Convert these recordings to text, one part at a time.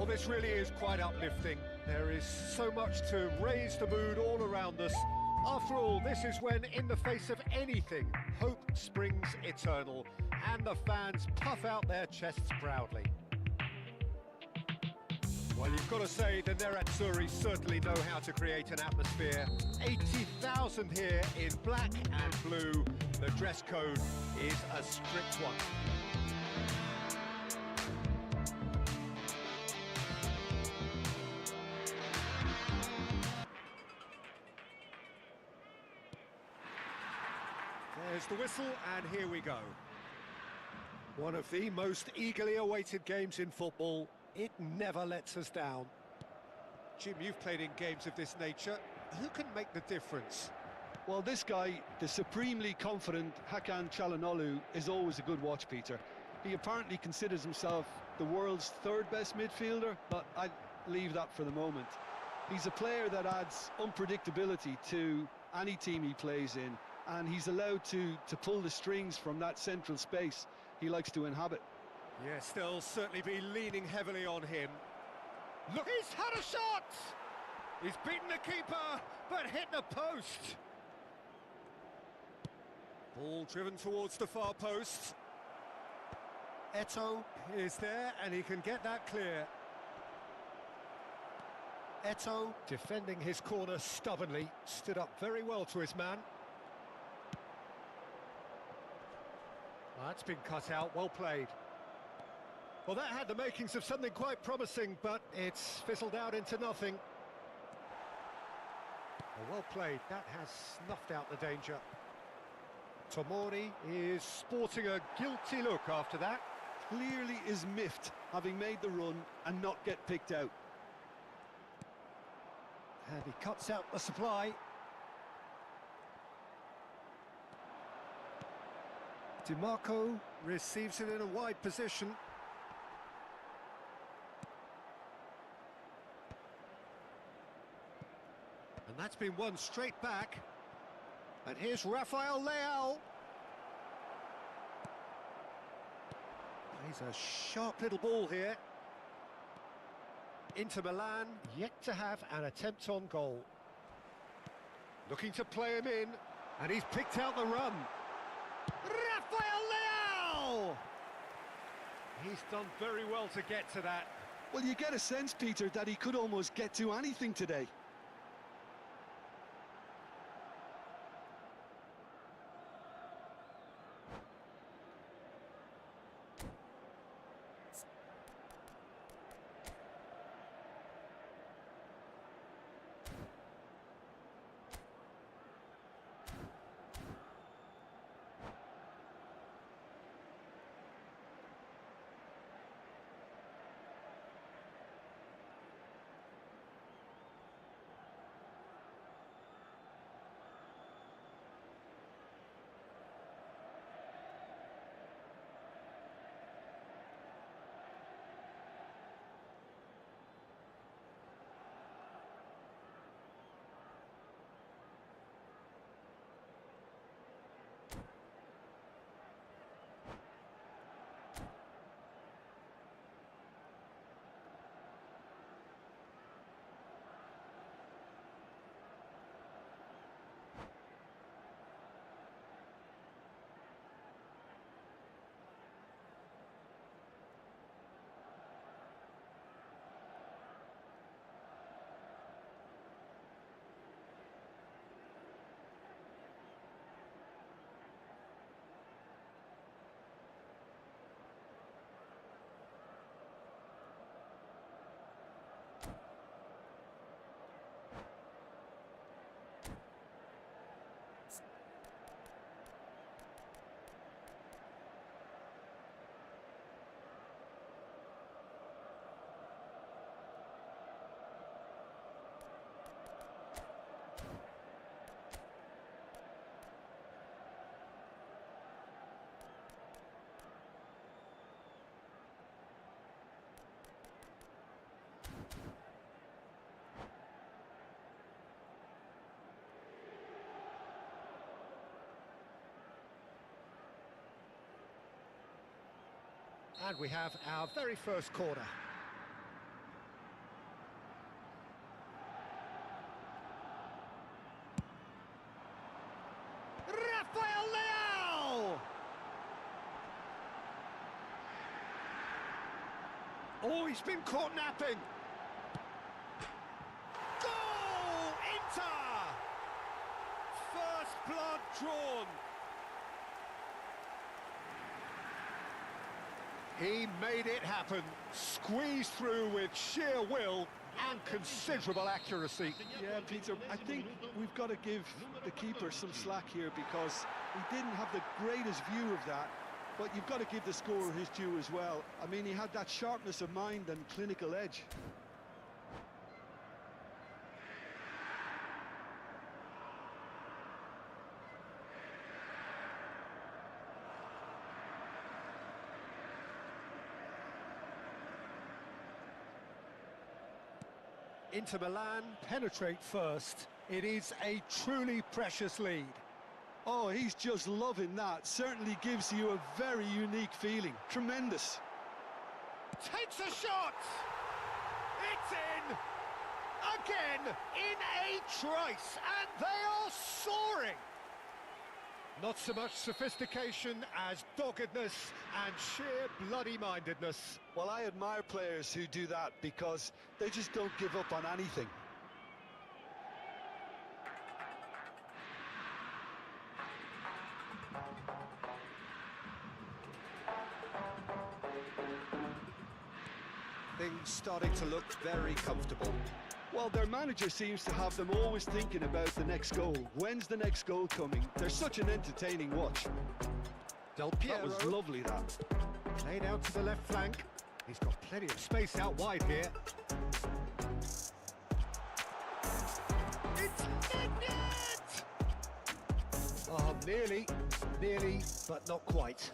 Well, this really is quite uplifting. There is so much to raise the mood all around us. After all, this is when, in the face of anything, hope springs eternal, and the fans puff out their chests proudly. Well, you've got to say the Nerazzurri certainly know how to create an atmosphere. 80,000 here in black and blue. The dress code is a strict one. There's the whistle, and here we go. One of the most eagerly awaited games in football. It never lets us down. Jim, you've played in games of this nature. Who can make the difference? Well, this guy, the supremely confident Hakan Çalhanoğlu, is always a good watch, Peter. He apparently considers himself the world's third best midfielder, but I'd leave that for the moment. He's a player that adds unpredictability to any team he plays in, and he's allowed to pull the strings from that central space he likes to inhabit. Yes, they'll certainly be leaning heavily on him. Look, he's had a shot! He's beaten the keeper, but hit the post. Ball driven towards the far post. Eto'o is there, and he can get that clear. Eto'o, defending his corner stubbornly, stood up very well to his man. That's been cut out, well played. Well, that had the makings of something quite promising, but it's fizzled out into nothing. Well played, that has snuffed out the danger. Tomori is sporting a guilty look after that. Clearly is miffed, having made the run and not get picked out. And he cuts out the supply. DiMarco receives it in a wide position. And that's been won straight back. And here's Rafael Leao. He's a sharp little ball here. Inter Milan yet to have an attempt on goal. Looking to play him in, and he's picked out the run. Rafael Leao! He's done very well to get to that. Well, you get a sense, Peter, that he could almost get to anything today. And we have our very first corner. Rafael Leao! Oh, he's been caught napping. Goal! Inter! First blood drawn. He made it happen, squeezed through with sheer will and considerable accuracy. Yeah, Peter, I think we've got to give the keeper some slack here because he didn't have the greatest view of that, but you've got to give the scorer his due as well. I mean, he had that sharpness of mind and clinical edge. Inter Milan penetrate first. It is a truly precious lead. Oh, he's just loving that. Certainly gives you a very unique feeling. Tremendous. Takes a shot! It's in! Again, in a trice, and they are soaring! Not so much sophistication as doggedness and sheer bloody-mindedness. Well, I admire players who do that because they just don't give up on anything. Things starting to look very comfortable. Well, their manager seems to have them always thinking about the next goal. When's the next goal coming? They're such an entertaining watch. Del Piero. That was lovely, that. Played out to the left flank. He's got plenty of space out wide here. It's net! Oh, nearly, but not quite.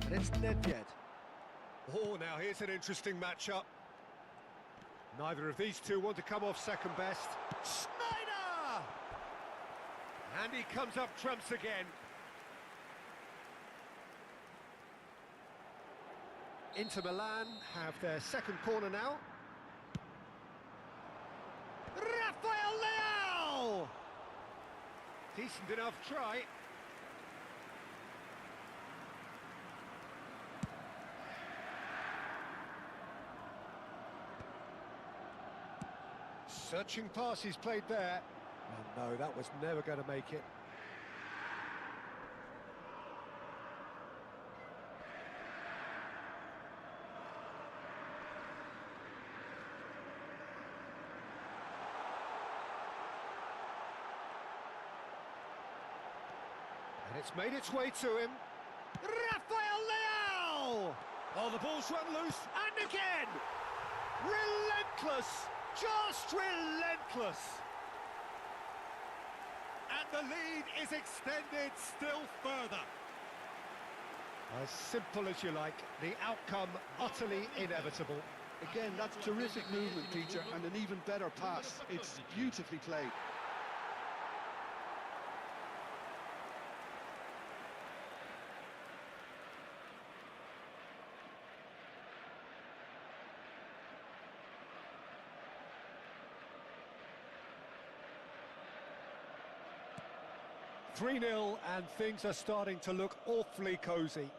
And it's Nedved. Oh, now here's an interesting matchup. Neither of these two want to come off second best. Schneider! And he comes up trumps again. Inter Milan have their second corner now. Rafael Leao! Decent enough try. Searching pass he's played there. Oh no, that was never going to make it. And it's made its way to him. Rafael Leao! Oh, the ball's run loose, and again! Relentless! Just relentless! And the lead is extended still further. As simple as you like, the outcome utterly inevitable. Again, that's terrific movement, Peter, and an even better pass. It's beautifully played. Three-0, and things are starting to look awfully cosy.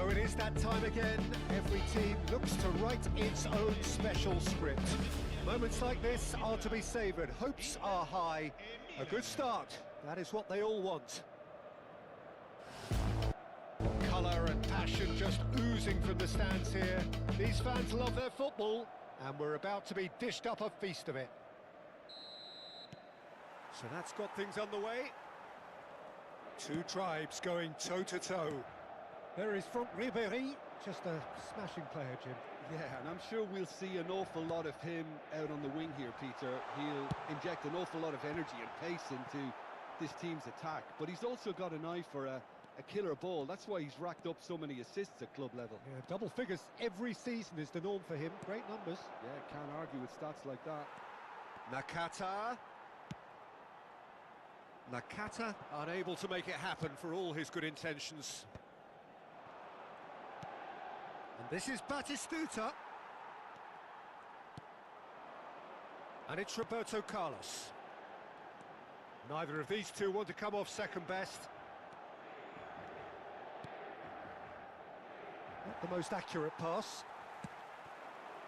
So it is that time again. Every team looks to write its own special script. Moments like this are to be savoured. Hopes are high. A good start. That is what they all want. Colour and passion just oozing from the stands here. These fans love their football, and we're about to be dished up a feast of it. So that's got things underway. Two tribes going toe-to-toe. There is Franck Ribéry, just a smashing player, Jim. Yeah, and I'm sure we'll see an awful lot of him out on the wing here, Peter. He'll inject an awful lot of energy and pace into this team's attack, but he's also got an eye for a killer ball. That's why he's racked up so many assists at club level. Yeah, double figures every season is the norm for him. Great numbers. Yeah, can't argue with stats like that. Nakata unable to make it happen for all his good intentions. And this is Batistuta. And it's Roberto Carlos. Neither of these two want to come off second best. Not the most accurate pass.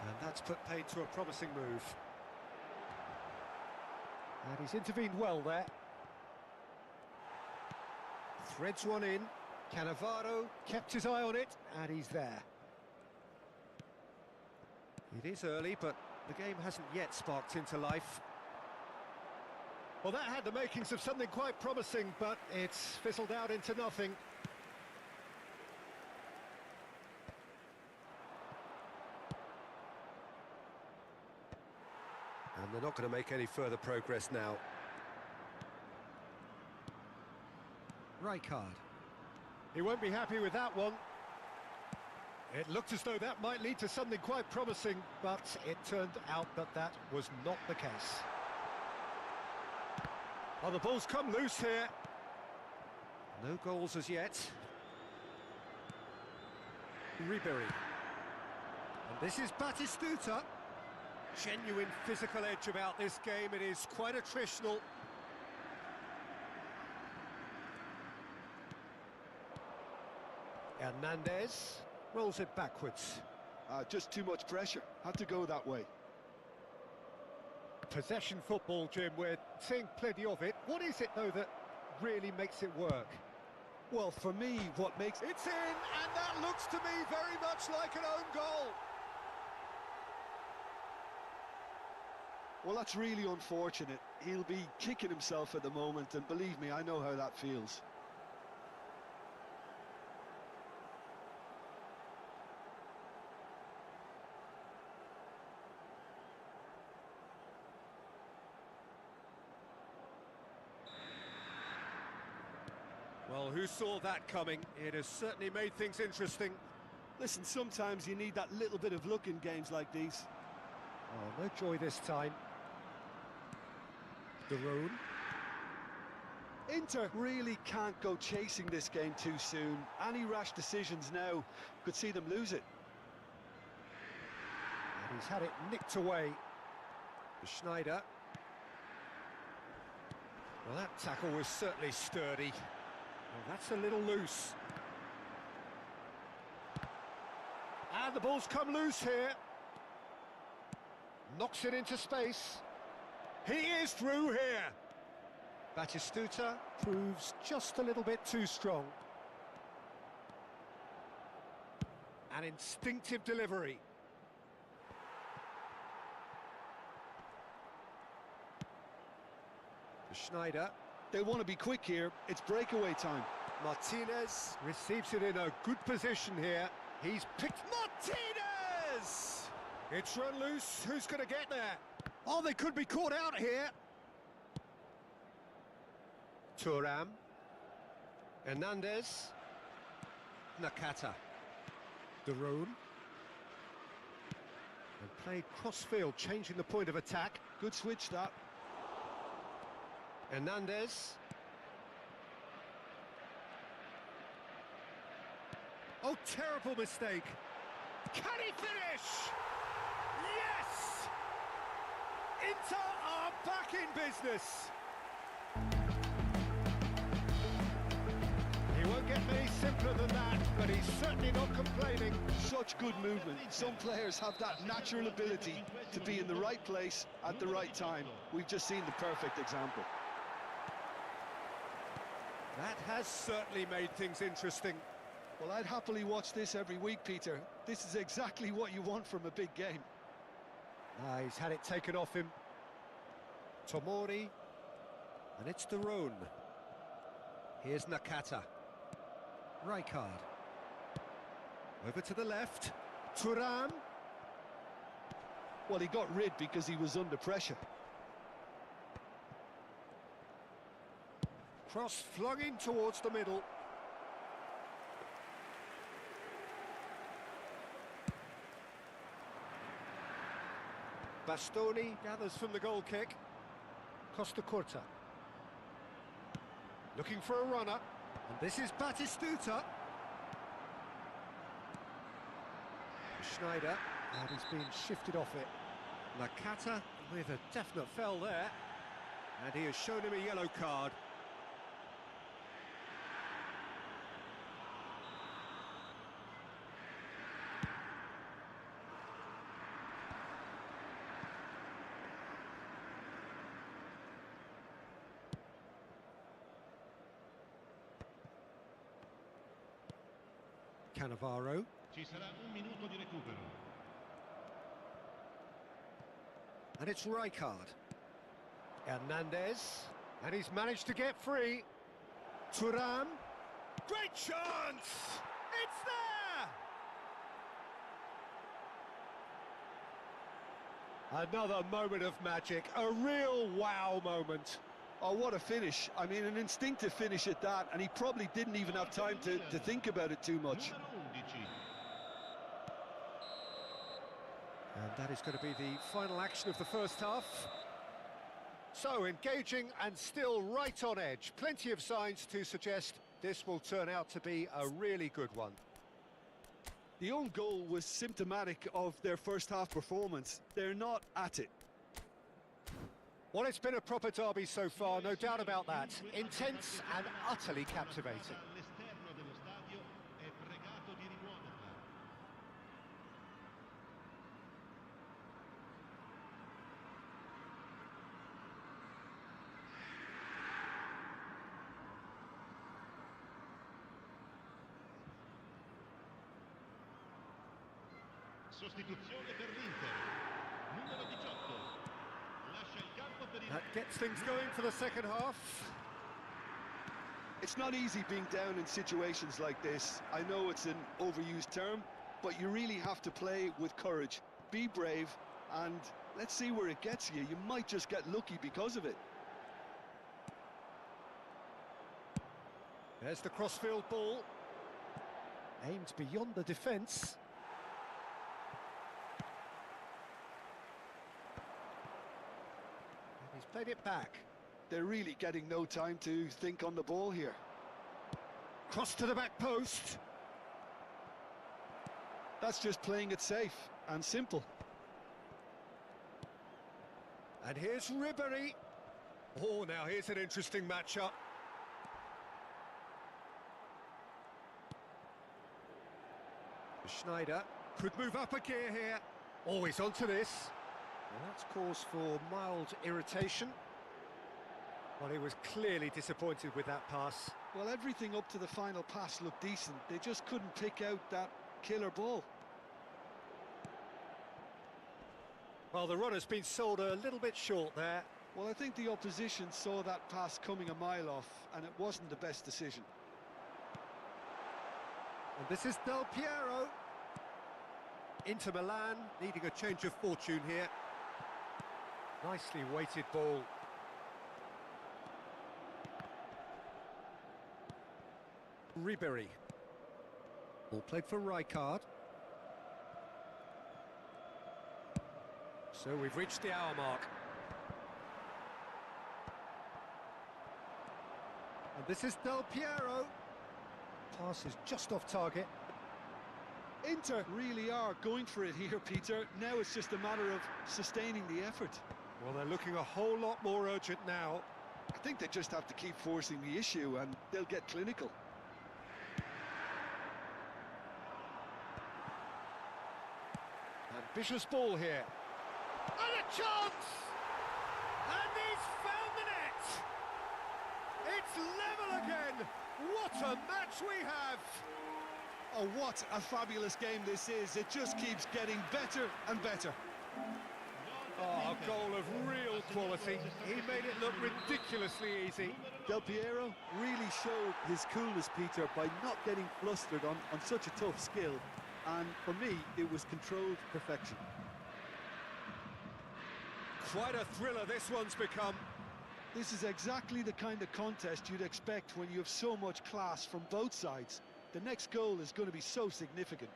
And that's put paid to a promising move. And he's intervened well there. Threads one in. Cannavaro kept his eye on it, and he's there. It is early, but the game hasn't yet sparked into life. Well, that had the makings of something quite promising, but it's fizzled out into nothing. And they're not going to make any further progress now. Rijkaard. He won't be happy with that one. It looked as though that might lead to something quite promising, but it turned out that that was not the case. Oh, the ball's come loose here. No goals as yet. Ribéry. And this is Batistuta. Genuine physical edge about this game. It is quite attritional. Hernandez rolls it backwards. Just too much pressure. Had to go that way. Possession football, Jim, we're seeing plenty of it. What is it, though, that really makes it work? Well, for me, what makes... It's in, and that looks to me very much like an own goal. Well, that's really unfortunate. He'll be kicking himself at the moment, and believe me, I know how that feels. Well, who saw that coming? It has certainly made things interesting. Listen, sometimes you need that little bit of luck in games like these. Oh, no joy this time. De Roon. Inter really can't go chasing this game too soon. Any rash decisions now could see them lose it. And he's had it nicked away. Schneider. Well, that tackle was certainly sturdy. Well, that's a little loose. And the ball's come loose here. Knocks it into space. He is through here. Batistuta proves just a little bit too strong. An instinctive delivery. Schneider. They want to be quick here. It's breakaway time. Martinez receives it in a good position here. He's picked Martinez! It's run loose. Who's going to get there? Oh, they could be caught out here. Thuram. Hernandez. Nakata. De Roon. And played cross-field, changing the point of attack. Good switch, that. Hernandez. Oh, terrible mistake. Can he finish? Yes! Inter are back in business. You won't get many simpler than that, but he's certainly not complaining. Such good movement. Some players have that natural ability to be in the right place at the right time. We've just seen the perfect example. That has certainly made things interesting. Well, I'd happily watch this every week, Peter. This is exactly what you want from a big game. He's had it taken off him. Tomori. And it's the Rhone. Here's Nakata. Rijkaard. Over to the left. Thuram. Well, he got rid because he was under pressure. Cross flung in towards the middle. Bastoni gathers from the goal kick. Costa Curta. Looking for a runner. And this is Batistuta. Schneider. And he's been shifted off it. Nakata with a definite foul there. And he has shown him a yellow card. Cannavaro. Ci sarà un minuto di recupero. And it's Rijkaard. Hernandez. And he's managed to get free. Thuram. Great chance! It's there! Another moment of magic. A real wow moment. Oh, what a finish. I mean, an instinctive finish at that, and he probably didn't even have time to think about it too much. And that is going to be the final action of the first half. So, engaging and still right on edge. Plenty of signs to suggest this will turn out to be a really good one. The own goal was symptomatic of their first half performance. They're not at it. Well, it's been a proper derby so far, no doubt about that. Intense and utterly captivating. Sostituzione per l'Inter. Numero 18. Lascia il campo per il... That gets things going for the second half. It's not easy being down in situations like this. I know it's an overused term, but you really have to play with courage. Be brave, and let's see where it gets you. You might just get lucky because of it. There's the crossfield ball. Aimed beyond the defence. He's played it back. They're really getting no time to think on the ball here. Cross to the back post. That's just playing it safe and simple. And here's Ribéry. Oh, now here's an interesting matchup. Schneider could move up a gear here. Always onto this. Well, that's cause for mild irritation. Well, he was clearly disappointed with that pass. Well, everything up to the final pass looked decent. They just couldn't pick out that killer ball. Well, the runner's been sold a little bit short there. Well, I think the opposition saw that pass coming a mile off, and it wasn't the best decision. And this is Del Piero. Inter Milan needing a change of fortune here. Nicely weighted ball. Ribéry. Ball played for Rijkaard. So we've reached the hour mark. And this is Del Piero. Pass is just off target. Inter really are going for it here, Peter. Now it's just a matter of sustaining the effort. Well, they're looking a whole lot more urgent now. I think they just have to keep forcing the issue and they'll get clinical. Vicious ball here. And a chance! And he's found the net! It's level again! What a match we have! Oh, what a fabulous game this is. It just keeps getting better and better. Oh, a goal of real quality. He made it look ridiculously easy. Del Piero really showed his coolness, Peter, by not getting flustered on such a tough skill. And for me, it was controlled perfection. Quite a thriller this one's become. This is exactly the kind of contest you'd expect when you have so much class from both sides. The next goal is going to be so significant.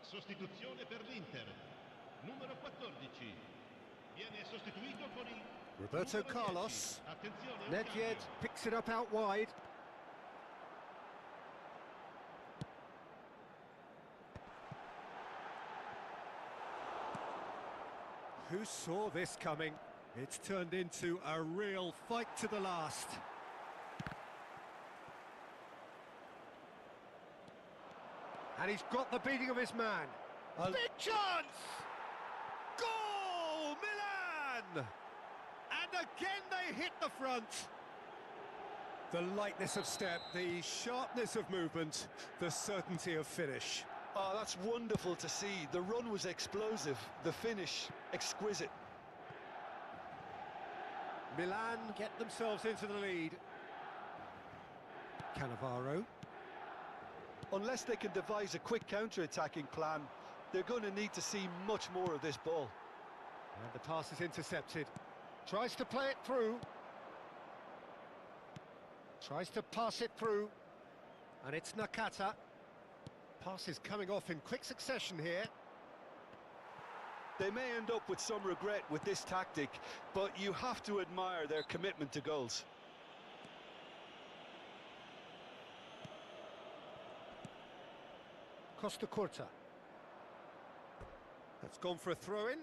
Sostituzione per l'Inter. Numero 14. Viene sostituito con il Roberto numero 10. Carlos. Attenzione, un Nedved cambio. picks it up out wide. Who saw this coming? It's turned into a real fight to the last. And he's got the beating of his man. Big chance! Goal! Milan! And again they hit the front. The lightness of step, the sharpness of movement, the certainty of finish. Oh, that's wonderful to see. The run was explosive, the finish exquisite. Milan get themselves into the lead. Cannavaro. Unless they can devise a quick counter-attacking plan, they're going to need to see much more of this ball. And the pass is intercepted. Tries to play it through. Tries to pass it through. And it's Nakata. Pass is coming off in quick succession here. They may end up with some regret with this tactic, but you have to admire their commitment to goals. Costa Curta. That's gone for a throw-in.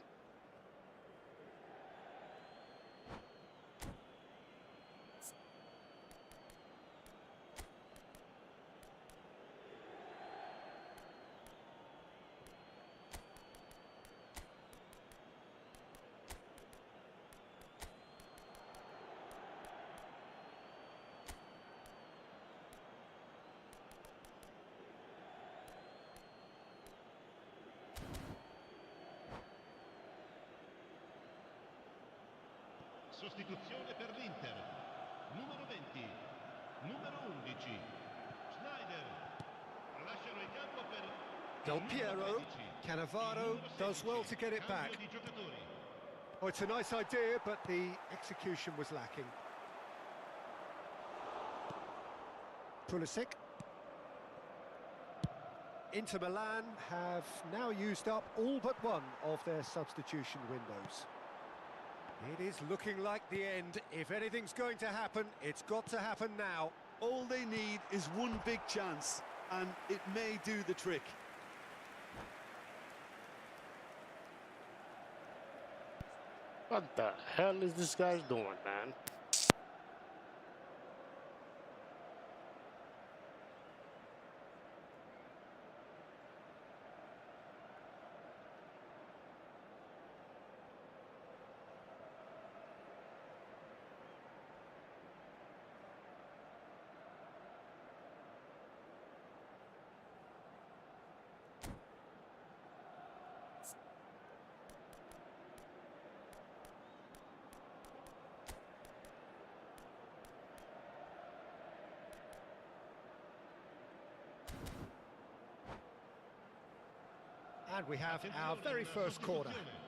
Sostituzione per l'Inter. Numero 20. Numero 11. Schneider. Lasciano il campo per Del il numero Piero. 13. Cannavaro Il numero does well 16. to get it Cambio back. di giocatori. Oh, it's a nice idea, but the execution was lacking. Pulisic. Inter Milan have now used up all but one of their substitution windows. It is looking like the end. If anything's going to happen, it's got to happen now. All they need is one big chance, and it may do the trick. What the hell is this guy doing, man? And we have our Attenzione, very una first corner. sostituzione.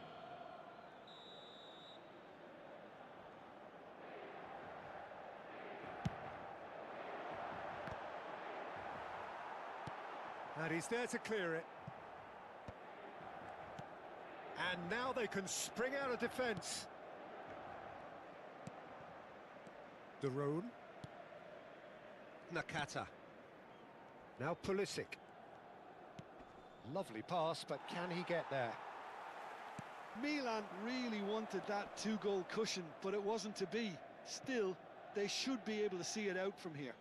And he's there to clear it. And now they can spring out of defence. Daroon. Nakata. Now Pulisic. Lovely pass, but can he get there? Milan really wanted that two-goal cushion, but it wasn't to be. Still, they should be able to see it out from here.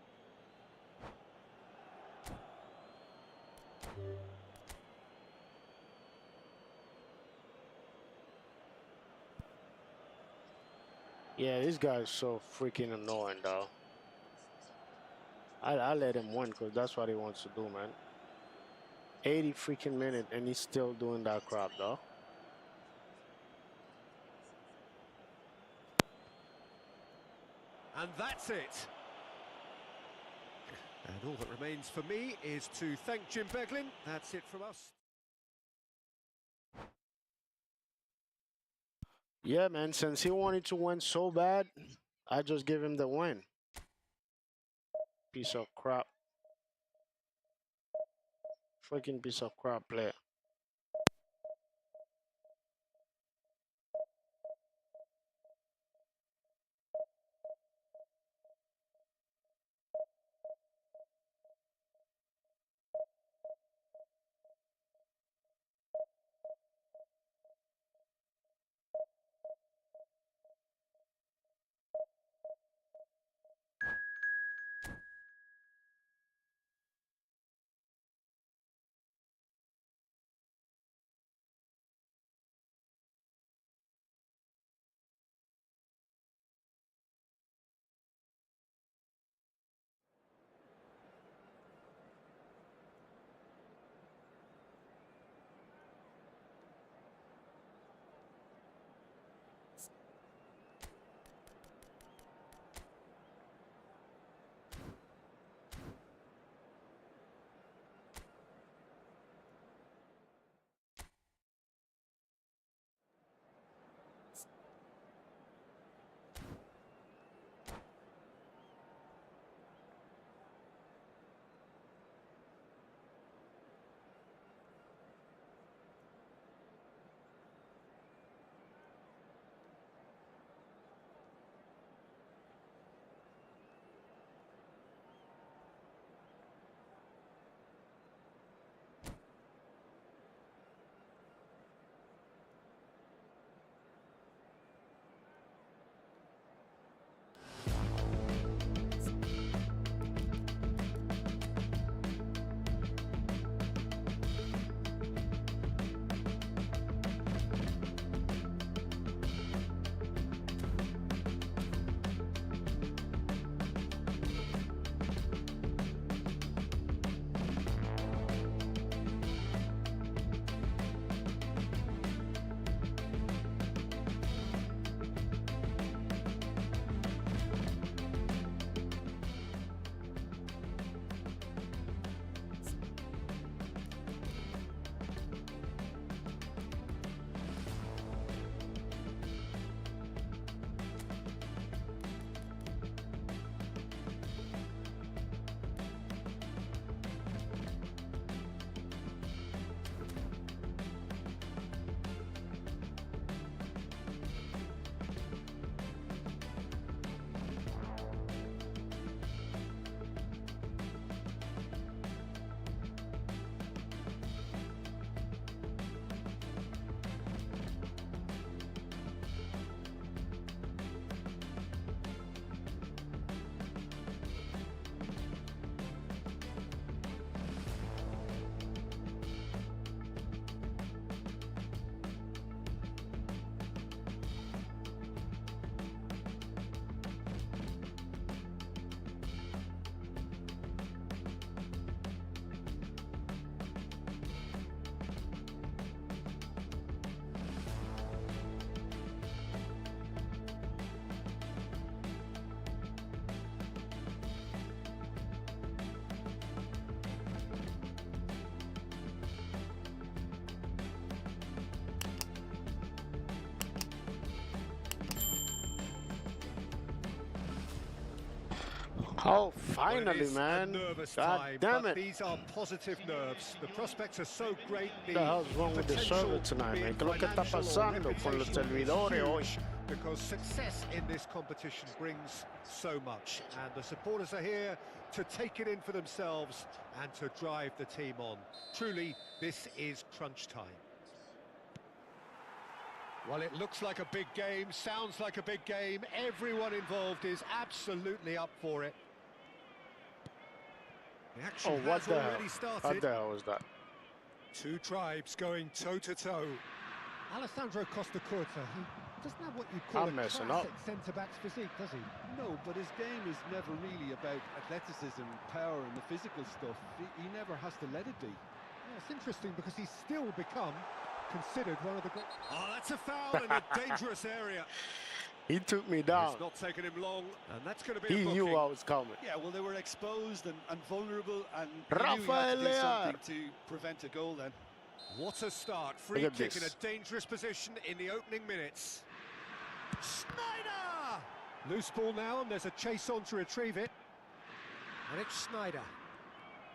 Yeah, this guy's so freaking annoying, though. I let him win because that's what he wants to do, man. 80 freaking minutes and he's still doing that crap, though. And that's it. And all that remains for me is to thank Jim Beglin. That's it from us. Yeah, man, since he wanted to win so bad, I just give him the win. Piece of crap. Freaking piece of crap player. Oh, Well, it finally, is man. a nervous God time, damn but it. these are positive nerves. The prospects are so great. What the hell's wrong with the server potential, tonight, be man? it ¿Qué es lo que está financial or pasando con los reputational, is servidores hoy? huge, because success in this competition brings so much, and the supporters are here to take it in for themselves and to drive the team on. Truly, this is crunch time. Well, it looks like a big game, sounds like a big game. Everyone involved is absolutely up for it. The action Oh, what has the hell? already started. What the hell was that? Two tribes going toe-to-toe. Alessandro Costa-Curta, he doesn't have what you'd call I'm a messing up. classic centre-back's physique, does he? No, but his game is never really about athleticism, power and the physical stuff. He never has to let it be. Yeah, it's interesting because he's still become considered one of the great... Oh, that's a foul in a dangerous area. He took me down. It's not taken him long, and that's going to be a He booking. knew I was coming. Yeah, well, they were exposed and vulnerable, and he knew he had to Rafael do Lear. something to prevent a goal then. What a start. Free Look at kick in this. a dangerous position in the opening minutes. Schneider! Loose ball now, and there's a chase on to retrieve it. And it's Schneider.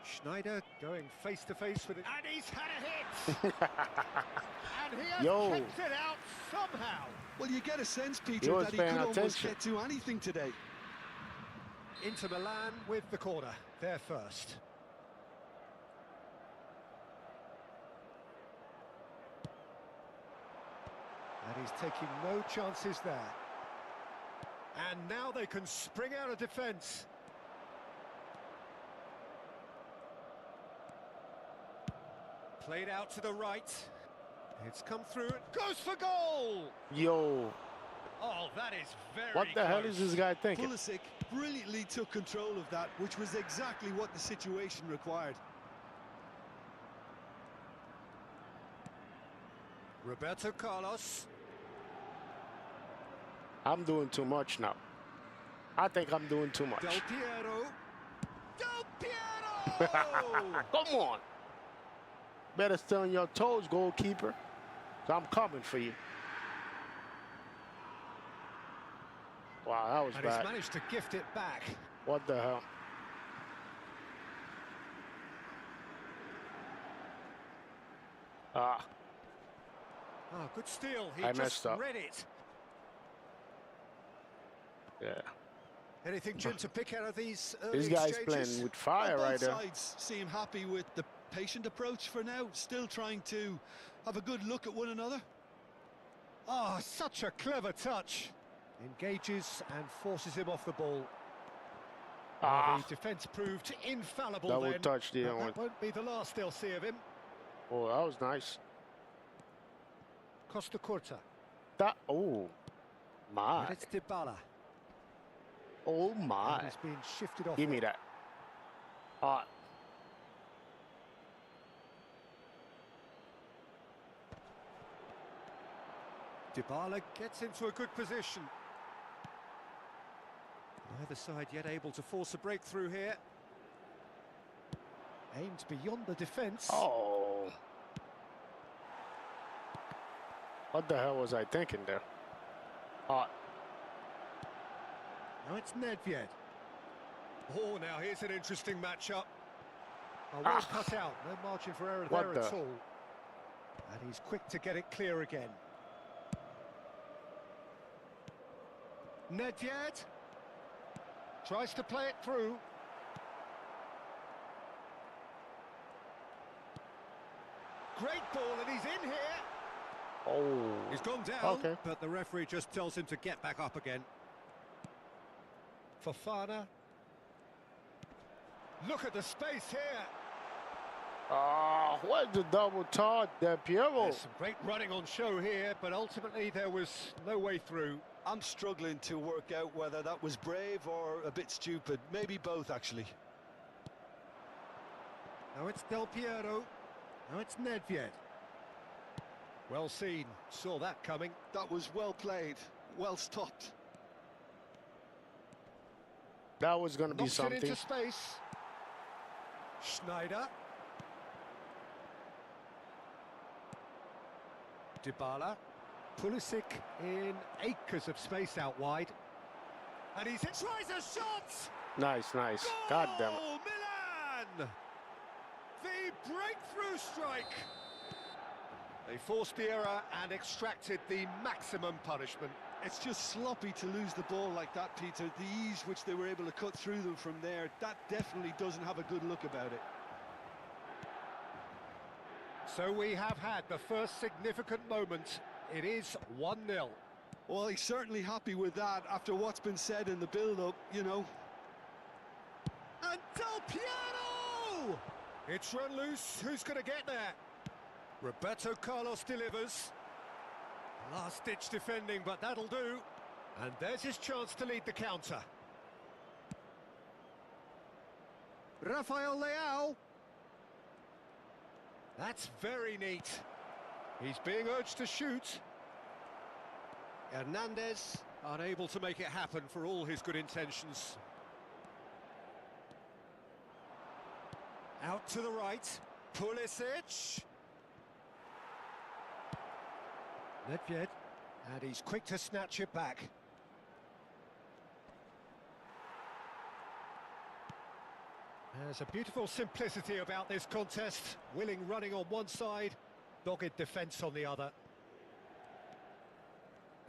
Schneider going face-to-face with it. And he's had a hit! And he has Yo. kept it out somehow. Well, you get a sense, He Peter, was that he paying could almost attention. get to anything today. Inter Milan with the corner. They're first. And he's taking no chances there. And now they can spring out of defence. Played out to the right. It's come through and goes for goal! Yo, Oh, that is very what the hell close. is this guy thinking? Pulisic brilliantly took control of that, which was exactly what the situation required. Roberto Carlos. I'm doing too much now. I think I'm doing too much. Del Piero. Del Piero! Come on. Better stay on your toes, goalkeeper. 'Cause I'm coming for you. Wow, that was And he's bad. managed to gift it back. What the hell? Ah, Oh, good steal. He I just messed up. read it. yeah. Anything, Jim, to pick out of these early This guy's exchanges? playing with fire Well, right both there. sides seem happy with the patient approach for now, still trying to have a good look at one another. Oh, such a clever touch. Engages and forces him off the ball. Ah. The defence proved infallible Double then. touch, the But other that won't be the last they'll see of him. Oh, that was nice. Costa-Curta. That, oh, my. And it's Dybala. Oh, And my. he's being shifted off. Give me it. that. Ah, Dybala gets into a good position. Neither side yet able to force a breakthrough here. Aimed beyond the defence. oh. What the hell was I thinking there? Ah, Now it's Nedved. Oh, now here's an interesting matchup. Oh, well cut out. No margin for error What there at the- all. And he's quick to get it clear again. Nedved tries to play it through. Great ball, and he's in here. oh. He's gone down, Okay. but the referee just tells him to get back up again. Fofana. Look at the space here. Ah, what the double touch, Del Piero? There's some great running on show here, but ultimately there was no way through. I'm struggling to work out whether that was brave or a bit stupid. Maybe both, actually. Now it's Del Piero. Now it's Nedved. Well seen. Saw that coming. That was well played, well stopped. That was going to be Knocks it something. into space. Schneider. Dybala. Pulisic in acres of space out wide. And he's tries a shot! Nice, nice. God damn it. Goal, Milan! The breakthrough strike. They forced the error and extracted the maximum punishment. It's just sloppy to lose the ball like that, Peter. The ease which they were able to cut through them from there, that definitely doesn't have a good look about it. So we have had the first significant moment. It is 1-0. Well, he's certainly happy with that after what's been said in the build-up, you know. And Del Piero! It's run loose. Who's going to get there? Roberto Carlos delivers. Last-ditch defending, but that'll do. And there's his chance to lead the counter. Rafael Leao. That's very neat. He's being urged to shoot. Hernandez, unable to make it happen for all his good intentions. Out to the right, Pulisic. Nedved, and he's quick to snatch it back. There's a beautiful simplicity about this contest. Willing running on one side, dogged defence on the other.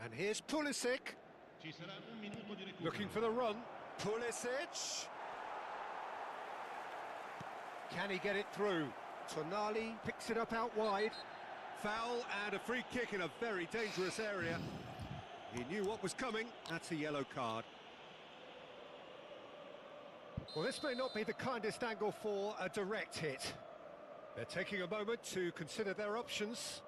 And here's Pulisic. Ci sarà un minuto di recupero. Looking for the run. Pulisic. Can he get it through? Tonali picks it up out wide. Foul and a free kick in a very dangerous area. He knew what was coming. That's a yellow card. Well, this may not be the kindest angle for a direct hit. They're taking a moment to consider their options.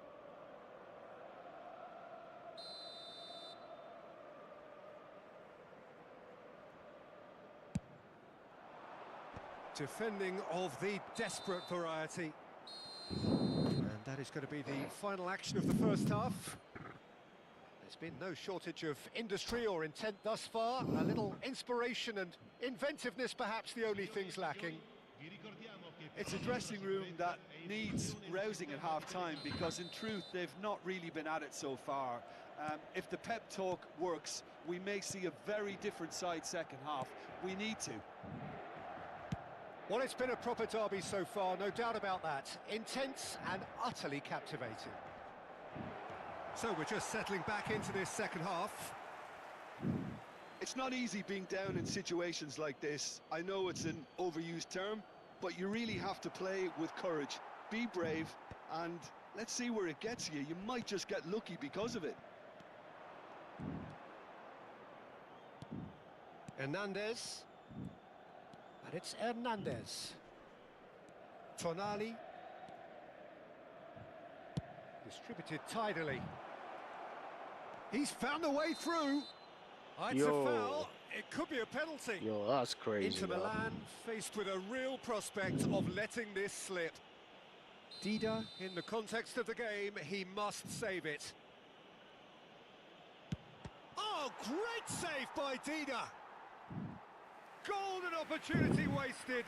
Defending of the desperate variety. And that is going to be the final action of the first half. There's been no shortage of industry or intent thus far. A little inspiration and inventiveness, perhaps the only things lacking. It's a dressing room that needs rousing at half-time because, in truth, they've not really been at it so far. If the pep talk works, we may see a very different side second half. We need to. Well, it's been a proper derby so far, no doubt about that. Intense and utterly captivating. So we're just settling back into this second half. It's not easy being down in situations like this. I know it's an overused term, but you really have to play with courage. Be brave, and let's see where it gets you. You might just get lucky because of it. Hernandez. And it's Hernandez. Tonali. Distributed tidily. He's found a way through. It's a foul. It could be a penalty. Yo, that's crazy. Inter Milan faced with a real prospect of letting this slip. Dida, in the context of the game, he must save it. Oh, great save by Dida. Golden opportunity wasted.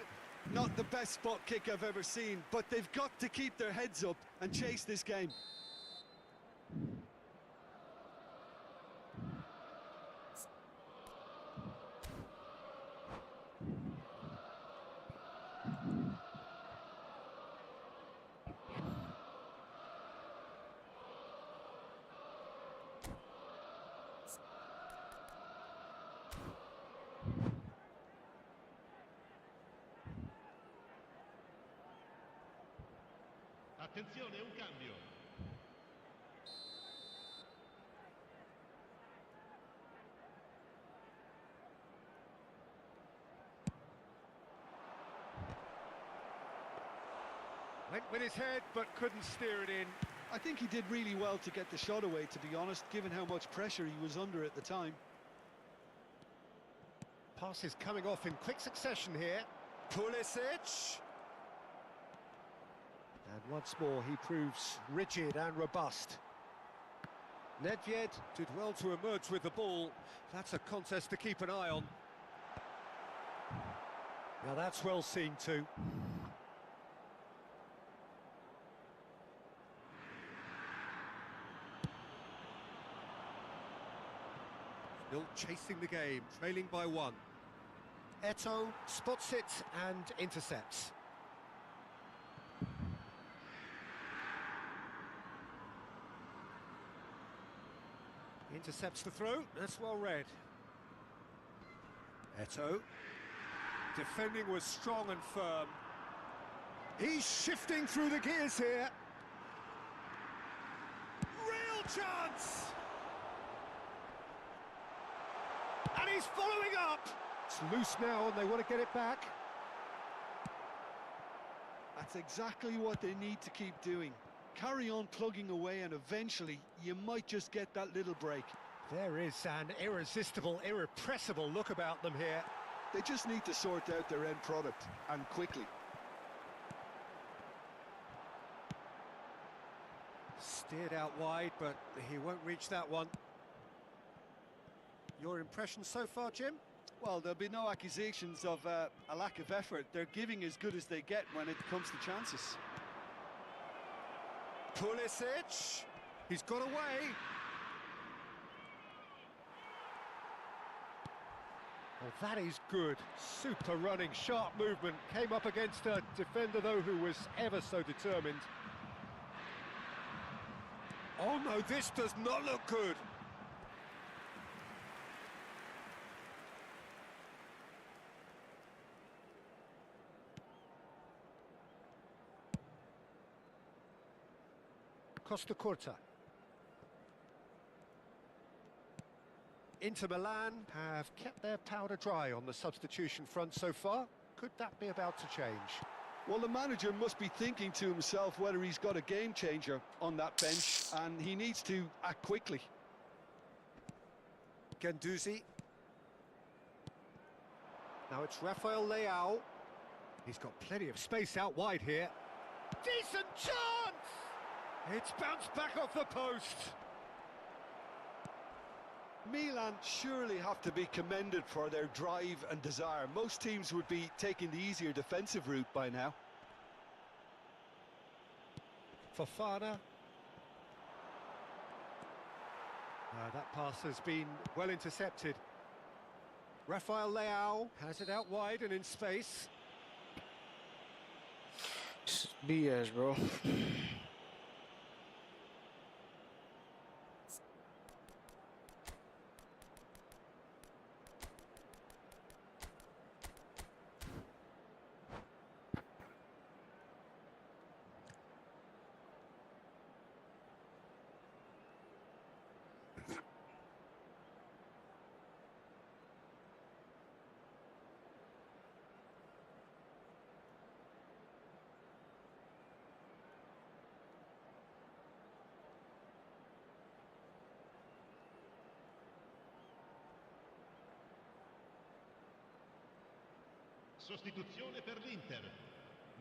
Not the best spot kick I've ever seen, but they've got to keep their heads up and chase this game. Attenzione, un cambio. Went with his head, but couldn't steer it in. I think he did really well to get the shot away, to be honest, given how much pressure he was under at the time. Passes coming off in quick succession here. Pulisic. And once more, he proves rigid and robust. Nedved did well to emerge with the ball. That's a contest to keep an eye on. Now that's well seen too. Still chasing the game, trailing by one. Eto'o spots it and intercepts. Intercepts the throw, that's well read. Eto'o. Defending was strong and firm. He's shifting through the gears here. Real chance! And he's following up! It's loose now and they want to get it back. That's exactly what they need to keep doing. Carry on plugging away and eventually you might just get that little break. There is an irresistible, irrepressible look about them here. They just need to sort out their end product, and quickly. Steered out wide, but he won't reach that one. Your impression so far, Jim? Well, there'll be no accusations of a lack of effort. They're giving as good as they get when it comes to chances. Pulisic, he's got away. Well, that is good. Super running, sharp movement. Came up against a defender, though, who was ever so determined. Oh, no, this does not look good. Costa Curta. Inter Milan have kept their powder dry on the substitution front so far. Could that be about to change? Well, the manager must be thinking to himself whether he's got a game changer on that bench, and he needs to act quickly. Guendouzi. Now it's Rafael Leao. He's got plenty of space out wide here. Decent chance! It's bounced back off the post. Milan surely have to be commended for their drive and desire. Most teams would be taking the easier defensive route by now. Fofana. That pass has been well intercepted. Rafael Leao has it out wide and in space. BS, bro. Sostituzione per l'Inter.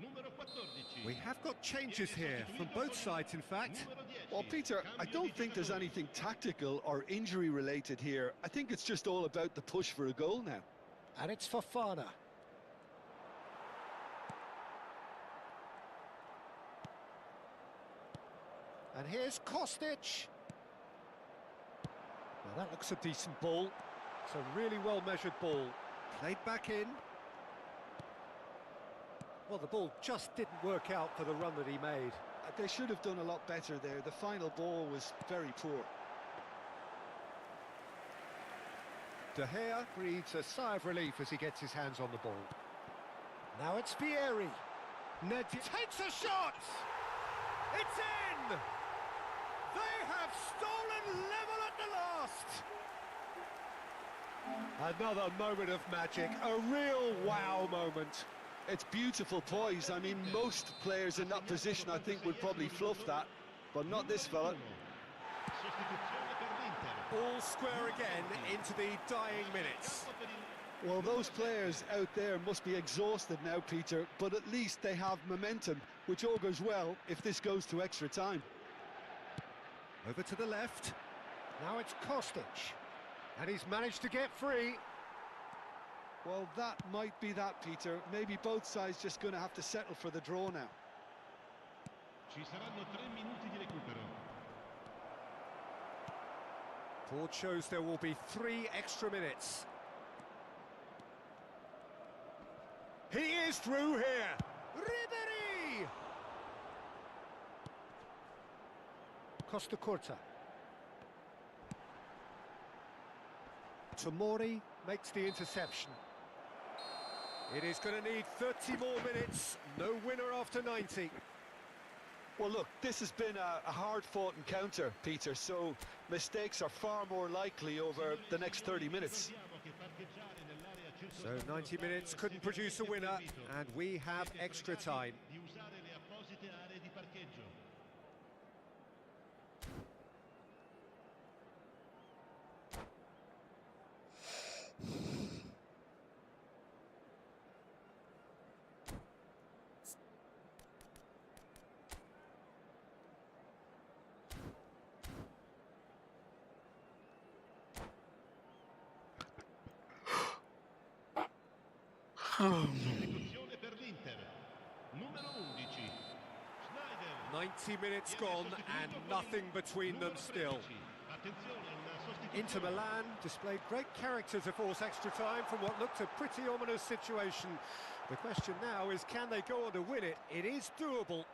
Numero 14. We have got changes here from both sides, in fact. Well, Peter, I don't think there's anything tactical or injury related here. I think it's just all about the push for a goal now. And it's Fofana. And here's Kostic. Well, that looks a decent ball. It's a really well-measured ball. Played back in. Well, the ball just didn't work out for the run that he made. They should have done a lot better there. The final ball was very poor. De Gea breathes a sigh of relief as he gets his hands on the ball. Now it's Vieri. Ned takes a shot! It's in! They have stolen level at the last! Another moment of magic, a real wow moment. It's beautiful poise. I mean, most players in that position, I think, would probably fluff that, but not this fella. All square again into the dying minutes. Well, those players out there must be exhausted now, Peter, but at least they have momentum, which augurs well if this goes to extra time. Over to the left. Now it's Kostic. And he's managed to get free. Well, that might be that, Peter. Maybe both sides just going to have to settle for the draw now. Ci saranno 3 minuti di recupero. Board shows there will be 3 extra minutes. He is through here. Ribery! Costa Curta. Tomori makes the interception. It is going to need 30 more minutes. No winner after 90. Well, look, this has been a hard-fought encounter, Peter, so mistakes are far more likely over the next 30 minutes. So 90 minutes couldn't produce a winner, and we have extra time. Sostituzione per l'Inter. Numero 11. Schneider. 90 minutes gone and nothing between them still. Inter Milan displayed great character to force extra time from what looked a pretty ominous situation. The question now is, can they go on to win it? It is doable.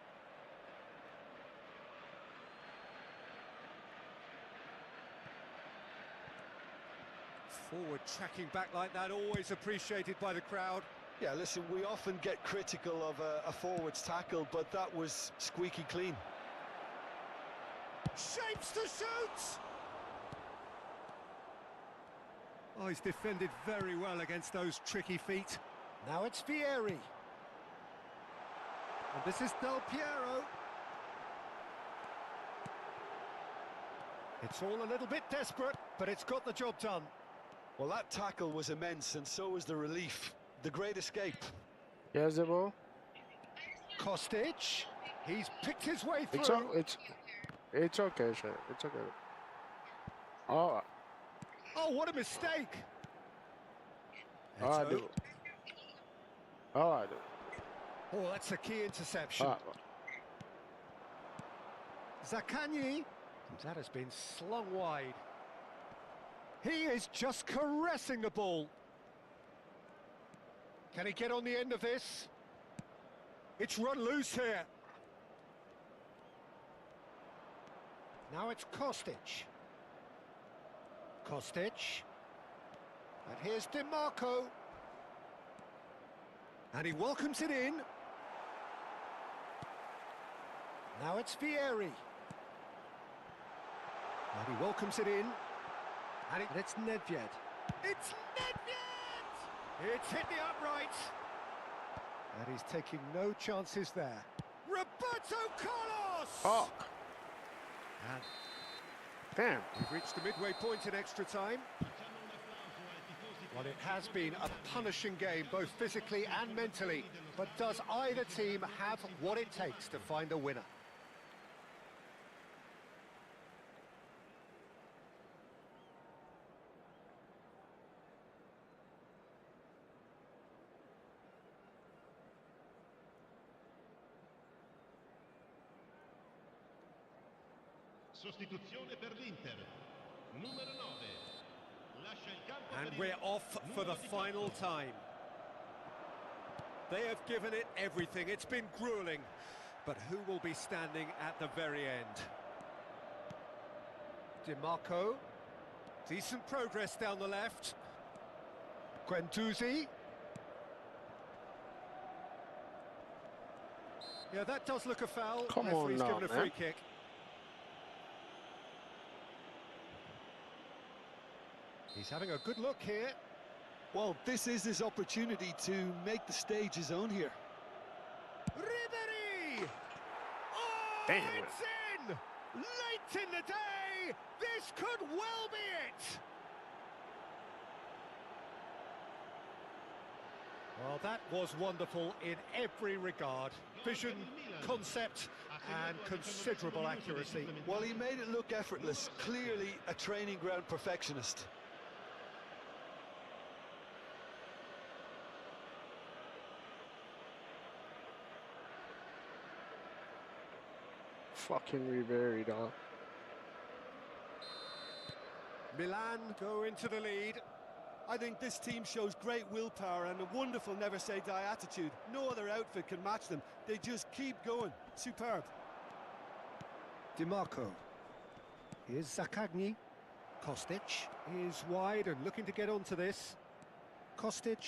Forward tracking back like that, always appreciated by the crowd. Yeah, listen, we often get critical of a forward's tackle, but that was squeaky clean. Shapes to shoot! Oh, he's defended very well against those tricky feet. Now it's Vieri. And this is Del Piero. It's all a little bit desperate, but it's got the job done. Well, that tackle was immense, and so was the relief. The great escape. Here's the ball. Kostic. He's picked his way through. It's okay, sir. It's okay. Oh. Oh, what a mistake! Oh, I do. Oh, I do. Oh, that's a key interception. Zaccagni. That has been slung wide. He is just caressing the ball. Can he get on the end of this? It's run loose here. Now it's Kostic. Kostic. And here's DiMarco. And he welcomes it in. Now it's Vieri. And he welcomes it in. And it's Nedved. It's Nedved! It's hit the upright. And he's taking no chances there. Roberto Carlos! Oh. And Damn. we've reached the midway point in extra time. Well, it has been a punishing game, both physically and mentally. But does either team have what it takes to find a winner? Sostituzione per l'Inter. Numero 9. Lascia il campo. And we're off for the final time. They have given it everything. It's been grueling. But who will be standing at the very end? DiMarco. Decent progress down the left. Guendouzi. Yeah, that does look a foul. Come on Referee's now, given a free man. kick. He's having a good look here. Well, this is his opportunity to make the stage his own here. Ribery! Oh, Damn. it's in! Late in the day! This could well be it! Well, that was wonderful in every regard. Vision, concept, and considerable accuracy. Well, he made it look effortless. Clearly a training ground perfectionist. Fucking Ribery, dog. Milan go into the lead. I think this team shows great willpower and a wonderful never-say-die attitude. No other outfit can match them. They just keep going. Superb. DiMarco. Here's Zakagni. Kostic is wide and looking to get onto this. Kostic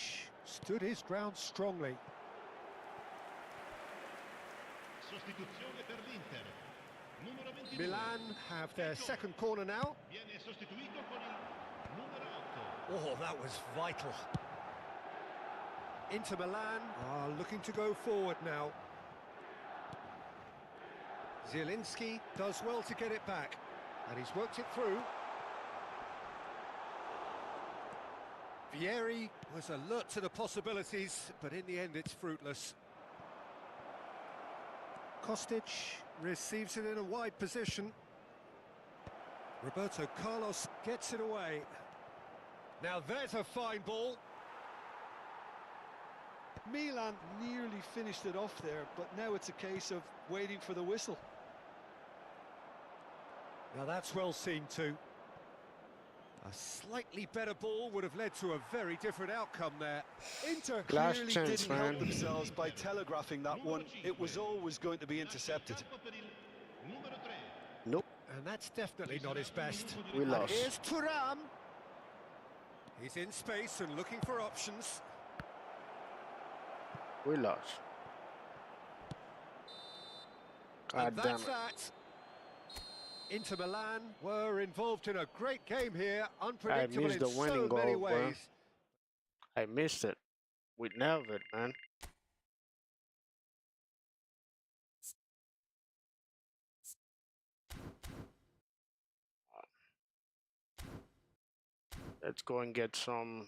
stood his ground strongly. Sostituzione per l'Inter. Numero 22. Milan have their second corner now. Viene sostituito con il numero 8. Oh, that was vital. Inter Milan are looking to go forward now. Zielinski does well to get it back, and he's worked it through. Vieri was alert to the possibilities, but in the end it's fruitless. Kostic receives it in a wide position. Roberto Carlos gets it away. Now there's a fine ball. Milan nearly finished it off there, but now it's a case of waiting for the whistle. Now that's well seen too. A slightly better ball would have led to a very different outcome there. Inter Last clearly chance, didn't help man. themselves by telegraphing that one. It was always going to be intercepted. Numero 3. Nope, And that's definitely not his best. we And lost. here's Thuram. He's in space and looking for options. We lost. God And damn that's it. that. Inter Milan were involved in a great game here, I unpredictable missed in the so winning many goal, bro. ways. I missed it. We nailed it, man. Let's go and get some.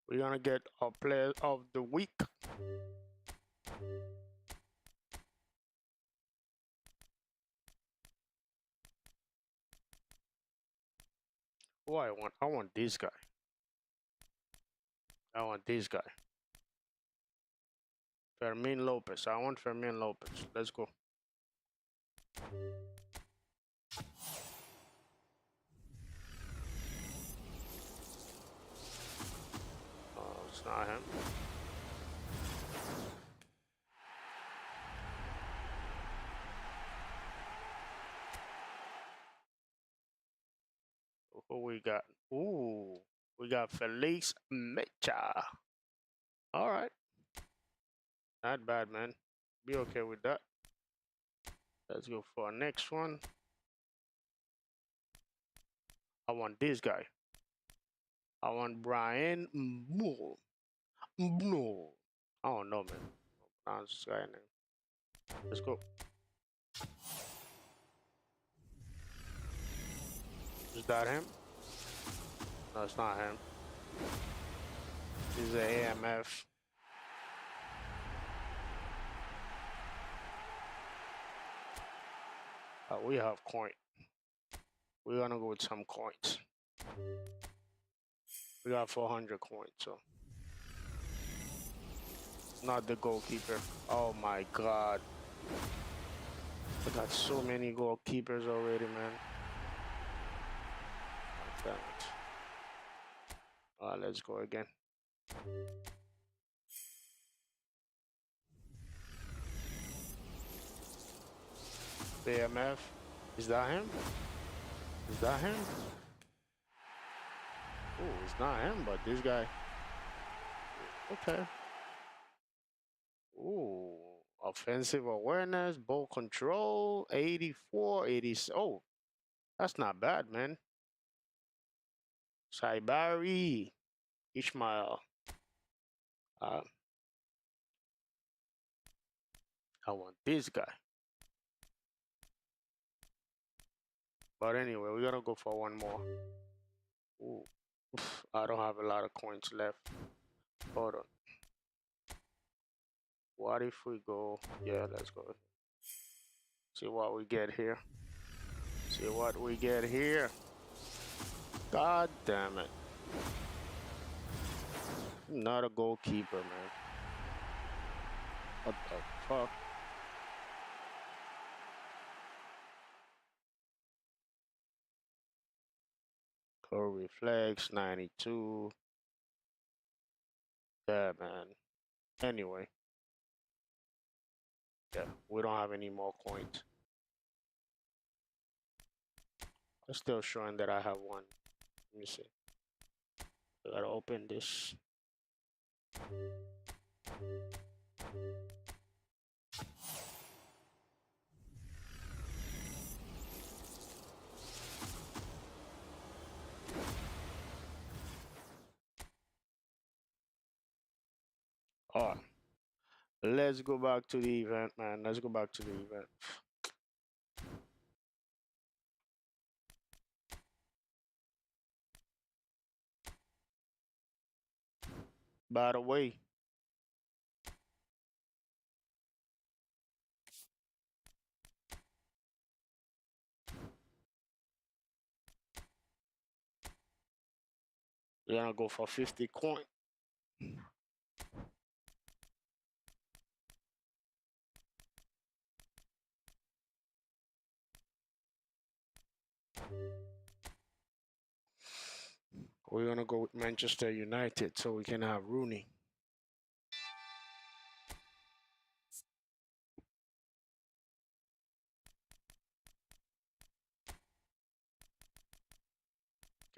We're gonna get our player of the week. Oh, I want this guy. I want this guy. Fermin Lopez. I want Fermin Lopez. Let's go. Oh, it's not him. Who we got? Ooh, we got Felix Mecha. All right. Not bad, man. Be okay with that. Let's go for our next one. I want this guy. I want Brian Moore. No. I don't know, man. Pronounce this guy name. Let's go. Is that him? No, it's not him. He's an AMF. We have coin. We're gonna go with some coins. We got 400 coins, so not the goalkeeper. Oh my god. I got so many goalkeepers already, man. Damn it. Let's go again. BMF. Is that him? Is that him? Oh, it's not him, but this guy. Okay. Ooh, offensive awareness, ball control, 84, 80. Oh, that's not bad, man. Saibari, Ishmael. I want this guy. But anyway, we're gonna go for one more. Ooh, I don't have a lot of coins left. Hold on. What if we go? Yeah, let's go. See what we get here. See what we get here. God damn it. Not a goalkeeper, man. What the fuck? Core reflex 92. Yeah, man. Anyway. Yeah, we don't have any more coins. It's still showing that I have one. Let me see. I gotta open this. Alright. Let's go back to the event, man. Let's go back to the event. By the way, we're gonna go for 50 coin. We're gonna go with Manchester United so we can have Rooney.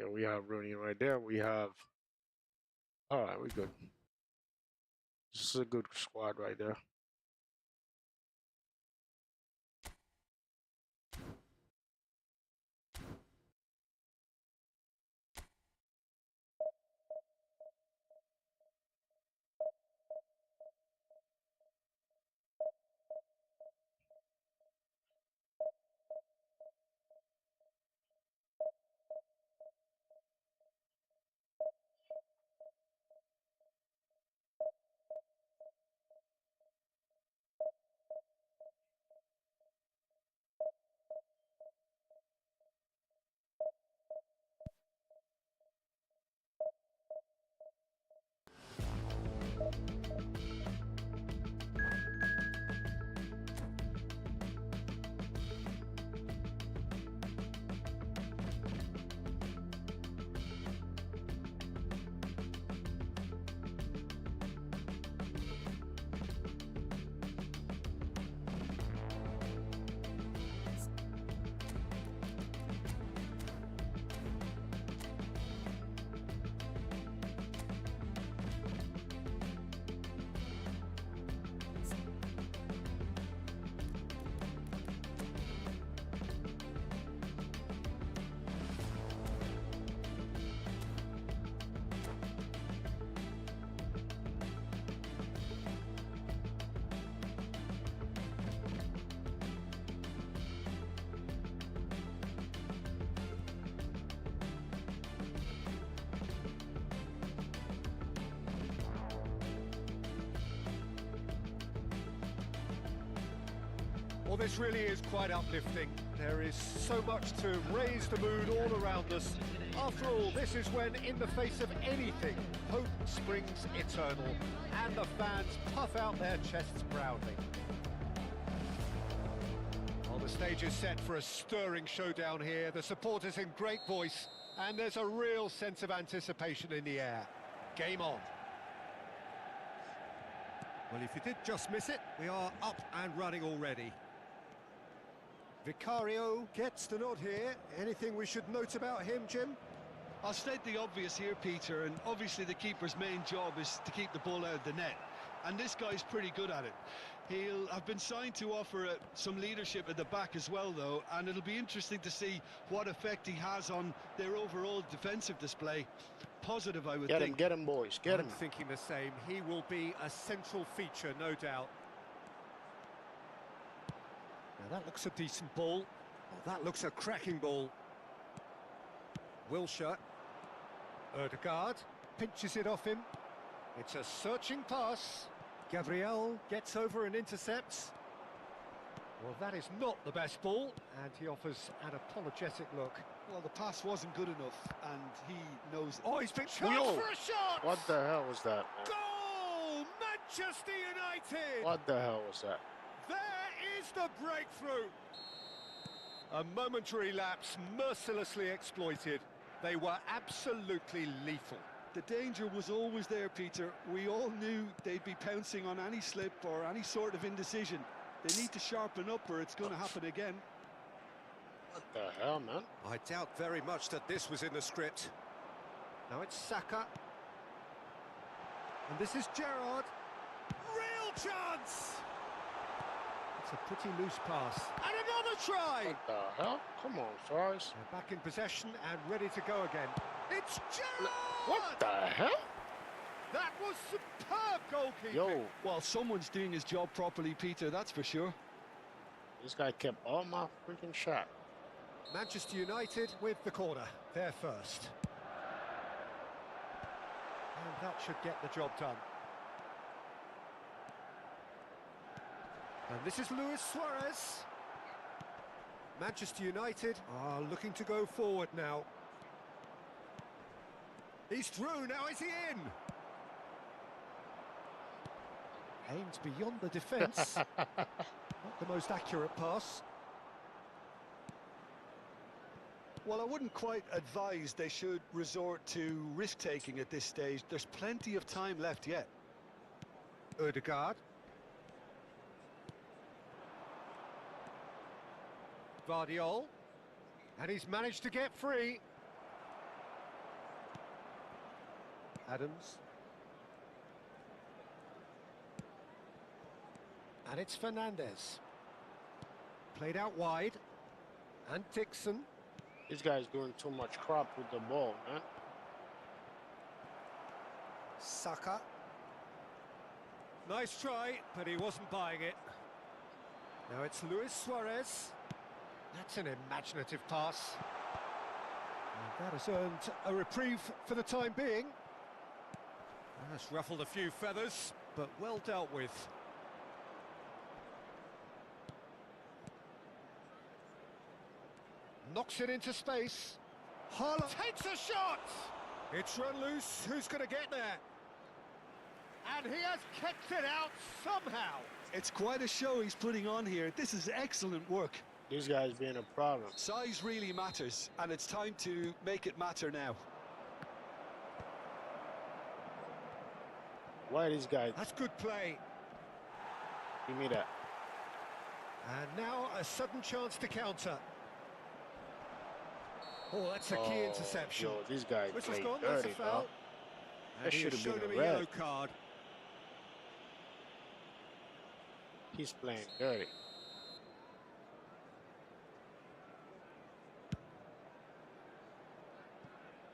Okay, we have Rooney right there. We have. All right, we're good. This is a good squad right there. Well, this really is quite uplifting. There is so much to raise the mood all around us. After all, this is when, in the face of anything, hope springs eternal, and the fans puff out their chests proudly. Well, the stage is set for a stirring showdown here. The supporters in great voice, and there's a real sense of anticipation in the air. Game on. Well, if you did just miss it, we are up and running already. Vicario gets the nod here. Anything we should note about him, Jim? I'll state the obvious here, Peter, and obviously the keeper's main job is to keep the ball out of the net. And this guy's pretty good at it. He'll have been signed to offer some leadership at the back as well, though, and it'll be interesting to see what effect he has on their overall defensive display. Positive, I would think. Get him, boys, get him. I'm thinking the same. He will be a central feature, no doubt. Now that looks a decent ball. Oh, that looks a cracking ball. Wilshere. Ødegaard pinches it off him. It's a searching pass. Gabriel gets over and intercepts. Well, that is not the best ball, and he offers an apologetic look. Well, the pass wasn't good enough, and he knows it. Oh, he's been charged for a shot! What the hell was that, man? Goal! Manchester United! What the hell was that? There is the breakthrough! A momentary lapse mercilessly exploited. They were absolutely lethal. The danger was always there, Peter. We all knew they'd be pouncing on any slip or any sort of indecision. They need to sharpen up or it's going to happen again. What the hell, man? I doubt very much that this was in the script. Now it's Saka. And this is Gerrard. Real chance! It's a pretty loose pass. And another try! What the hell? Come on, Suarez. They're back in possession and ready to go again. It's Gerrard! What the hell? That was superb goalkeeping. Yo, Well, someone's doing his job properly, Peter, that's for sure. this guy kept all my freaking shot. Manchester United with the corner. They're first. And that should get the job done. And this is Luis Suarez. Manchester United are looking to go forward now. He's through, now is he in? Aimed beyond the defence. Not the most accurate pass. Well, I wouldn't quite advise they should resort to risk-taking at this stage. There's plenty of time left yet. Odegaard. Vardiol. And he's managed to get free. Adams. And it's Fernandez. Played out wide. And Dixon. This guy's doing too much crap with the ball, man. Saka. Nice try, but he wasn't buying it. Now it's Luis Suarez. That's an imaginative pass. And that has earned a reprieve for the time being. That's ruffled a few feathers, but well dealt with. Knocks it into space. Haaland takes a shot! It's run loose. Who's going to get there? And he has kept it out somehow. It's quite a show he's putting on here. This is excellent work. This guy's being a problem. Size really matters, and it's time to make it matter now. Why this guy? That's good play. Give me that. And now a sudden chance to counter. Oh, that's a key interception. Yo, this guy Whistle's played gone, that's a dirty, foul. bro. And That he should has have shown been him a a yellow red. card. He's playing dirty.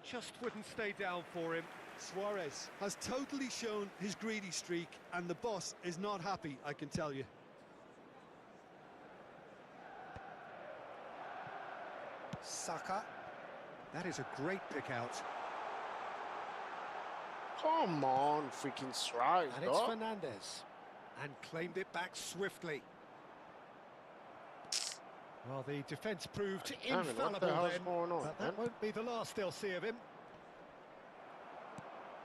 Just wouldn't stay down for him. Suarez has totally shown his greedy streak, and the boss is not happy, I can tell you. Saka. That is a great pick out. Come on, freaking Suarez, And it's dog. Fernandez. And claimed it back swiftly. Well, the defence proved Damn it, infallible what the hell's then, going on, but man? that won't be the last they'll see of him.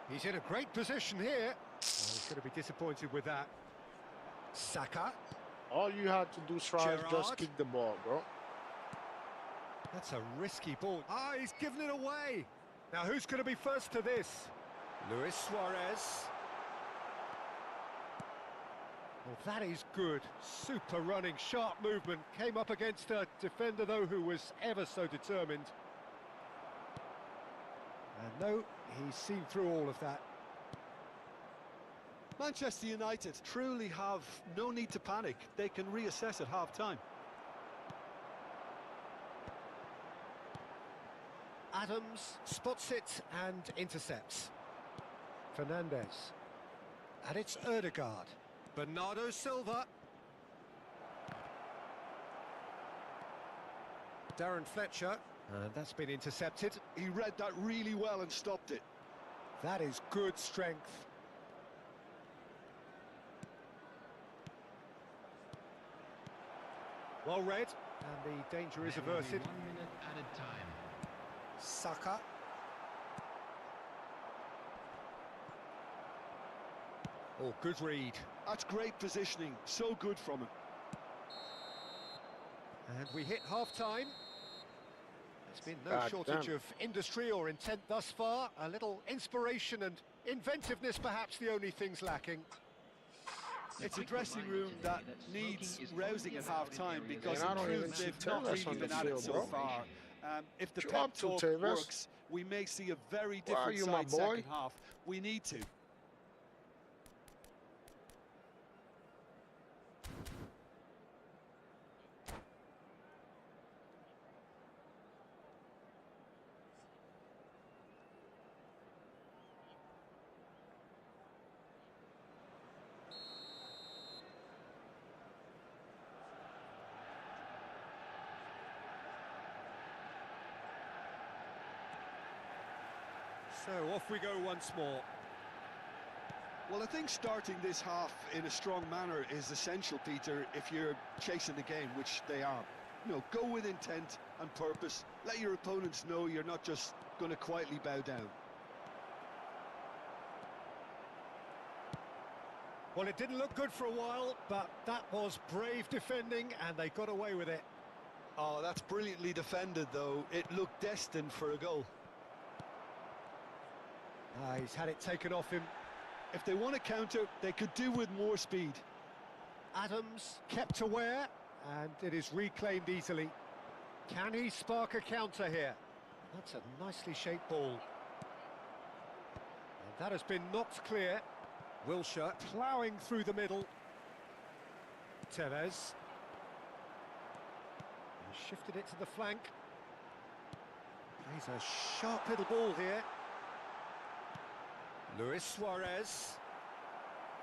He's in a great position here. Oh, he's going to be disappointed with that. Saka. All you had to do, Suarez, just Gerrard. kick the ball, bro. That's a risky ball. Ah, he's given it away. Now, who's going to be first to this? Luis Suarez. Well, that is good. Super running, sharp movement. Came up against a defender, though, who was ever so determined. And no, he's seen through all of that. Manchester United truly have no need to panic. They can reassess at half-time. Adams spots it and intercepts. Fernandez. And it's Odegaard. Bernardo Silva. Darren Fletcher. And that's been intercepted. He read that really well and stopped it. That is good strength. Well read. And the danger is averted. 1 minute added time. Saka. Oh, good read. That's great positioning, so good from him. And we hit half-time. There's been no God shortage damn. of industry or intent thus far. A little inspiration and inventiveness, perhaps the only things lacking. It's a dressing room that needs rousing at half-time because Man, I in don't even truth see they've not Tevez really on the been at it field, so bro. far. If the What you pep up to, talk Tevez? works, we may see a very Where are different you, my side boy? second half. We need to. So off we go once more. Well, I think starting this half in a strong manner is essential, Peter, if you're chasing the game, which they are. You know, go with intent and purpose. Let your opponents know you're not just going to quietly bow down. Well, it didn't look good for a while, but that was brave defending and they got away with it. Oh, that's brilliantly defended, though. It looked destined for a goal. He's had it taken off him. If they want to counter, they could do with more speed. Adams kept aware, and it is reclaimed easily. Can he spark a counter here? That's a nicely shaped ball. And that has been knocked clear. Wilshere ploughing through the middle. Tevez. He shifted it to the flank. Plays a sharp little ball here. Luis Suarez.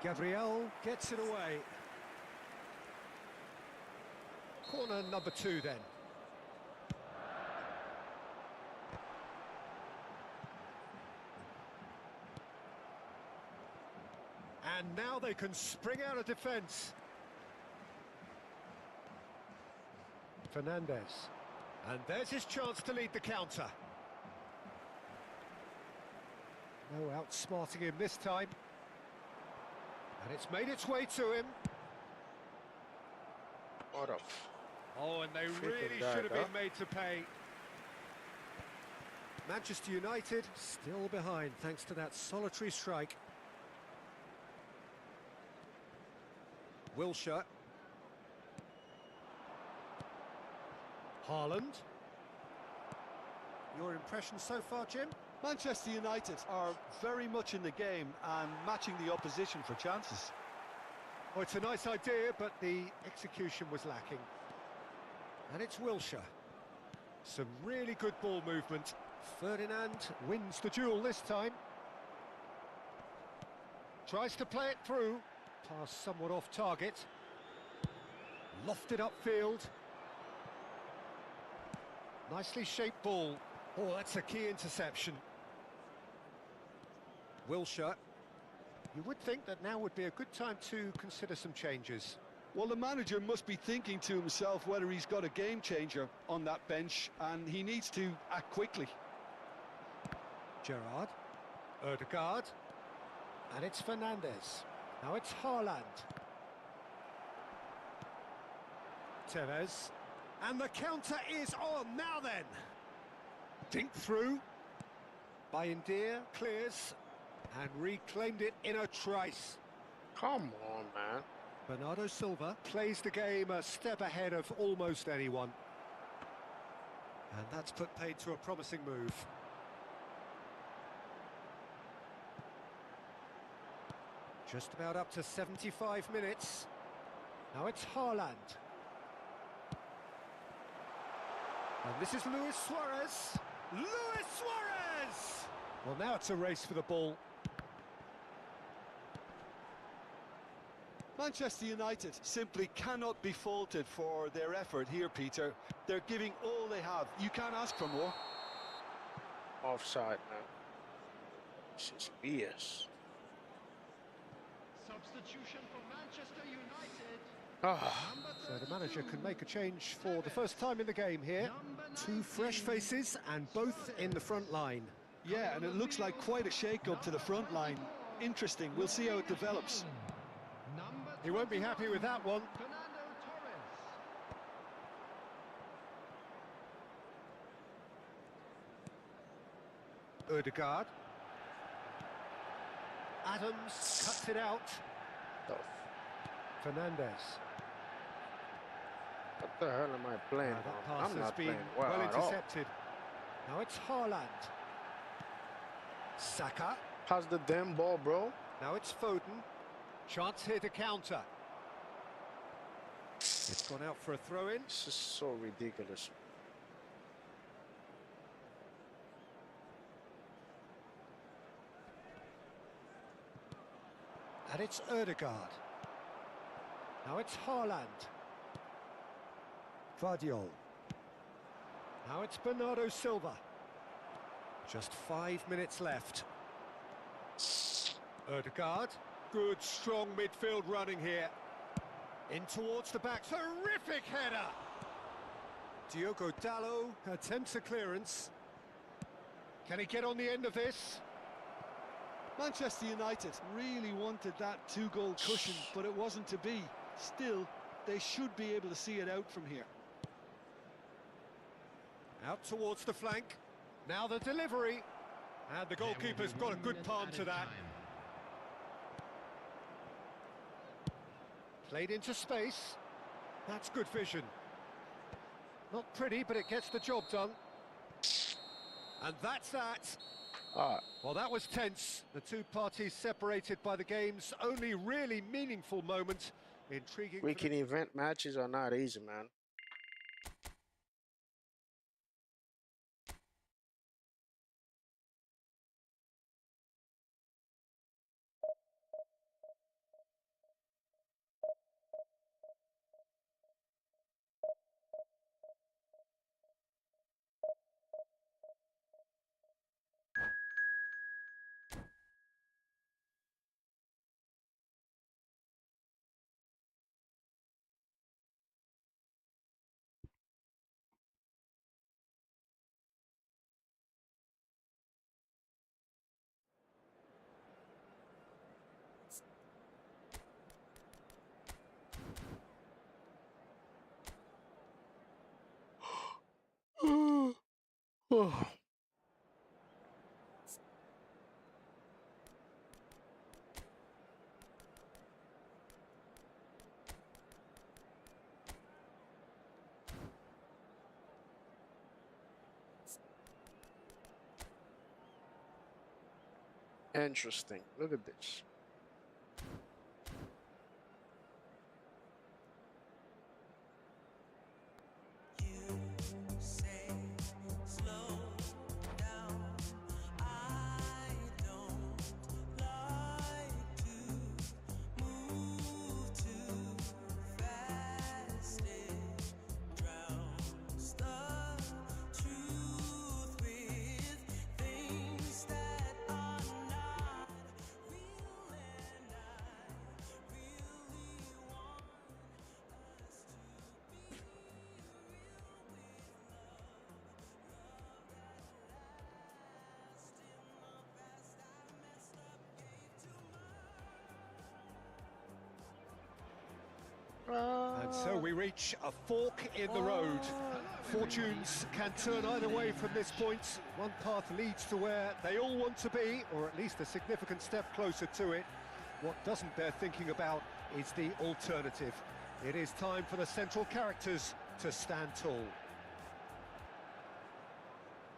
Gabriel gets it away. Corner number 2 then. And now they can spring out of defence. Fernandez. And there's his chance to lead the counter. No outsmarting him this time. And it's made its way to him. What up? Oh, and they Freaking really guy, should have huh? been made to pay. Manchester United still behind thanks to that solitary strike. Wilshere. Haaland. Your impression so far, Jim? Manchester United are very much in the game and matching the opposition for chances. Oh, it's a nice idea, but the execution was lacking. And it's Wilshere. Some really good ball movement. Ferdinand wins the duel this time. Tries to play it through. Pass somewhat off target. Lofted upfield. Nicely shaped ball. Oh, that's a key interception. Wilshere. You would think that now would be a good time to consider some changes. Well, the manager must be thinking to himself whether he's got a game changer on that bench, and he needs to act quickly. Gerrard. Ødegaard. And it's Fernandez. Now it's Haaland. Tevez. And the counter is on. Now then. Dink through. Bayindir clears. And reclaimed it in a trice. Come on, man. Bernardo Silva plays the game a step ahead of almost anyone. And that's put paid to a promising move. Just about up to 75 minutes. Now it's Haaland. And this is Luis Suarez. Luis Suarez! Well, now it's a race for the ball. Manchester United simply cannot be faulted for their effort here, Peter. They're giving all they have. You can't ask for more. Offside, man. This is BS. Substitution for Manchester United. Ah, So the manager can make a change for the first time in the game here. Two fresh faces and both in the front line. Yeah, and it looks like quite a shake-up to the front line. Interesting. We'll see how it develops. He won't be happy with that one. Ødegaard. Adams cuts it out. Oh, Fernandes. what the hell am I playing? That on? pass I'm has not been playing well well at all. intercepted. Now it's Haaland. Saka. Pass the damn ball, bro. Now it's Foden. Chance here to counter. It's gone out for a throw-in. This is so ridiculous. And it's Ødegaard. Now it's Haaland. Guardiola. Now it's Bernardo Silva. Just 5 minutes left. Ødegaard. Good, strong midfield running here. In towards the back. Terrific header! Diogo Dalot attempts a clearance. Can he get on the end of this? Manchester United really wanted that 2-goal cushion, but it wasn't to be. Still, they should be able to see it out from here. Out towards the flank. Now the delivery. And the goalkeeper's got a good palm to that. Played into space. That's good vision. Not pretty, but it gets the job done. And that's that. Well, that was tense. The two parties separated by the game's only really meaningful moment. Intriguing. Weekend event matches are not easy, man. Oh. Interesting. Look at this. And so we reach a fork in the road. Fortunes can turn either way from this point. One path leads to where they all want to be, or at least a significant step closer to it. What doesn't bear thinking about is the alternative. It is time for the central characters to stand tall.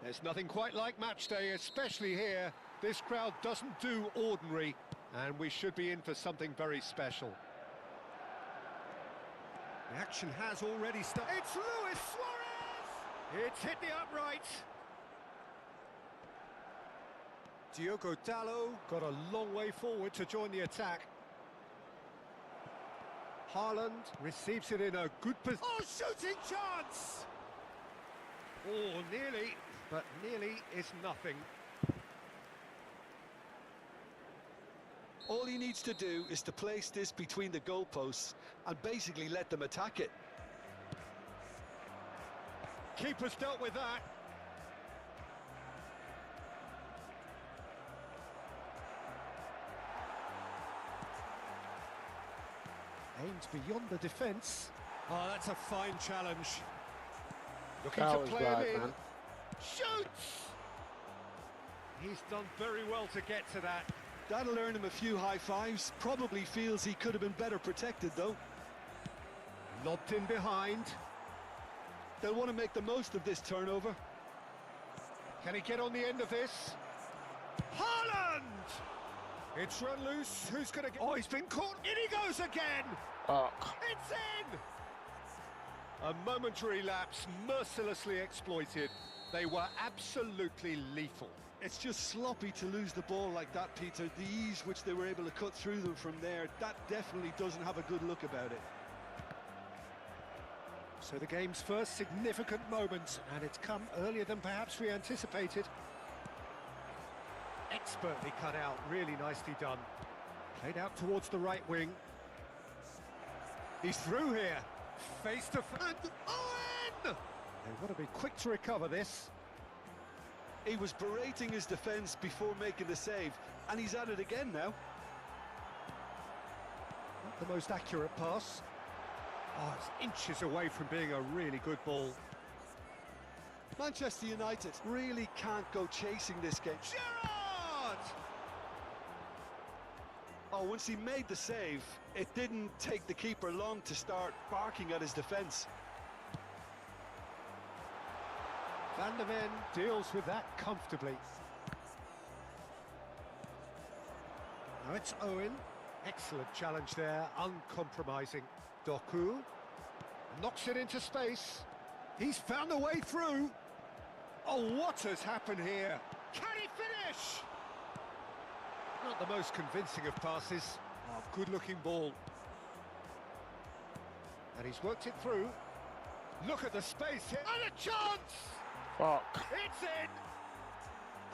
There's nothing quite like match day, especially here. This crowd doesn't do ordinary, and we should be in for something very special. The action has already started. It's Luis Suarez! It's hit the upright. Diogo Dalot got a long way forward to join the attack. Haaland receives it in a good position. Oh, shooting chance! Oh, nearly, but nearly is nothing. All he needs to do is to place this between the goalposts and basically let them attack it. Keeper's dealt with that. Aims beyond the defence. Oh, that's a fine challenge. Looking That to was play bad, him in. man. Shoots! He's done very well to get to that. That'll earn him a few high fives. Probably feels he could have been better protected, though. Lobbed in behind. They'll want to make the most of this turnover. Can he get on the end of this? Haaland! It's run loose. Who's going to get... Oh, he's been caught. In he goes again! Fuck. It's in! A momentary lapse, mercilessly exploited. They were absolutely lethal. It's just sloppy to lose the ball like that, Peter. The ease which they were able to cut through them from there, that definitely doesn't have a good look about it. So the game's first significant moment, and it's come earlier than perhaps we anticipated. Expertly cut out, really nicely done. Played out towards the right wing. He's through here. Face to face. And Owen! They've got to be quick to recover this. He was berating his defence before making the save, and he's at it again now. Not the most accurate pass. Oh, it's inches away from being a really good ball. Manchester United really can't go chasing this game. Gerrard! Oh, once he made the save, it didn't take the keeper long to start barking at his defence. Van der Ven deals with that comfortably. Now it's Owen. Excellent challenge there, uncompromising. Doku knocks it into space. He's found a way through. Oh, what has happened here? Can he finish? Not the most convincing of passes. Oh, good-looking ball. And he's worked it through. Look at the space here. And a chance! Fuck. It's in!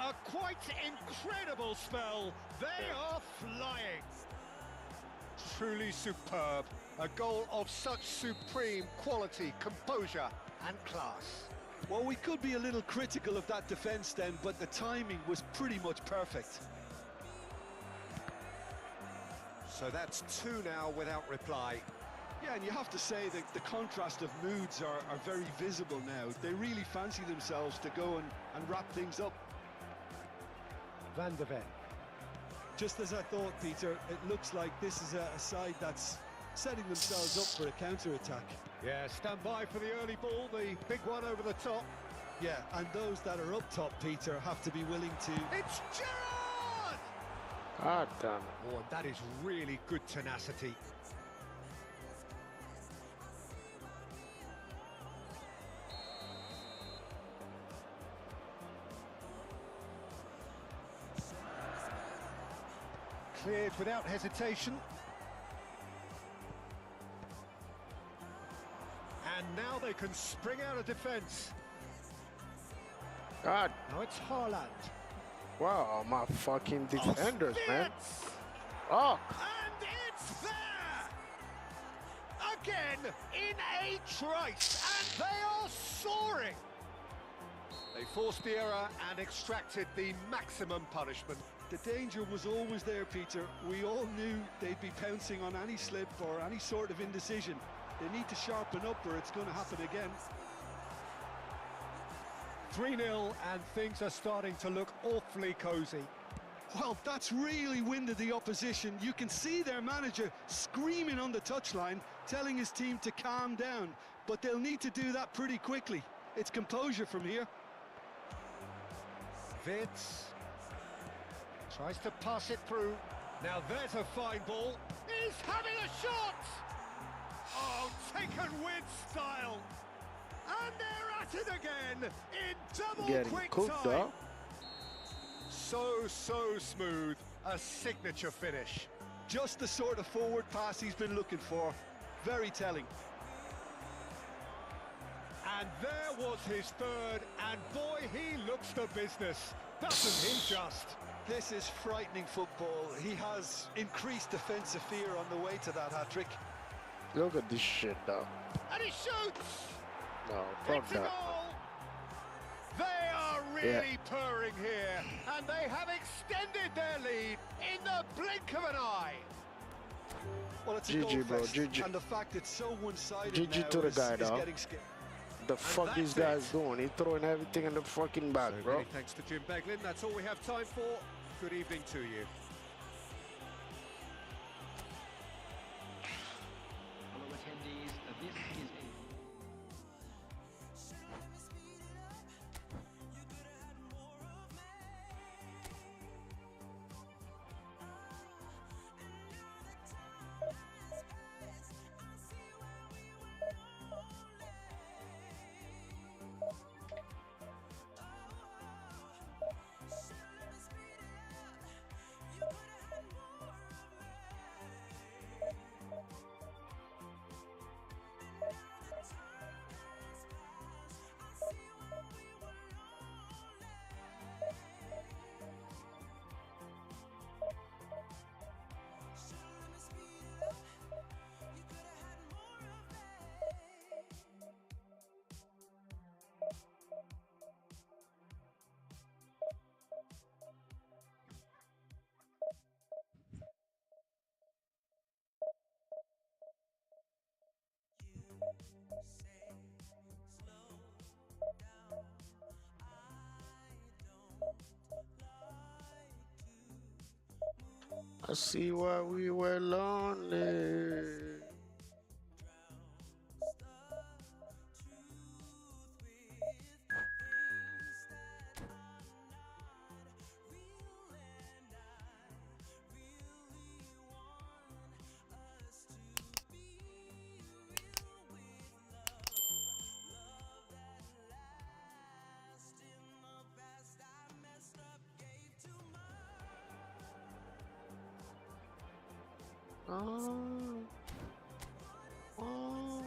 A quite incredible spell. They are flying. Truly superb. A goal of such supreme quality, composure and class. Well, we could be a little critical of that defence then, but the timing was pretty much perfect. So that's two now without reply. Yeah, and you have to say that the contrast of moods are very visible now. They really fancy themselves to go and wrap things up. Van der Ven. Just as I thought, Peter, it looks like this is a side that's setting themselves up for a counter-attack. Yeah, stand by for the early ball, the big one over the top. Yeah, and those that are up top, Peter, have to be willing to... It's Gerrard! God damn it. Oh, and that is really good tenacity. Cleared without hesitation. And now they can spring out of defence. God. Now it's Haaland. Wow, my fucking defenders, man. It's- Oh. And it's there! Again, in a trice, and they are soaring! They forced the error and extracted the maximum punishment. The danger was always there, Peter. We all knew they'd be pouncing on any slip or any sort of indecision. They need to sharpen up or it's going to happen again. 3-0 and things are starting to look awfully cosy. Well, that's really winded the opposition. You can see their manager screaming on the touchline, telling his team to calm down. But they'll need to do that pretty quickly. It's composure from here. Vitz tries to pass it through. Now there's a fine ball. He's having a shot! Oh, taken with style. And they're at it again in double Getting quick cooked time. up. So smooth. A signature finish. Just the sort of forward pass he's been looking for. Very telling. And there was his third, and boy, he looks the business. Doesn't he just? This is frightening football. He has increased defensive fear on the way to that hat-trick. Look at this shit, though. And he shoots! No, fuck It's a that. goal! They are really purring here, and they have extended their lead in the blink of an eye. Well, it's a goal GG, bro. fest, GG. and the fact it's so one-sided GG now to the guy, is dog. getting scary. The fuck these guys doing? He throwing everything in the fucking bag, So bro. many thanks to Jim Beglin. That's all we have time for. Good evening to you. Fellow attendees, this is a I see why we were lonely. Oh. Oh.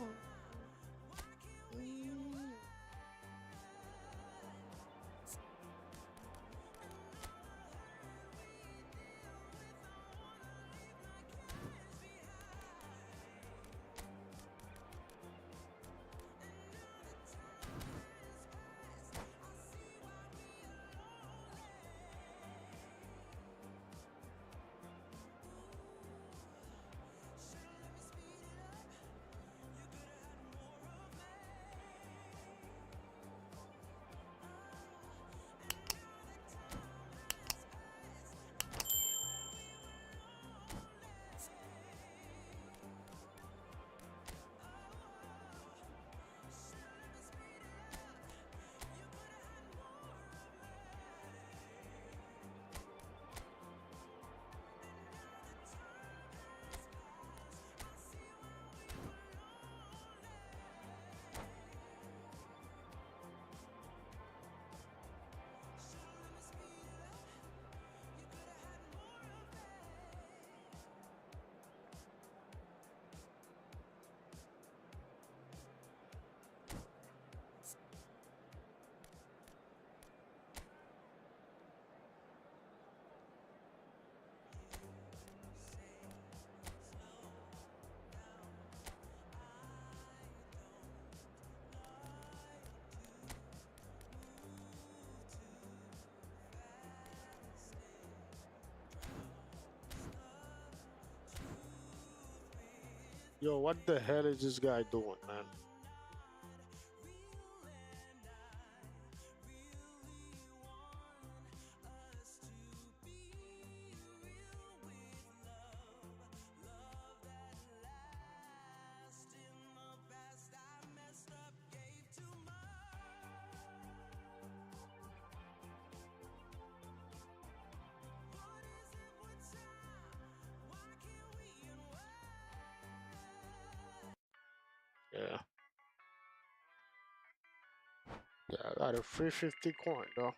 Yo, what the hell is this guy doing, man? Yeah. Yeah, I got a free 50 coin, though.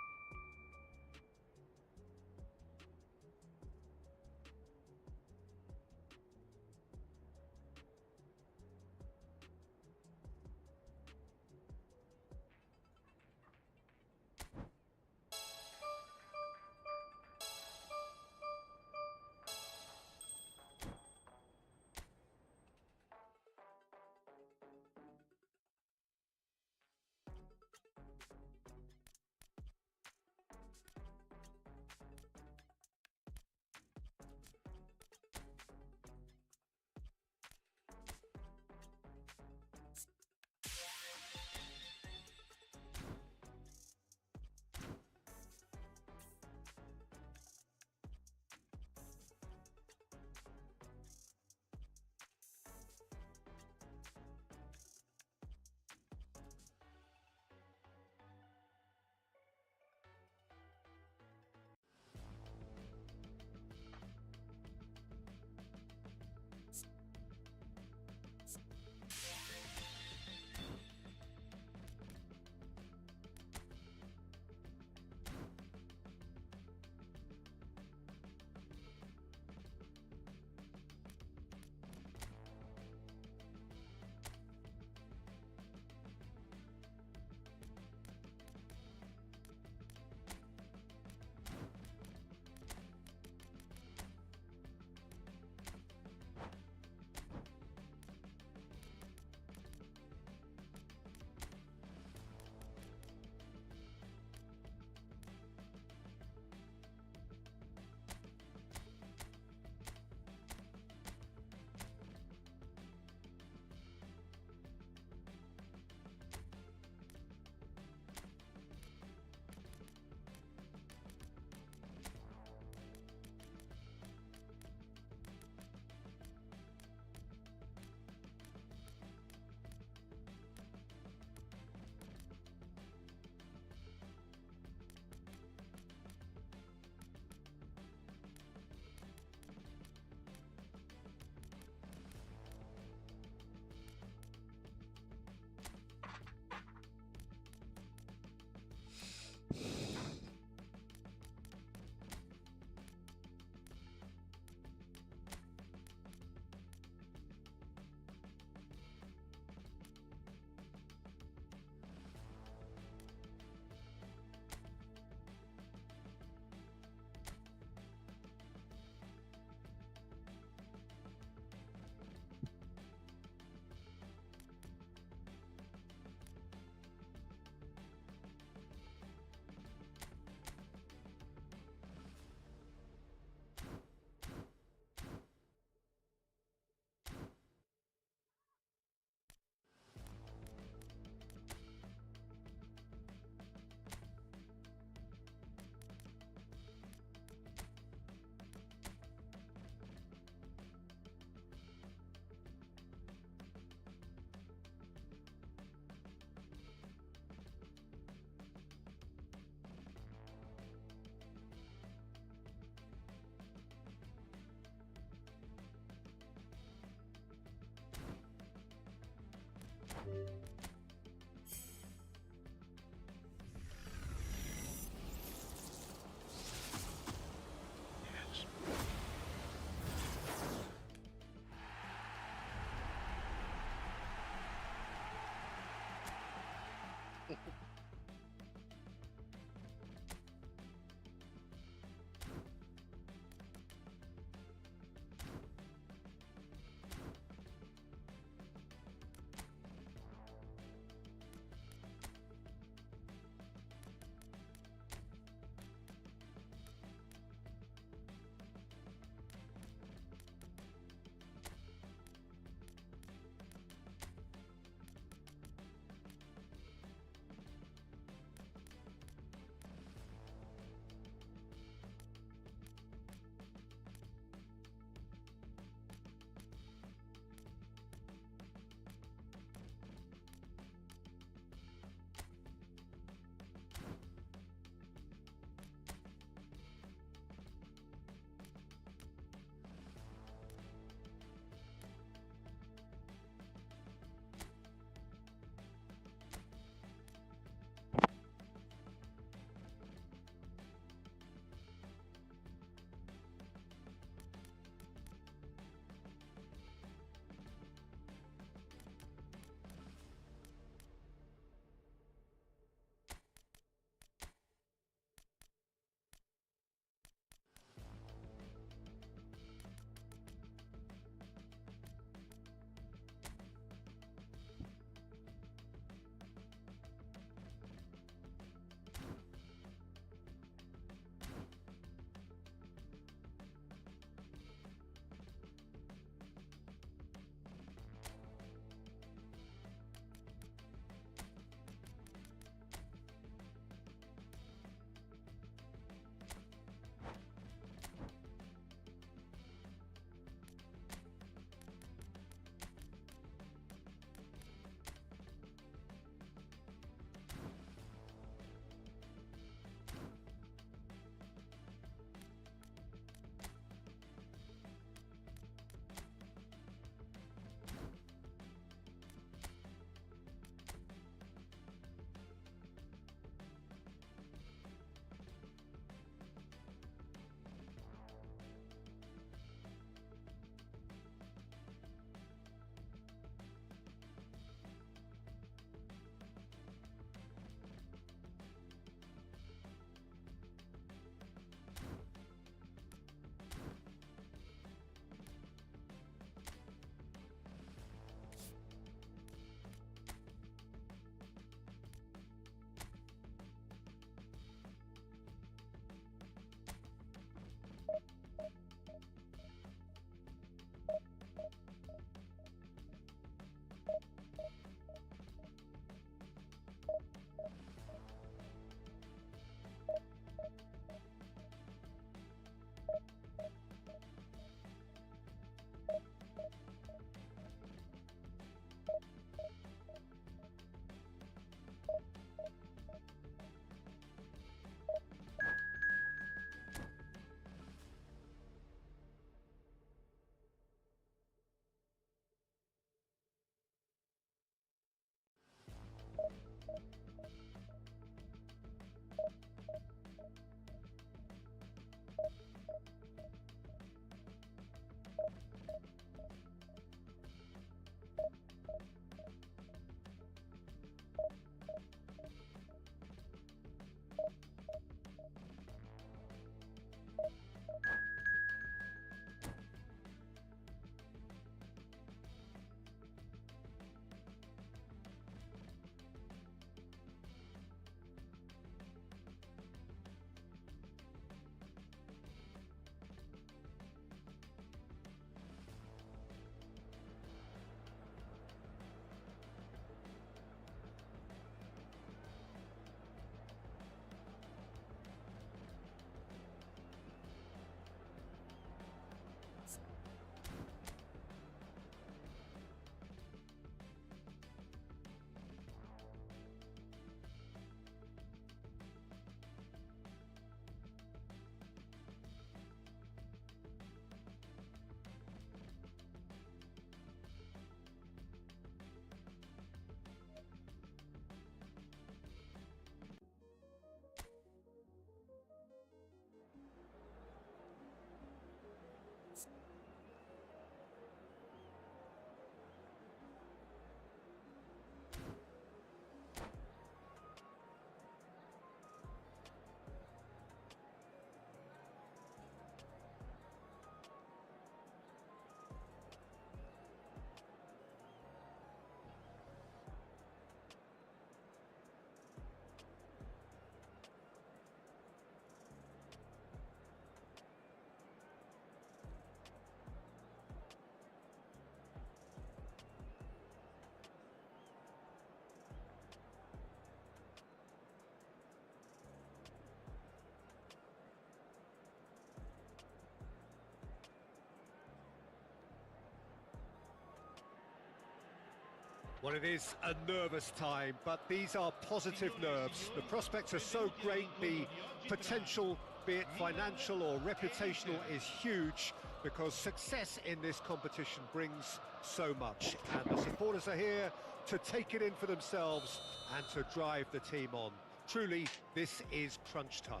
Well, it is a nervous time, but these are positive nerves. The prospects are so great, the potential, be it financial or reputational, is huge, because success in this competition brings so much. And the supporters are here to take it in for themselves and to drive the team on. Truly, this is crunch time.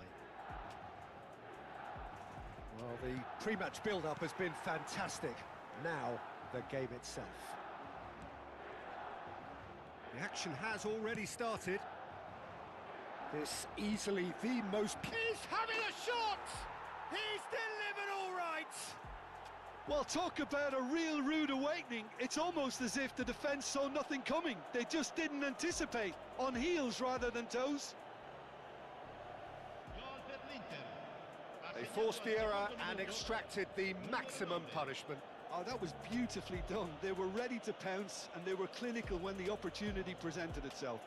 Well, the pre-match build-up has been fantastic. Now, the game itself. The action has already started. This easily the most... He's having a shot! He's delivered all right! Well, talk about a real rude awakening. It's almost as if the defence saw nothing coming. They just didn't anticipate. On heels rather than toes. They forced the error and extracted the maximum punishment. Oh, that was beautifully done. They were ready to pounce and they were clinical when the opportunity presented itself.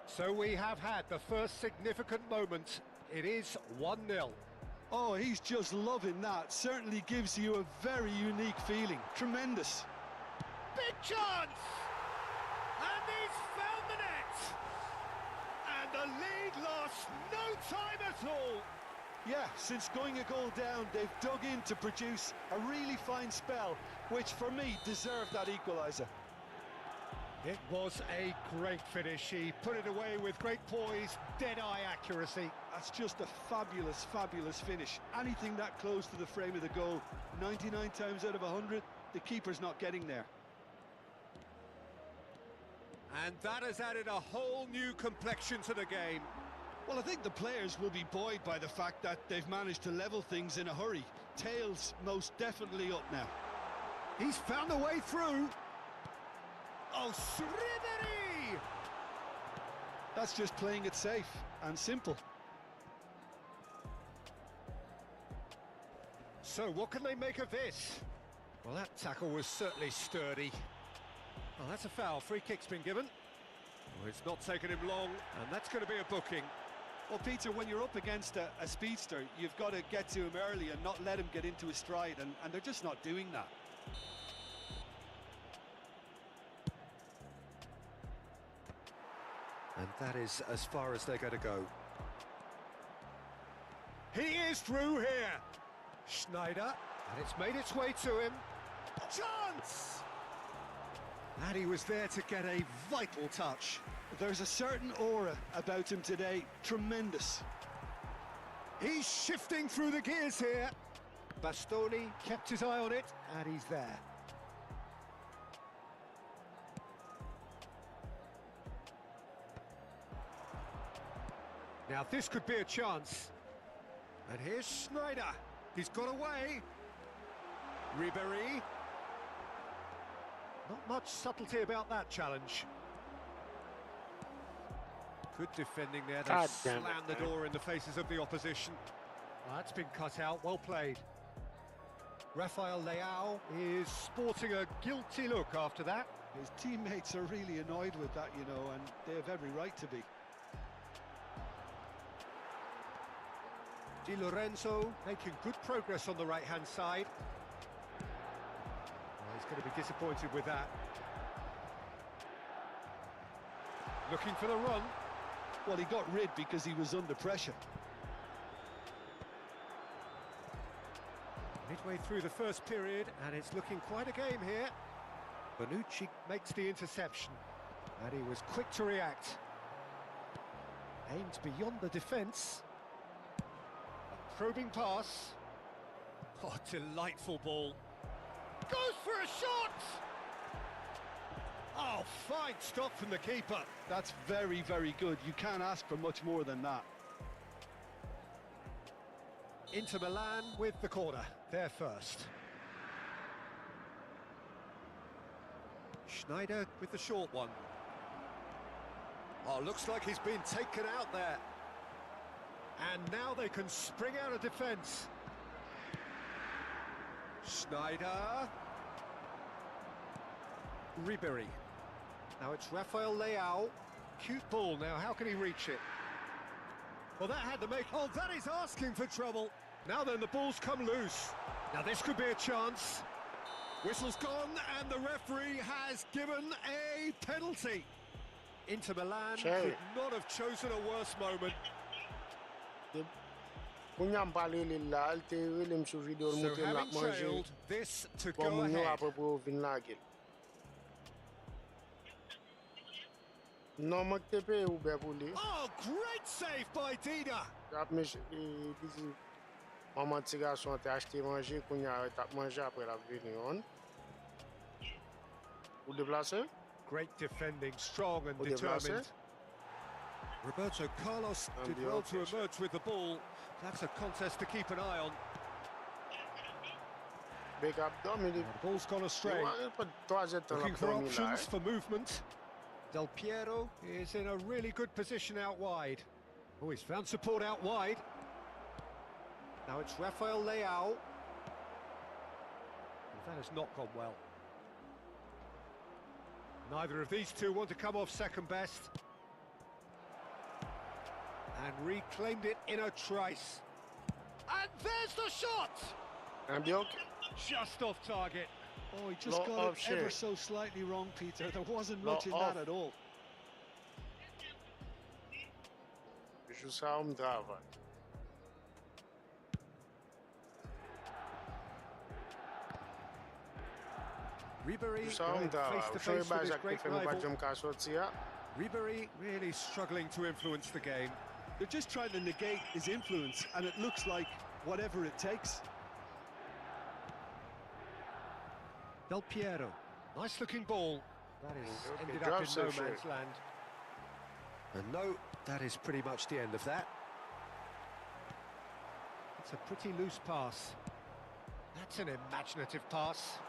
So we have had the first significant moment. It is 1-0. Oh, he's just loving that. Certainly gives you a very unique feeling. Tremendous. Big chance! And he's found the net! And the lead lost no time at all. Yeah, since going a goal down, they've dug in to produce a really fine spell, which for me deserved that equaliser. It was a great finish. He put it away with great poise, dead-eye accuracy. That's just a fabulous, fabulous finish. Anything that close to the frame of the goal, 99 times out of 100, the keeper's not getting there. And that has added a whole new complexion to the game. Well, I think the players will be buoyed by the fact that they've managed to level things in a hurry. Tails most definitely up now. He's found a way through. Oh, Suarez! That's just playing it safe and simple. So what can they make of this? Well, that tackle was certainly sturdy. Well, that's a foul. Free kick's been given. Well, it's not taken him long, and that's going to be a booking. Well, Peter, when you're up against a speedster, you've got to get to him early and not let him get into his stride, and they're just not doing that. And that is as far as they're going to go. He is through here. Schneider, and it's made its way to him. Chance! And he was there to get a vital touch. There's a certain aura about him today. Tremendous. He's shifting through the gears here. Bastoni kept his eye on it, and he's there. Now this could be a chance. And here's Schneider. He's got away. Ribéry. Not much subtlety about that challenge. Good defending there. They slammed the door in the faces of the opposition. Well, that's been cut out. Well played. Rafael Leao is sporting a guilty look after that. His teammates are really annoyed with that, you know, and they have every right to be. Di Lorenzo making good progress on the right-hand side. Well, he's going to be disappointed with that. Looking for the run. Well, he got rid because he was under pressure. Midway through the first period, and it's looking quite a game here. Bonucci makes the interception, and he was quick to react. Aimed beyond the defence. A probing pass. Oh, delightful ball. Goes for a shot! Oh, fine stop from the keeper. That's very, very good. You can't ask for much more than that. Inter Milan with the corner. They're first. Schneider with the short one. Oh, looks like he's been taken out there. And now they can spring out of defence. Schneider. Ribéry. Now it's Rafael Leao. Cute ball now, how can he reach it? Well, that had to make... Oh, that is asking for trouble. Now then, the ball's come loose. Now this could be a chance. Whistle's gone, and the referee has given a penalty. Inter Milan could not have chosen a worse moment. So having trailed, this to go ahead. Oh, great save by Dida. Great defending, strong and determined. Roberto Carlos did well to emerge with the ball. That's a contest to keep an eye on. Big up Dominic. The ball's gone astray. Looking for options for movement. Del Piero is in a really good position out wide. Oh, he's found support out wide. Now it's Rafael Leao. That has not gone well. Neither of these two want to come off second best. And reclaimed it in a trice. And there's the shot! And just off target. Oh, he just got it ever so slightly wrong, Peter. There wasn't much in that at all. Ribery going face to face with his great rival. Ribery really struggling to influence the game. They're just trying to negate his influence, and it looks like whatever it takes. Del Piero, nice looking ball. That is ended up in no man's land. And no, that is pretty much the end of that. It's a pretty loose pass. That's an imaginative pass.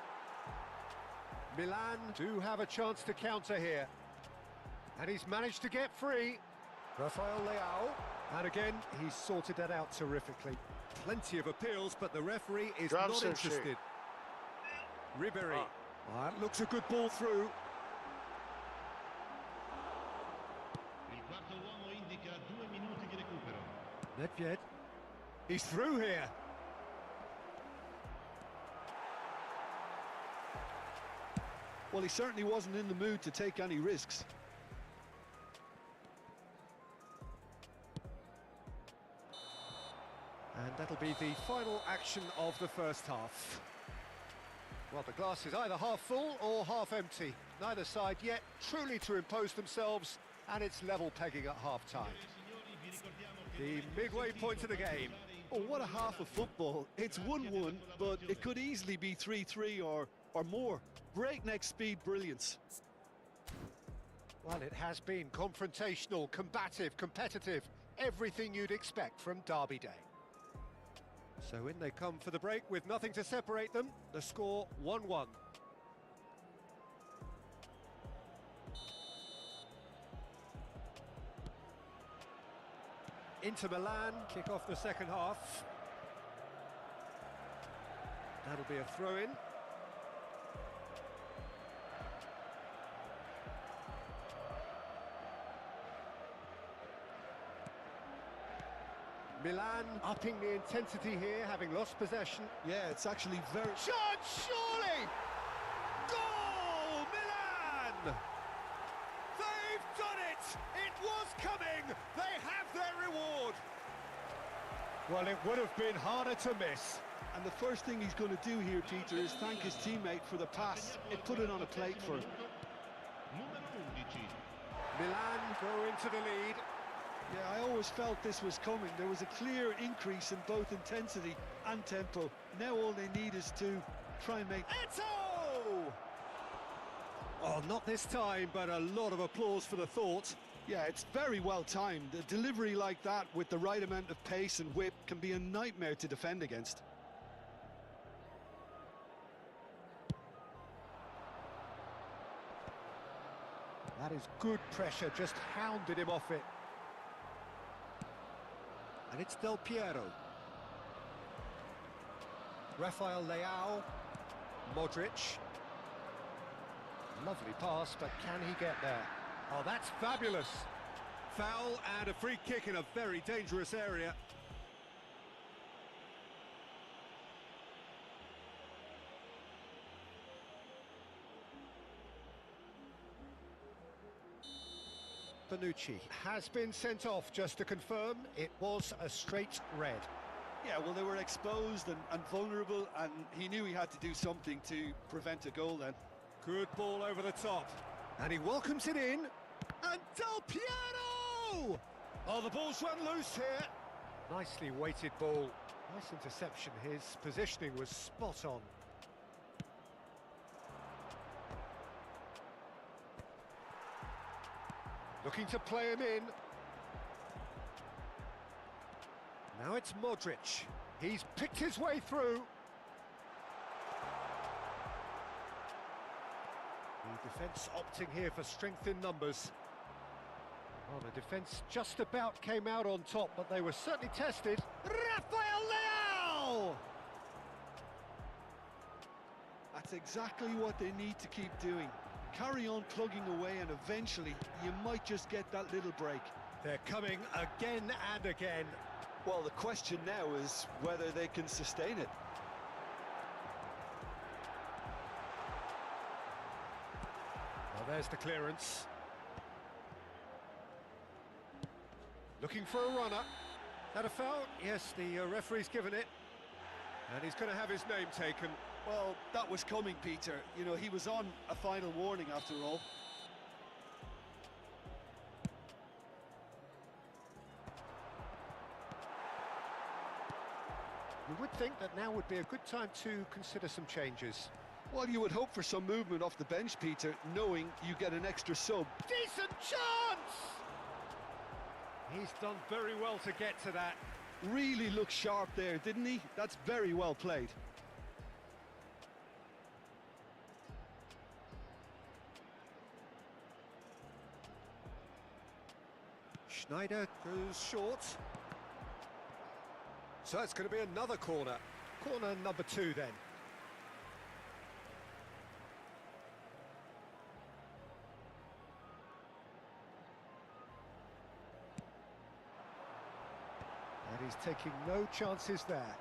Milan do have a chance to counter here. And he's managed to get free. Rafael Leao. And again, he's sorted that out terrifically. Plenty of appeals, but the referee is not interested. Ribery. Oh, that looks a good ball through. Nedved. He's through here. Well, he certainly wasn't in the mood to take any risks. And that'll be the final action of the first half. Well, the glass is either half full or half empty. Neither side yet truly to impose themselves, and it's level pegging at half-time. The midway point of the game. Oh, what a half of football. It's 1-1, but it could easily be 3-3 or more. Breakneck speed brilliance. Well, it has been confrontational, combative, competitive. Everything you'd expect from Derby Day. So in they come for the break with nothing to separate them. The score 1-1. Inter Milan kick off the second half. That'll be a throw-in. Milan upping the intensity here, having lost possession. Yeah, it's actually very... Shot, surely! Goal, Milan! They've done it! It was coming! They have their reward! Well, it would have been harder to miss. And the first thing he's going to do here, Peter, is thank his teammate for the pass. It put it on a plate for him. Milan go into the lead. Yeah, I always felt this was coming. There was a clear increase in both intensity and tempo. Now all they need is to try and make... Eto! Oh, not this time, but a lot of applause for the thought. Yeah, it's very well timed. A delivery like that with the right amount of pace and whip can be a nightmare to defend against. That is good pressure, just hounded him off it. And it's Del Piero. Rafael Leao. Modric. Lovely pass, but can he get there? Oh, that's fabulous. Foul and a free kick in a very dangerous area. Bonucci has been sent off, just to confirm. It was a straight red. Yeah, well, they were exposed and vulnerable, and he knew he had to do something to prevent a goal then. Good ball over the top. And he welcomes it in. And Del Piero! Oh, the ball's run loose here. Nicely weighted ball. Nice interception. His positioning was spot on. Looking to play him in. Now it's Modric. He's picked his way through. The defence opting here for strength in numbers. Well, the defence just about came out on top, but they were certainly tested. Rafael Leao! That's exactly what they need to keep doing. Carry on plugging away, and eventually you might just get that little break. They're coming again and again. Well, the question now is whether they can sustain it. Well, there's the clearance. Looking for a runner. That a foul? Yes, the referee's given it. And he's going to have his name taken. Well, that was coming, Peter. You know, he was on a final warning after all. You would think that now would be a good time to consider some changes. Well, you would hope for some movement off the bench, Peter, knowing you get an extra sub. Decent chance! He's done very well to get to that. Really looked sharp there, didn't he? That's very well played. Schneider goes short. So it's going to be another corner. Corner number 2 then. And he's taking no chances there.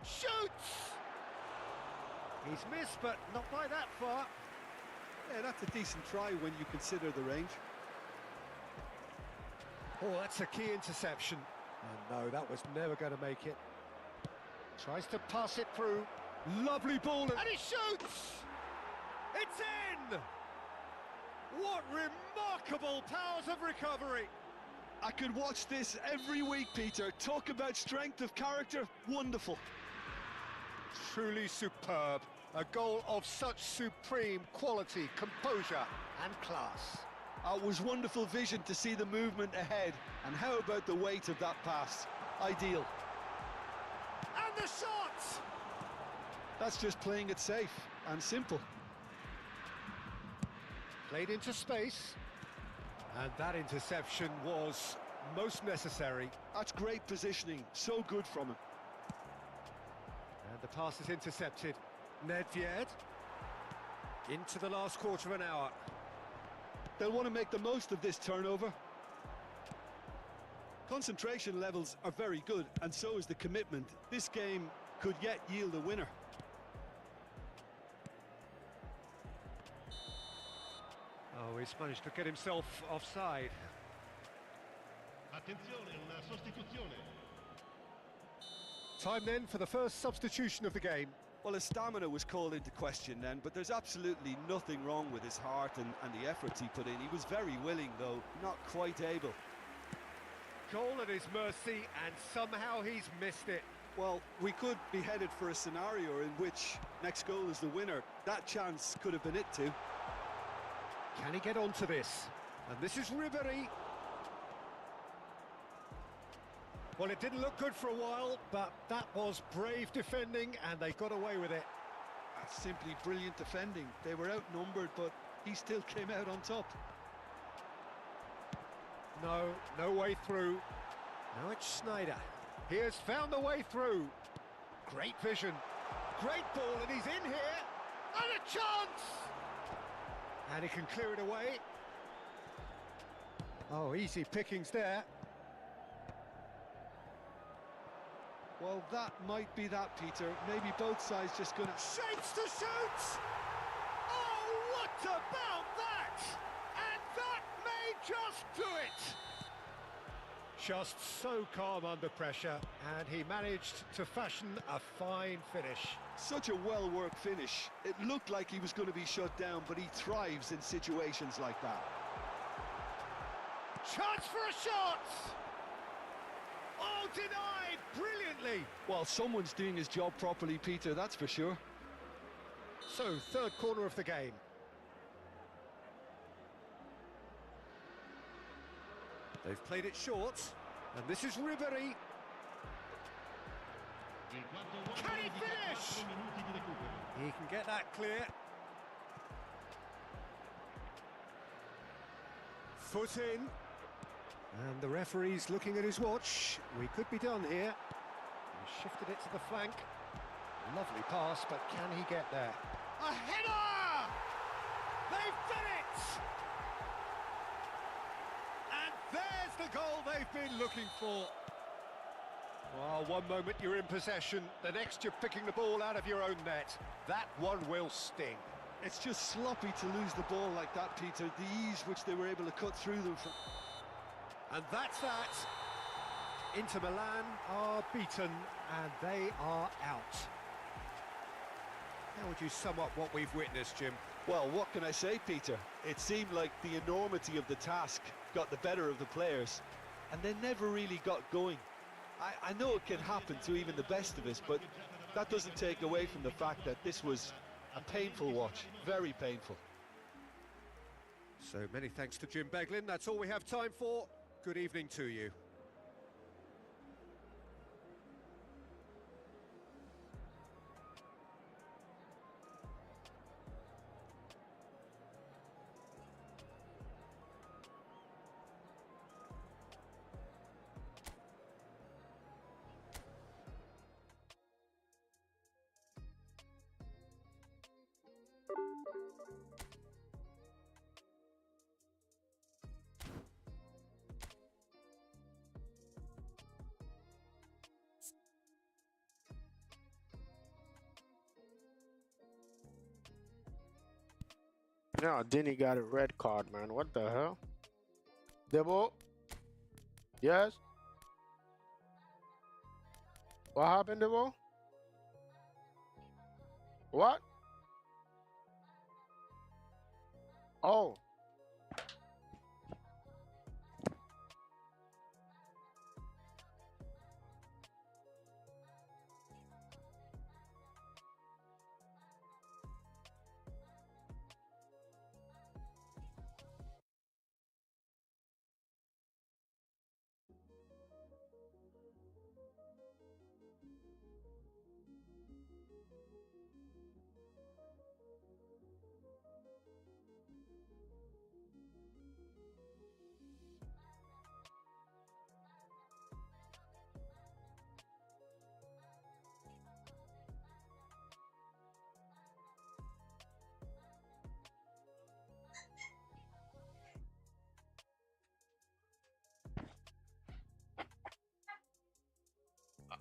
Shoots! He's missed, but not by that far. Yeah, that's a decent try when you consider the range. Oh, that's a key interception. And no, that was never going to make it. Tries to pass it through. Lovely ball, and he shoots! It's in! What remarkable powers of recovery! I could watch this every week, Peter. Talk about strength of character. Wonderful. Truly superb. A goal of such supreme quality, composure and class. It was wonderful vision to see the movement ahead. And how about the weight of that pass? Ideal. And the shot! That's just playing it safe and simple. Played into space. And that interception was most necessary. That's great positioning. So good from him. And the pass is intercepted. Nedved into the last quarter of an hour. They'll want to make the most of this turnover. Concentration levels are very good, and so is the commitment. This game could yet yield a winner. Oh, he's managed to get himself offside. Attenzione, una sostituzione. Time then for the first substitution of the game. Well, his stamina was called into question then, but there's absolutely nothing wrong with his heart and the efforts he put in. He was very willing, though, not quite able. Goal at his mercy, and somehow he's missed it. Well, we could be headed for a scenario in which next goal is the winner. That chance could have been it too. Can he get onto this? And this is Ribery. Well, it didn't look good for a while, but that was brave defending, and they got away with it. That's simply brilliant defending. They were outnumbered, but he still came out on top. No way through. Now it's Schneider. He has found the way through. Great vision. Great ball, and he's in here. And a chance! And he can clear it away. Oh, easy pickings there. Well, that might be that, Peter. Maybe both sides just gonna... Shapes to shoot! Oh, what about that? And Just do it! Just so calm under pressure, and he managed to fashion a fine finish. Such a well-worked finish. It looked like he was going to be shut down, but he thrives in situations like that. Chance for a shot! Oh, denied brilliantly! Well, someone's doing his job properly, Peter, that's for sure. So, third corner of the game. They've played it short, and this is Ribery. Il quarto uomo Can he indica finish? 4 minuti di recupero. He can get that clear. Foot in. And the referee's looking at his watch. We could be done here. He shifted it to the flank. Lovely pass, but can he get there? A header! They've done it! And there's the goal they've been looking for. Well, one moment you're in possession, the next you're picking the ball out of your own net. That one will sting. It's just sloppy to lose the ball like that, Peter. The ease which they were able to cut through them from... And that's that. Inter Milan are beaten and they are out. How would you sum up what we've witnessed, Jim? Well, what can I say, Peter? It seemed like the enormity of the task got the better of the players, and they never really got going. I know it can happen to even the best of us, but that doesn't take away from the fact that this was a painful watch, very painful. So many thanks to Jim Beglin. That's all we have time for. Good evening to you. No, Denny got a red card, man. What the hell? Debo? Yes? What happened, Debo? What? Oh.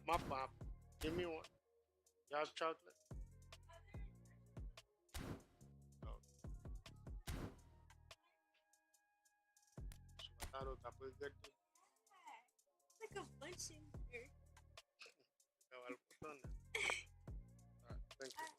My pop. Give me one. Y'all chocolate? Oh. Sumataro tapos ganti. Like a bunch in here. Kawal ko to na. Alright, thank you.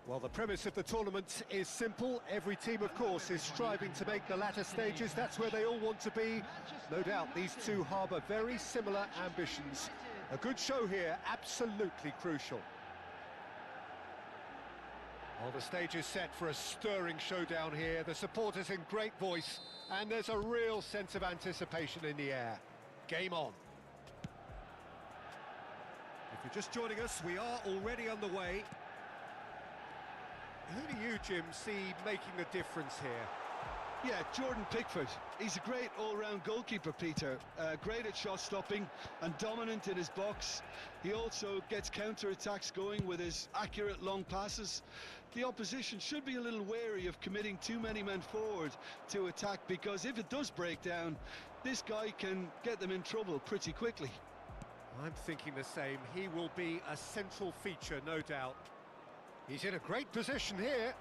Well, the premise of the tournament is simple. Every team, of course, is striving to make the latter stages. That's where they all want to be. No doubt these two harbour very similar ambitions. A good show here, absolutely crucial. Well, the stage is set for a stirring showdown here. The supporters in great voice, and there's a real sense of anticipation in the air. Game on. If you're just joining us, we are already underway. Who do you, Jim, see making the difference here? Yeah, Jordan Pickford. He's a great all-round goalkeeper, Peter. Great at shot stopping and dominant in his box. He also gets counter-attacks going with his accurate long passes. The opposition should be a little wary of committing too many men forward to attack, because if it does break down, this guy can get them in trouble pretty quickly. I'm thinking the same. He will be a central feature, no doubt. He's in a great position here.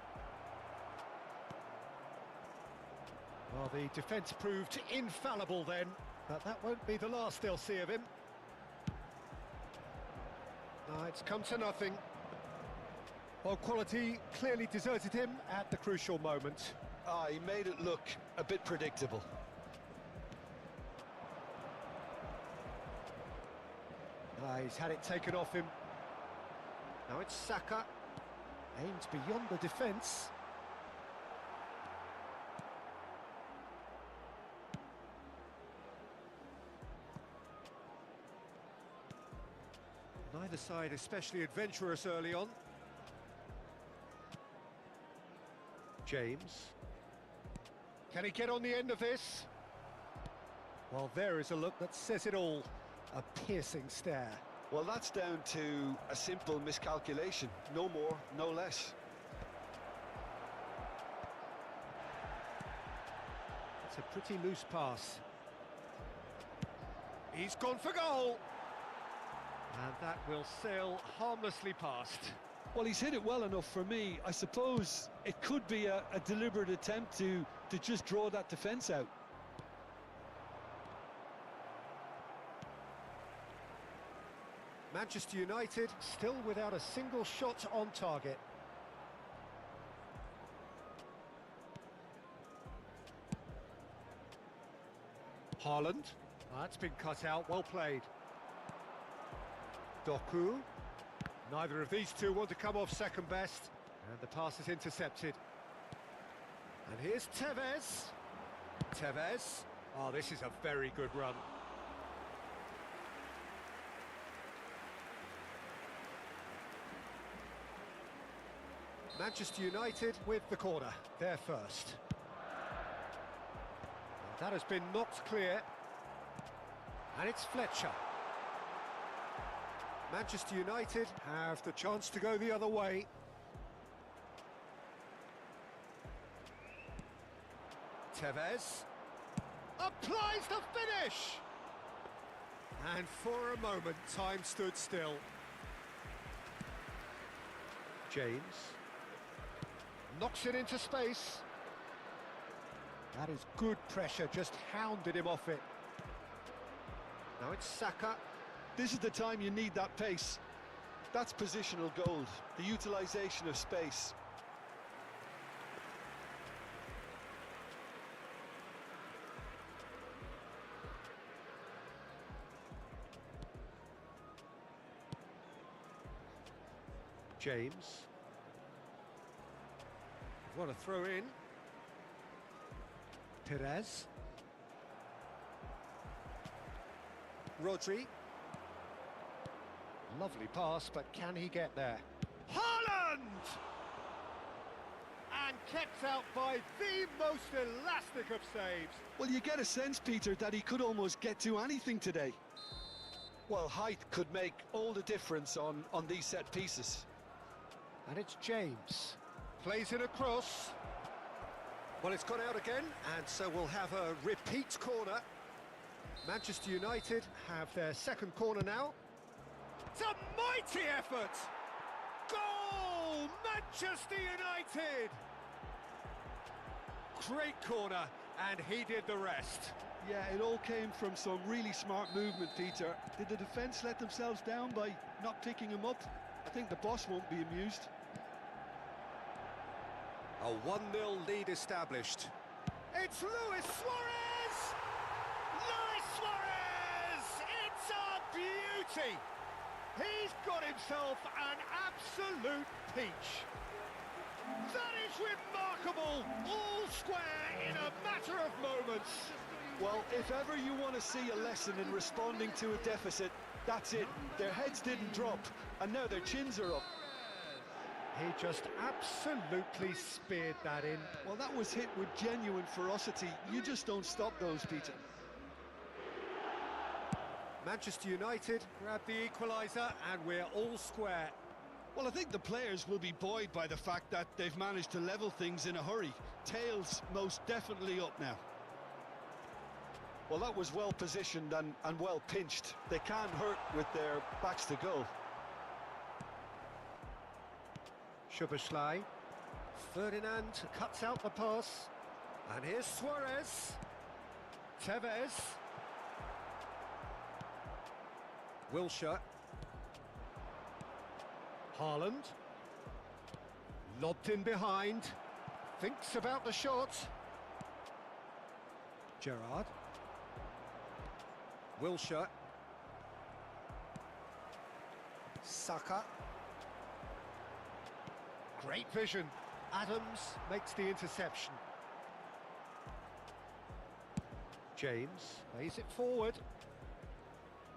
Well, the defence proved infallible then, but that won't be the last they'll see of him. No, it's come to nothing. Well, quality clearly deserted him at the crucial moment. He made it look a bit predictable. He's had it taken off him. Now it's Saka. Aimed beyond the defence. Neither side especially adventurous early on. James. Can he get on the end of this? Well, there is a look that says it all. A piercing stare. Well, that's down to a simple miscalculation. No more, no less. It's a pretty loose pass. He's gone for goal! And that will sail harmlessly past. Well, he's hit it well enough for me. I suppose it could be a deliberate attempt to just draw that defence out. Manchester United still without a single shot on target. Haaland. That's been cut out, well played. Doku. Neither of these two want to come off second best. And the pass is intercepted. And here's Tevez. Tevez. Oh, this is a very good run. Manchester United with the corner, they're first. That has been knocked clear. And it's Fletcher. Manchester United have the chance to go the other way. Tevez applies the finish! And for a moment, time stood still. James knocks it into space. That is good pressure, just hounded him off it. Now it's Saka. This is the time you need that pace. That's positional gold, the utilisation of space. James. What a throw in. Perez. Rodri. Lovely pass, but can he get there? Haaland! And kept out by the most elastic of saves. Well, you get a sense, Peter, that he could almost get to anything today. Well, height could make all the difference on these set pieces. And it's James. Plays it across. Well, it's gone out again, and so we'll have a repeat corner. Manchester United have their second corner now. It's a mighty effort! Goal! Manchester United! Great corner, and he did the rest. Yeah, it all came from some really smart movement, Peter. Did the defence let themselves down by not picking him up? I think the boss won't be amused. A 1-0 lead established. It's Luis Suarez! Luis Suarez! It's a beauty! He's got himself an absolute peach. That is remarkable! All square in a matter of moments. Well, if ever you want to see a lesson in responding to a deficit, that's it. Their heads didn't drop, and now their chins are up. He just absolutely speared that in. Well, that was hit with genuine ferocity. You just don't stop those, Peter. Manchester United grab the equaliser, and we're all square. Well, I think the players will be buoyed by the fact that they've managed to level things in a hurry. Tails most definitely up now. Well, that was well positioned and well pinched. They can't hurt with their backs to goal. Szoboszlai. Ferdinand cuts out the pass. And here's Suarez. Tevez. Wilshere. Haaland. Lobbed in behind. Thinks about the shot. Gerrard. Wilshere. Saka. Great vision. Adams makes the interception. James plays it forward.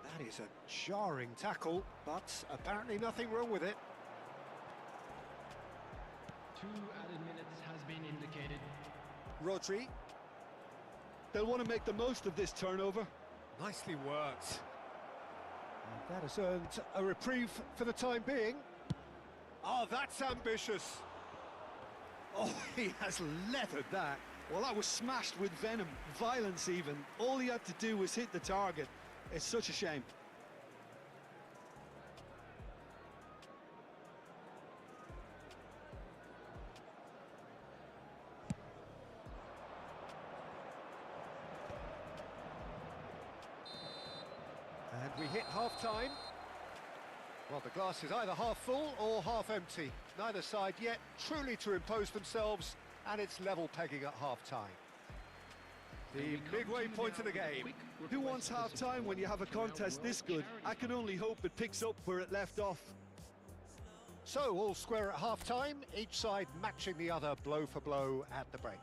That is a jarring tackle, but apparently nothing wrong with it. 2 added minutes has been indicated. Rodri. They'll want to make the most of this turnover. Nicely worked. And that has earned a reprieve for the time being. Oh, that's ambitious. Oh, he has leathered that. Well, that was smashed with venom, violence even. All he had to do was hit the target. It's such a shame. And we hit half-time. Well, the glass is either half full or half empty. Neither side yet truly to impose themselves, and it's level pegging at half-time. The midway point of the game. Who wants half-time when you have a contest this good? I can only hope it picks up where it left off. So, all square at half-time, each side matching the other blow for blow at the break.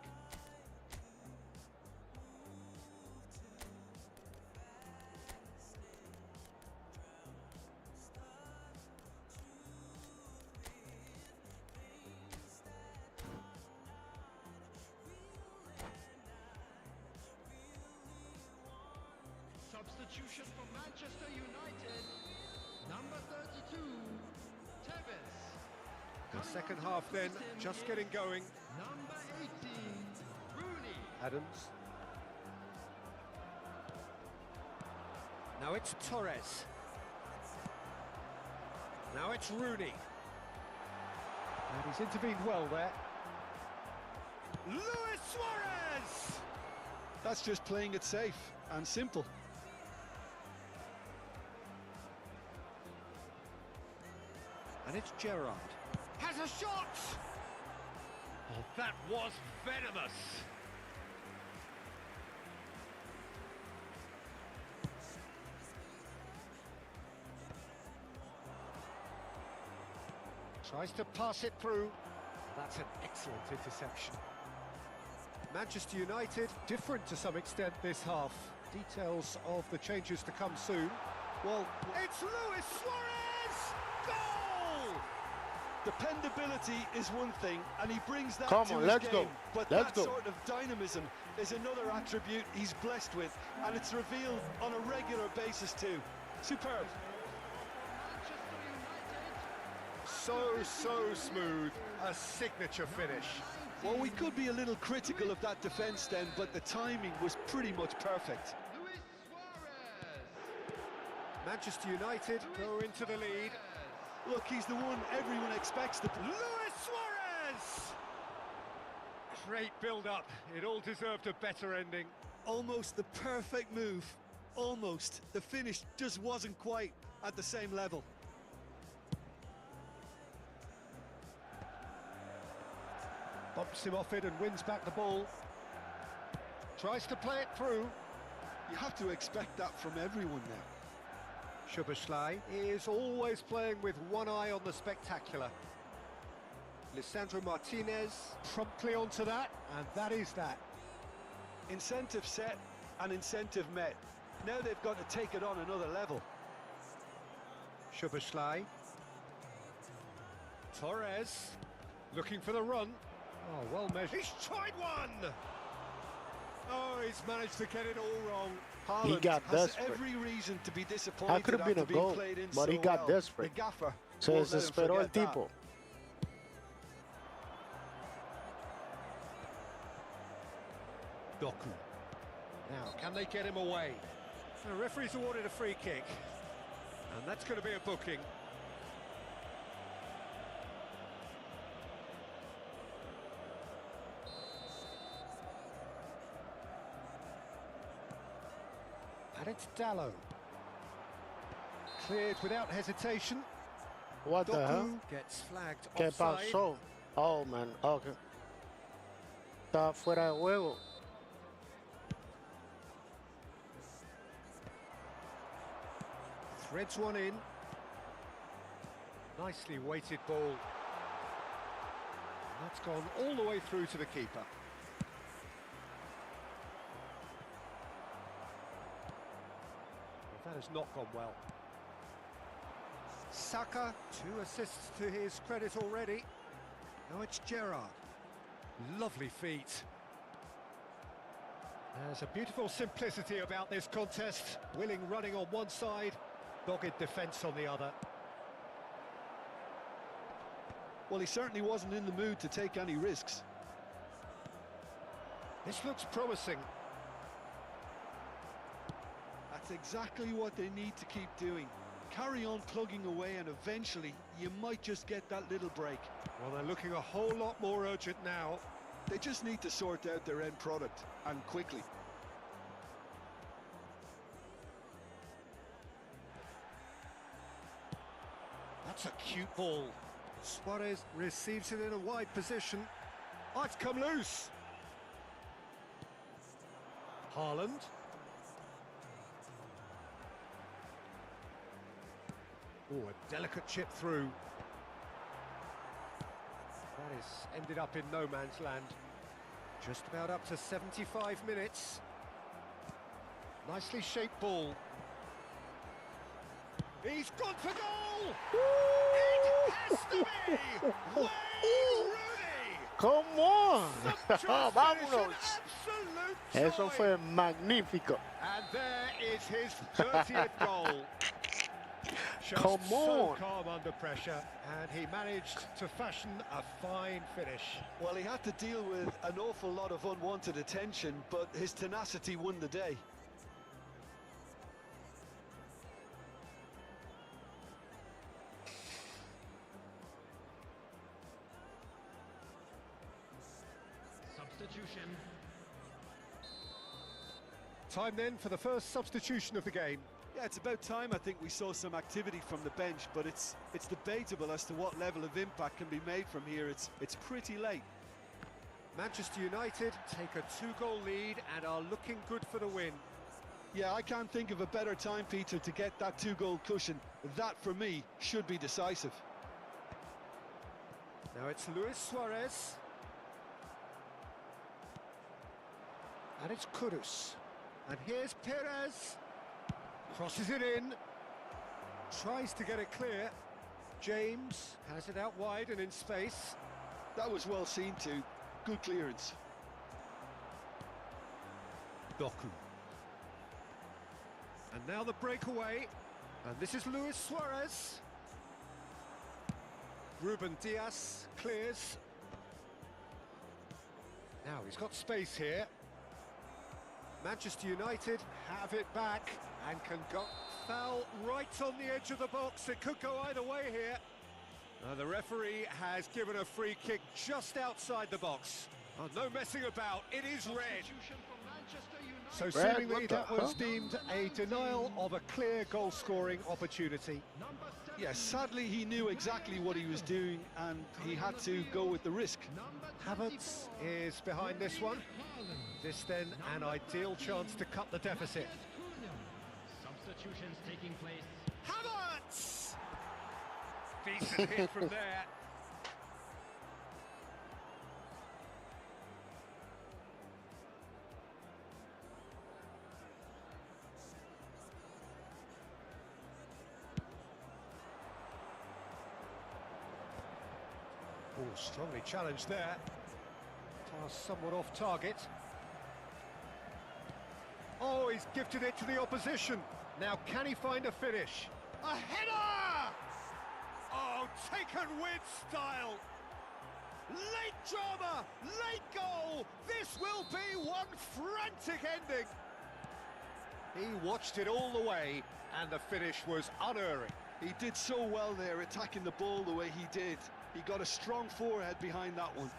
Substitution for Manchester United. Number 32, Tevez. The second half then, just getting going. Number 18, Rooney. Adams. Now it's Torres. Now it's Rooney. And he's intervened well there. Luis Suarez! That's just playing it safe and simple. And it's Gerrard. Has a shot! Oh, that was venomous! Tries to pass it through. That's an excellent interception. Manchester United, different to some extent this half. Details of the changes to come soon. Well, It's Luis Suarez! Goal! dependability is one thing, and he brings that Come to on, his let's game. go. But Let's that go. sort of dynamism is another attribute he's blessed with, and it's revealed on a regular basis too. Superb. So smooth. A signature finish. Well, we could be a little critical of that defence then, but the timing was pretty much perfect. Luis Suarez. Manchester United go into the lead. Look, he's the one everyone expects to... Luis Suarez! Great build-up. It all deserved a better ending. Almost the perfect move. Almost. The finish just wasn't quite at the same level. Bumps him off it and wins back the ball. Tries to play it through. You have to expect that from everyone now. Szoboszlai is always playing with one eye on the spectacular. Lisandro Martinez promptly onto that, and that is that. Incentive set and incentive met. Now they've got to take it on another level. Szoboszlai. Torres looking for the run. Oh, well measured. He's tried one! Oh, he's managed to get it all wrong. He got has desperate. every reason to be disappointed. That could have been after a goal, being played in but so he got well. desperate. The gaffer Se won't let him desesperó el forget that. tipo. Doku. Now, can they get him away? The referee's awarded a free kick. And that's going to be a booking. And it's Dallo. Cleared without hesitation. What the hell? Doku gets flagged ¿Qué offside. pasó? Oh, man. Okay. Está fuera de juego. Threads one in. Nicely weighted ball. And that's gone all the way through to the keeper. That has not gone well. Saka, 2 assists to his credit already. Now it's Gerrard. Lovely feet. There's a beautiful simplicity about this contest. Willing running on one side, dogged defence on the other. Well, he certainly wasn't in the mood to take any risks. This looks promising. That's exactly what they need to keep doing. Carry on plugging away and eventually you might just get that little break. Well, they're looking a whole lot more urgent now. They just need to sort out their end product, and quickly. That's a cute ball. Suarez receives it in a wide position. Oh, it's come loose. Haaland. Oh, a delicate chip through. That is ended up in no man's land. Just about up to 75 minutes. Nicely shaped ball. He's gone for goal! It has to be! Wayne Rooney! Come on! Sumptuous Vámonos! finish, an absolute Eso joy. fue magnífico. And there is his 30th goal. Just Come so on. calm under pressure, and he managed to fashion a fine finish. Well, he had to deal with an awful lot of unwanted attention, but his tenacity won the day. Substitution. Time then for the first substitution of the game. Yeah, it's about time I think we saw some activity from the bench, but it's debatable as to what level of impact can be made from here. It's pretty late. Manchester United take a 2-goal lead and are looking good for the win. Yeah, I can't think of a better time, Peter, to get that 2-goal cushion. That, for me, should be decisive. Now it's Luis Suarez. And it's Kudus. And here's Perez. Crosses it in. Tries to get it clear. James has it out wide and in space. That was well seen too. Good clearance. Doku. And now the breakaway. And this is Luis Suarez. Ruben Diaz clears. Now he's got space here. Manchester United have it back and can go foul right on the edge of the box. It could go either way here. The referee has given a free kick just outside the box. Oh, no messing about, it is red. Substitution for Manchester United. So Red, seemingly what the that was hell? deemed a denial of a clear goal-scoring opportunity. Yes, sadly he knew exactly what he was doing and he had to go with the risk. Havertz is behind this one. This then an ideal chance to cut the deficit. Substitutions taking place. Havertz! Decent hit from there. Oh, strongly challenged there. Pass somewhat off target. Oh, he's gifted it to the opposition. Now, can he find a finish? A header! Oh, taken with style. Late drama, late goal. This will be one frantic ending. He watched it all the way, and the finish was unerring. He did so well there, attacking the ball the way he did. He got a strong forehead behind that one.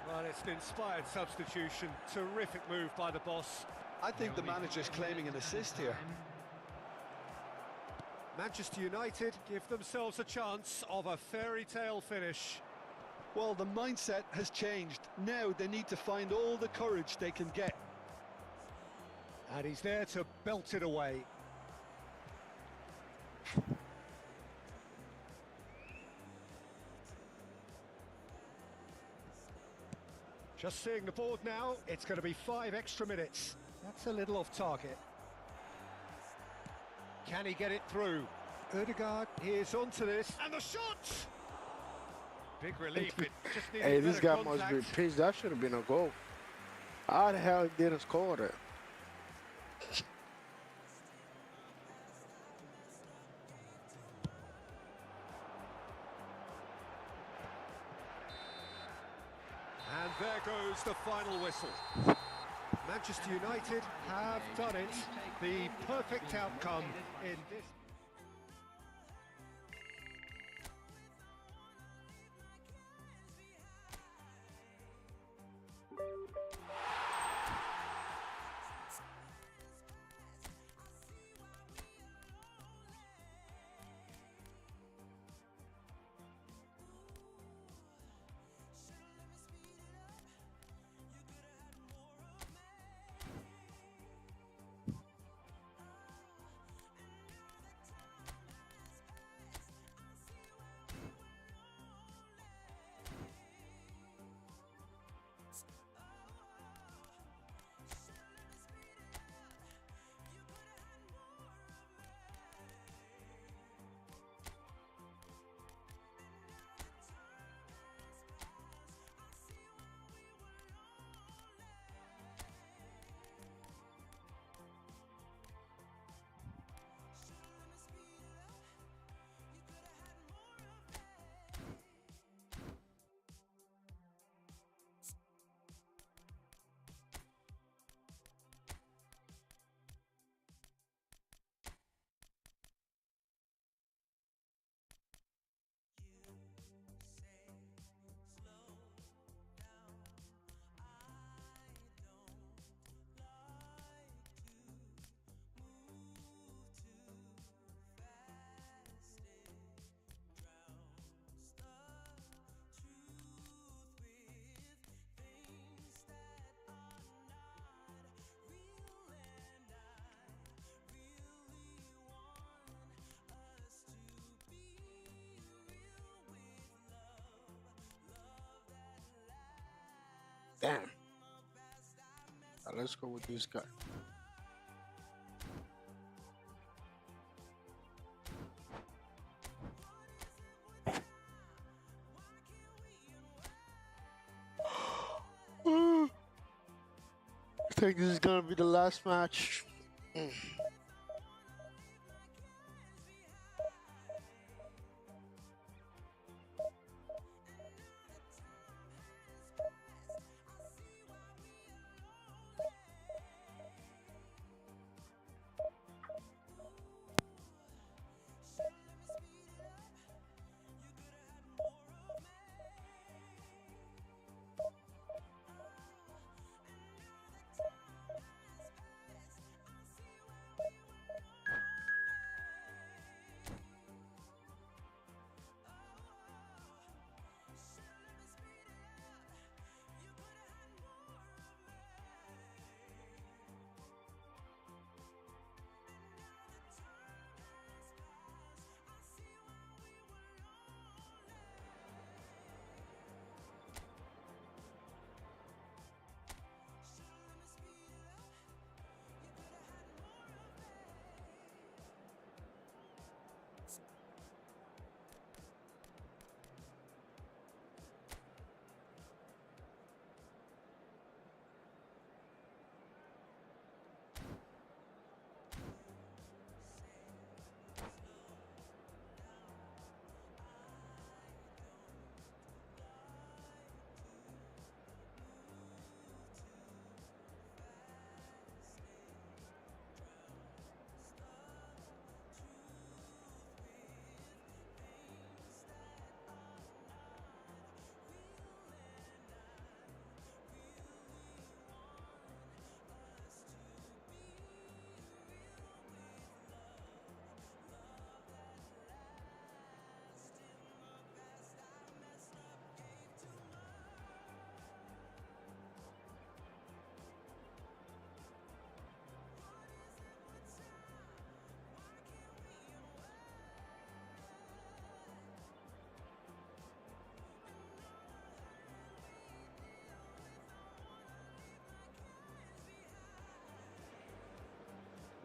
Well, it's an inspired substitution. Terrific move by the boss. I think the manager's claiming an assist here. Manchester United give themselves a chance of a fairy tale finish. Well, the mindset has changed. Now they need to find all the courage they can get. And he's there to belt it away. Just seeing the board now, it's going to be 5 extra minutes. That's a little off target. Can he get it through? Ødegaard is onto this, and the shot! Big relief, it just needed Hey, this better guy contact. must be pissed. That should have been a goal. How the hell he didn't score that? And there goes the final whistle. Manchester United have done it. The perfect outcome in this. Damn. Let's go with this guy. I think this is gonna be the last match.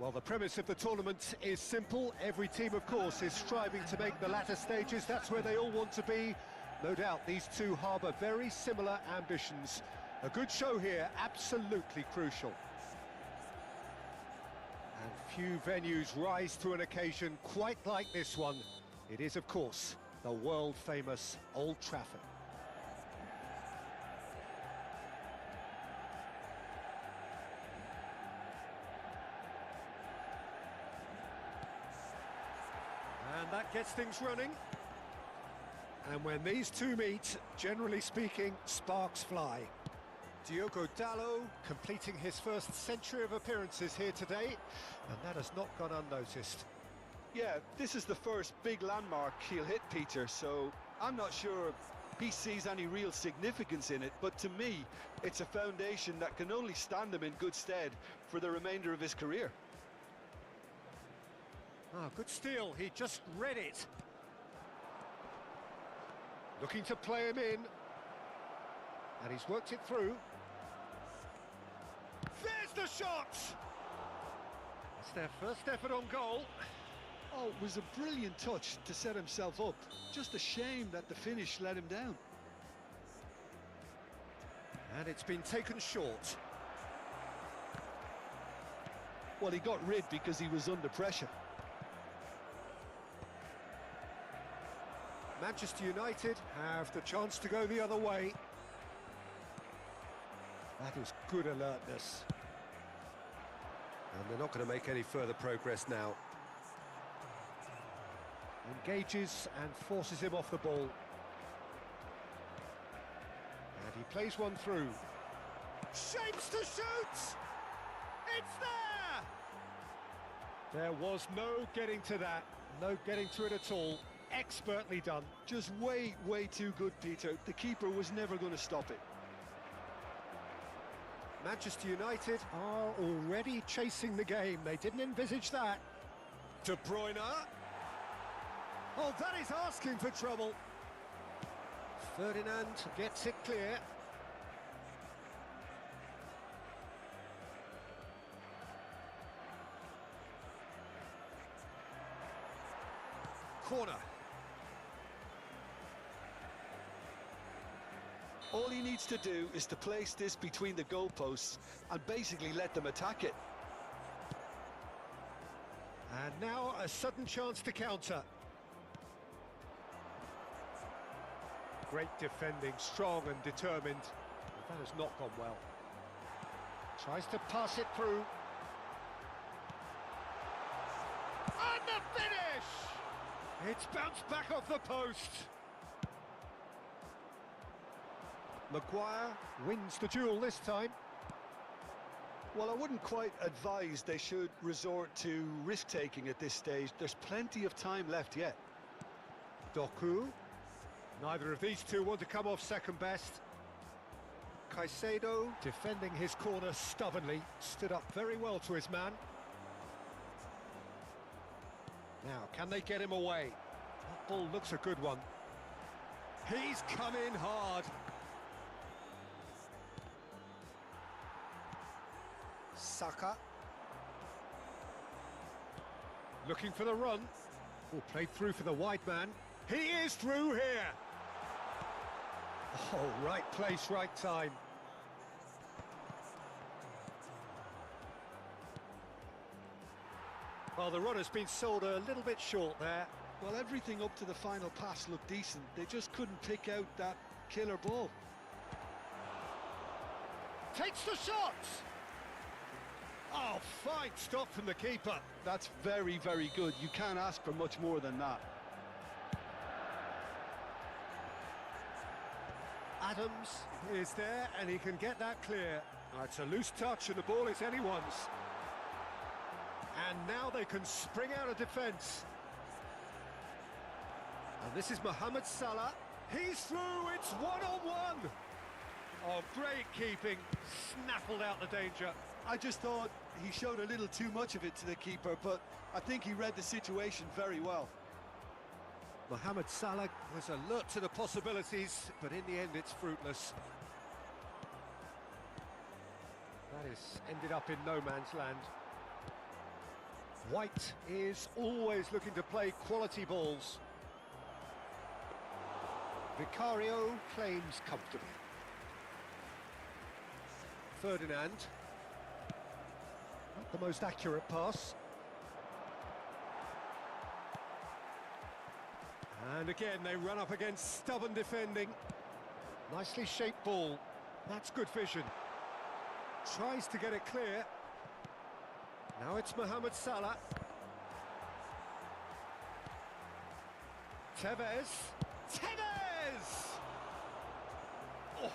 Well, the premise of the tournament is simple. Every team, of course, is striving to make the latter stages. That's where they all want to be. No doubt these two harbour very similar ambitions. A good show here, absolutely crucial. And few venues rise to an occasion quite like this one. It is, of course, the world-famous Old Trafford. And that gets things running. And when these two meet, generally speaking, sparks fly. Diogo Dalot completing his first century of appearances here today, and that has not gone unnoticed. Yeah, this is the first big landmark he'll hit, Peter, so I'm not sure he sees any real significance in it, but to me, it's a foundation that can only stand him in good stead for the remainder of his career. Ah, good steal, he just read it. Looking to play him in. And he's worked it through. There's the shot! It's their first effort on goal. Oh, it was a brilliant touch to set himself up. Just a shame that the finish let him down. And it's been taken short. Well, he got rid because he was under pressure. Manchester United have the chance to go the other way. That is good alertness. And they're not going to make any further progress now. Engages and forces him off the ball. And he plays one through. Shapes to shoot! It's there! There was no getting to that. No getting to it at all. Expertly done. Just way too good, Peter. The keeper was never going to stop it. Manchester United are already chasing the game. They didn't envisage that. De Bruyne. Oh, that is asking for trouble. Ferdinand gets it clear. Corner. All he needs to do is to place this between the goalposts and basically let them attack it. And now a sudden chance to counter. Great defending, strong and determined. But that has not gone well. Tries to pass it through. And the finish! It's bounced back off the post. Maguire wins the duel this time. Well, I wouldn't quite advise they should resort to risk-taking at this stage. There's plenty of time left yet. Doku. Neither of these two want to come off second best. Caicedo defending his corner stubbornly. Stood up very well to his man. Now, can they get him away? That ball looks a good one. He's come in hard. Saka. Looking for the run. Oh, played through for the wide man. He is through here. Oh, right place, right time. Well, the run has been sold a little bit short there. Well, everything up to the final pass looked decent. They just couldn't pick out that killer ball. Takes the shot! Oh, fine stop from the keeper. That's very good. You can't ask for much more than that. Adams is there and he can get that clear. It's a loose touch and the ball is anyone's. And now they can spring out of defence. And this is Mohamed Salah. He's through, it's one-on-one. Oh, great keeping, snaffled out the danger. I just thought he showed a little too much of it to the keeper, but I think he read the situation very well. Mohamed Salah was alert to the possibilities, but in the end it's fruitless. That is ended up in no man's land. White is always looking to play quality balls. Vicario claims comfortably. Ferdinand. Not the most accurate pass. And again, they run up against stubborn defending. Nicely shaped ball. That's good vision. Tries to get it clear. Now it's Mohamed Salah. Tevez. Tevez! Oh,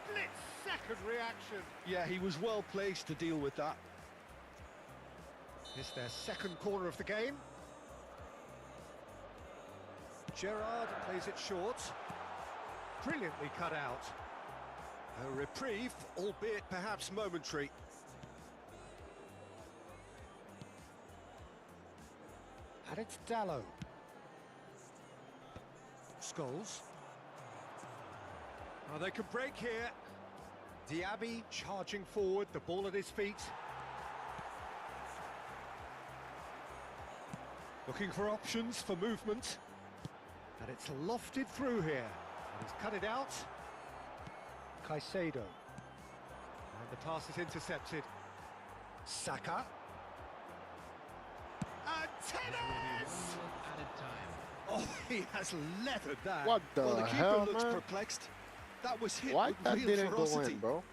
split-second reaction. Yeah, he was well placed to deal with that. It's their second corner of the game. Gerrard plays it short. Brilliantly cut out. A reprieve, albeit perhaps momentary. And it's Dallo. Scholes. Oh, they could break here. Diaby charging forward, the ball at his feet. Looking for options for movement. And it's lofted through here. And he's cut it out. Caicedo. And the pass is intercepted. Saka. And Tevez! Oh, he has leathered that. What the Well, the keeper hell, looks man? perplexed. That was hit Why with that real didn't ferocity. go in, bro?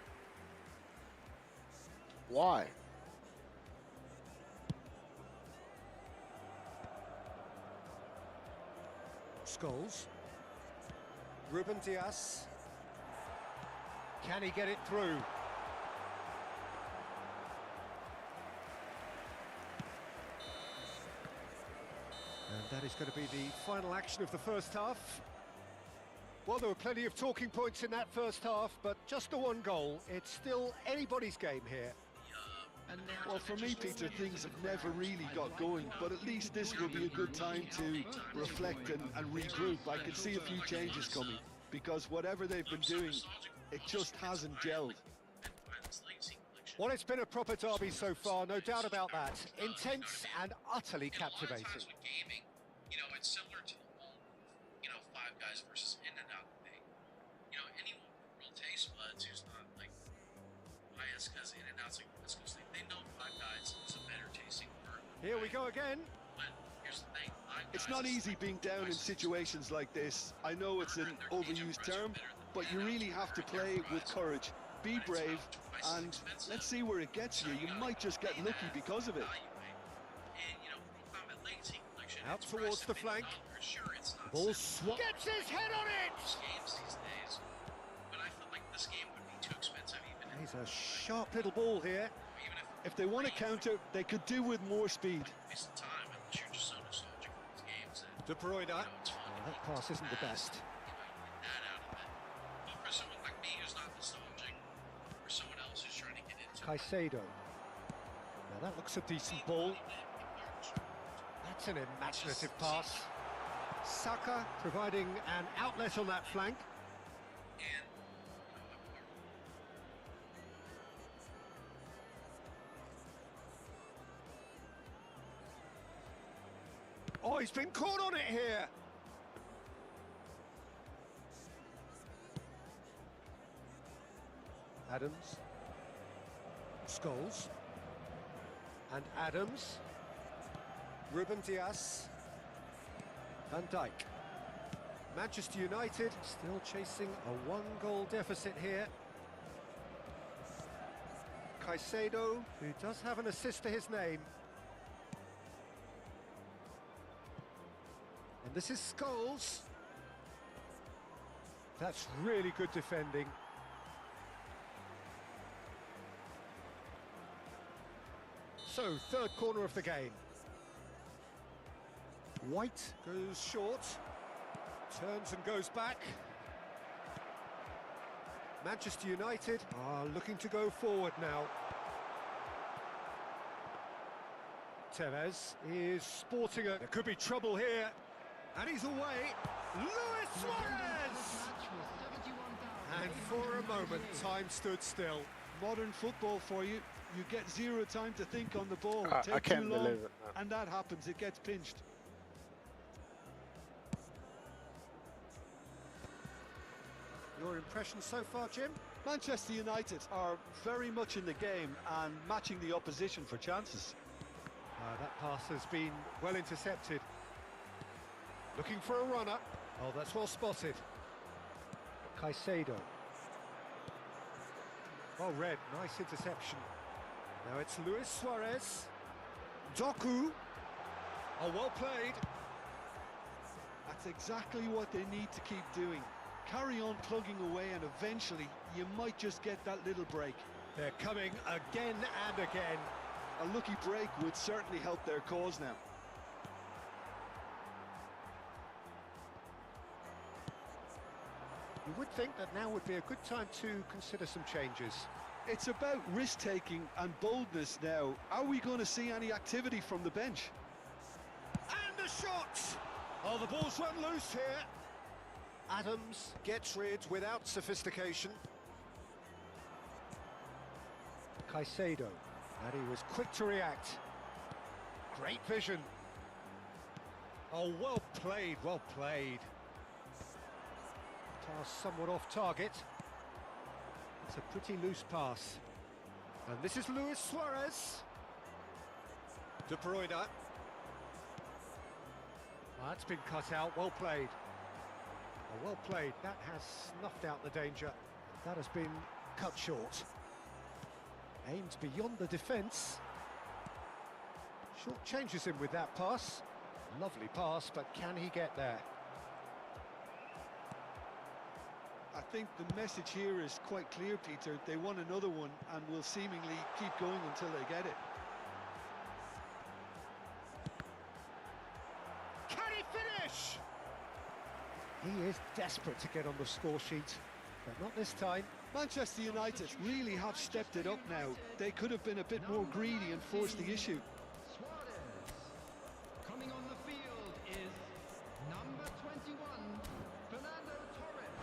Why? Scholes. Ruben Dias. Can he get it through? And that is going to be the final action of the first half. Well, there were plenty of talking points in that first half, but just the one goal. It's still anybody's game here. Well, for me, Peter, things have never really got going, but at least this will be a good time to reflect and regroup. I could see a few changes coming, because whatever they've been doing, it just hasn't gelled. Well, it's been a proper derby so far, no doubt about that. Intense and utterly captivating. Gaming, you know, it's similar to the whole, you know, Five Guys versus In-N-Out debate. You know, anyone with real taste buds who's not like biased because In-N-Out's like West Coast, they know Five Guys is a better tasting burger. Here we go again. But here's the thing, It's not easy being down in situations like this. I know it's an overused term, but you really have to play with courage. Be brave, and let's see where it gets you. You might just get lucky because of it. Out towards the flank. Ball swap. Gets his head on it! But I feel like this game would be too expensive even. He's a sharp little ball here. If they want to counter, they could do with more speed. Waste of time, and you're just so nostalgic for these games. De Bruyne. You know, it's fun. That pass isn't the best. You get that out of it. But for someone like me who's not nostalgic, or someone else who's trying to get into Caicedo. Now that looks a decent ball. That's an imaginative pass. Saka providing an outlet on that flank. and Oh, he's been caught on it here. Adams. Scholes. And Adams. Ruben Dias. Van Dijk. Manchester United still chasing a one-goal deficit here. Caicedo, who does have an assist to his name. And this is Scholes. That's really good defending. So, third corner of the game. White goes short, turns and goes back. Manchester United are looking to go forward now. Tevez is sporting a... There could be trouble here. And he's away. Luis Suarez! And for a moment, time stood still. Modern football for you. you get zero time to think on the ball. I Take can't too long, believe it, man. and that happens. It gets pinched. Your impression so far, Jim? Manchester United are very much in the game and matching the opposition for chances. That pass has been well intercepted. Looking for a runner. Oh, that's well spotted. Caicedo. Well read, nice interception. Now it's Luis Suarez. Doku. Oh, well played. That's exactly what they need to keep doing. Carry on plugging away, and eventually you might just get that little break. They're coming again and again. A lucky break would certainly help their cause now. You would think that now would be a good time to consider some changes. It's about risk-taking and boldness now. Are we going to see any activity from the bench? And the shot! Oh, the ball's run loose here. Adams gets rid without sophistication. Caicedo, and he was quick to react. Great vision. Oh, well played, well played. Pass somewhat off target. It's a pretty loose pass. And this is Luis Suarez. De Bruyne. That's been cut out, well played. Oh, well played, that has snuffed out the danger. That has been cut short. Aimed beyond the defence. Short changes him with that pass. Lovely pass, but can he get there? I think the message here is quite clear, Peter. They want another one and will seemingly keep going until they get it. Can he finish? He is desperate to get on the score sheet, but not this time. Manchester United really have stepped it up now. They could have been a bit more greedy and forced the issue. Suarez. Coming on the field is number 21, Fernando Torres.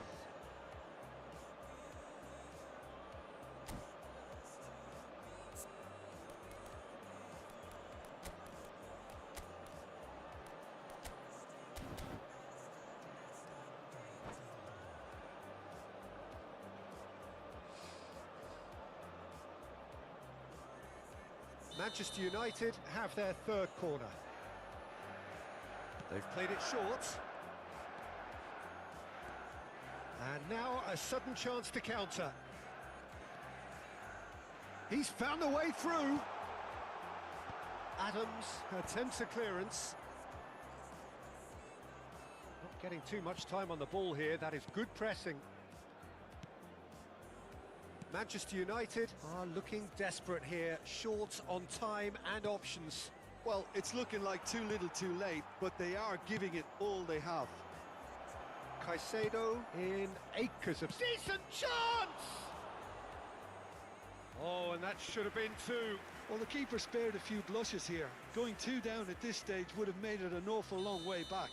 Manchester United have their third corner. They've played it short. And now a sudden chance to counter. He's found a way through. Adams attempts a clearance. Not getting too much time on the ball here. That is good pressing. Manchester United are looking desperate here, short on time and options. Well, it's looking like too little too late, but they are giving it all they have. Caicedo in acres of decent chance! Oh, and that should have been two. Well, the keeper spared a few blushes here. Going two down at this stage would have made it an awful long way back.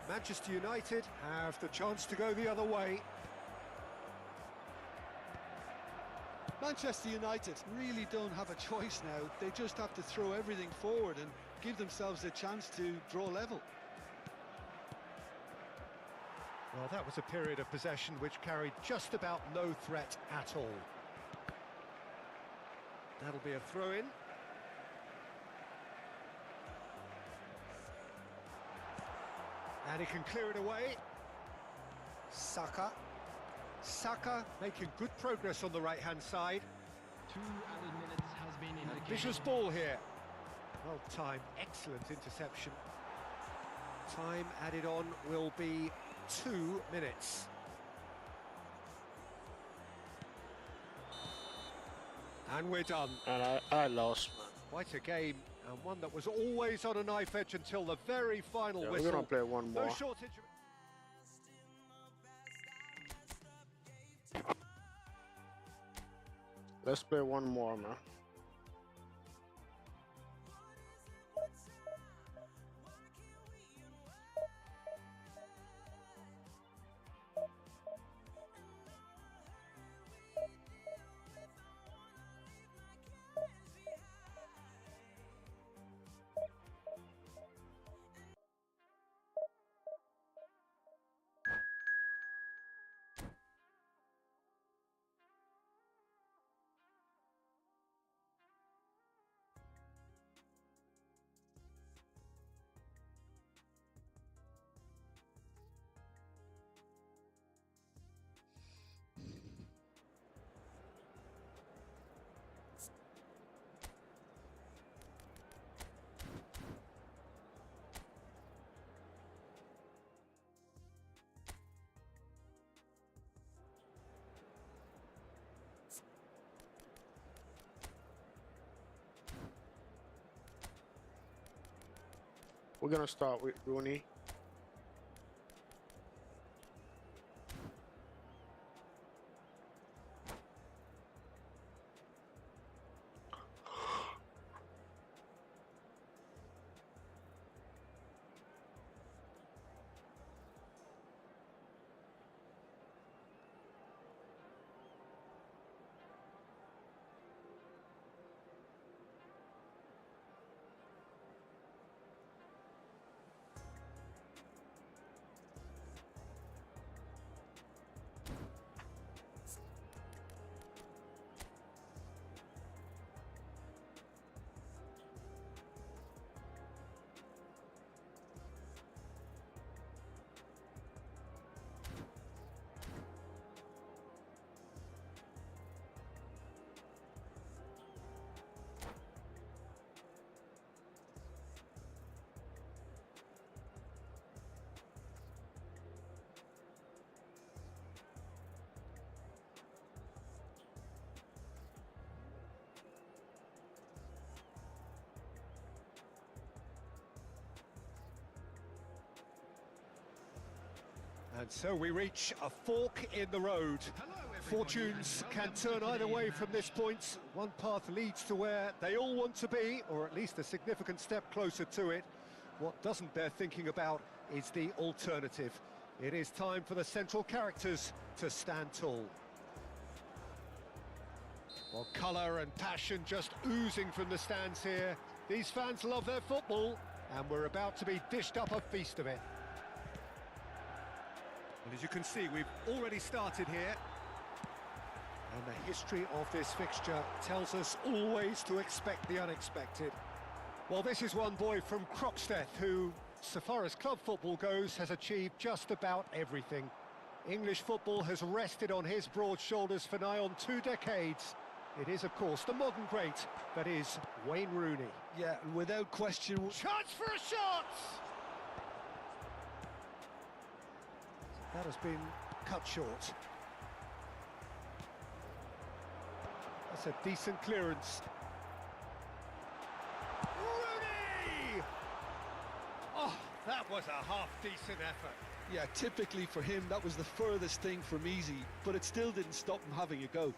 Manchester United have the chance to go the other way. Manchester United really don't have a choice now. They just have to throw everything forward and give themselves a chance to draw level. Well, that was a period of possession which carried just about no threat at all. That'll be a throw-in. And he can clear it away. Saka. Saka making good progress on the right-hand side. 2 added minutes has been indicated. Ambitious ball here. Well timed, excellent interception. Time added on will be 2 minutes. And we're done. And I lost, man. Quite a game, and one that was always on a knife edge until the very final Yeah, whistle. we're gonna play one more. No shortage of... Let's play one more, man. We're gonna start with Rooney. And so we reach a fork in the road. Fortunes can turn either way from this point. One path leads to where they all want to be, or at least a significant step closer to it. What doesn't bear thinking about is the alternative. It is time for the central characters to stand tall. Well, colour and passion just oozing from the stands here. These fans love their football, and we're about to be dished up a feast of it. And as you can see, we've already started here. And the history of this fixture tells us always to expect the unexpected. Well, this is one boy from Croxteth who, so far as club football goes, has achieved just about everything. English football has rested on his broad shoulders for nigh on 2 decades. It is, of course, the modern great that is Wayne Rooney. Yeah, without question. Chance for a shot! That has been cut short. That's a decent clearance. Rooney! Oh, that was a half-decent effort. Yeah, typically for him, that was the furthest thing from easy, but it still didn't stop him having a go.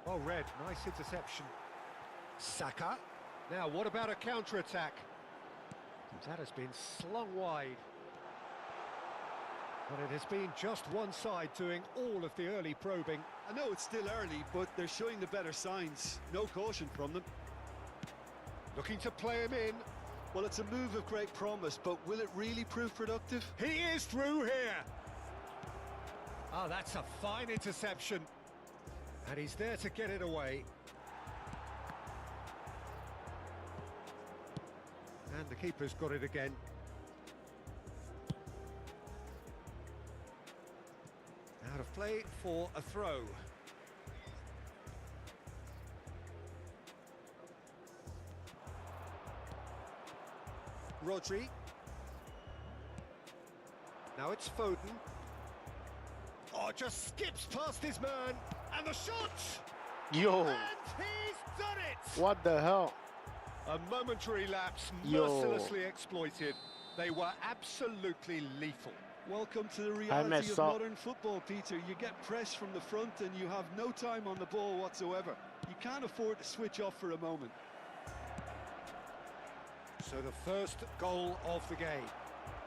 Well read, nice interception. Saka. Now, what about a counter-attack? That has been slung wide. But it has been just one side doing all of the early probing. I know it's still early, but they're showing the better signs. No caution from them. Looking to play him in. Well, it's a move of great promise, but will it really prove productive? He is through here. Ah, that's a fine interception. And he's there to get it away. And the keeper's got it again. Out of play for a throw. Rodri. Now it's Foden. Oh, just skips past his man. And the shot! Yo! And he's done it! What the hell? A momentary lapse, Yo. mercilessly exploited. They were absolutely lethal. Welcome to the reality messed of up. modern football, Peter. You get pressed from the front and you have no time on the ball whatsoever. You can't afford to switch off for a moment. So the first goal of the game.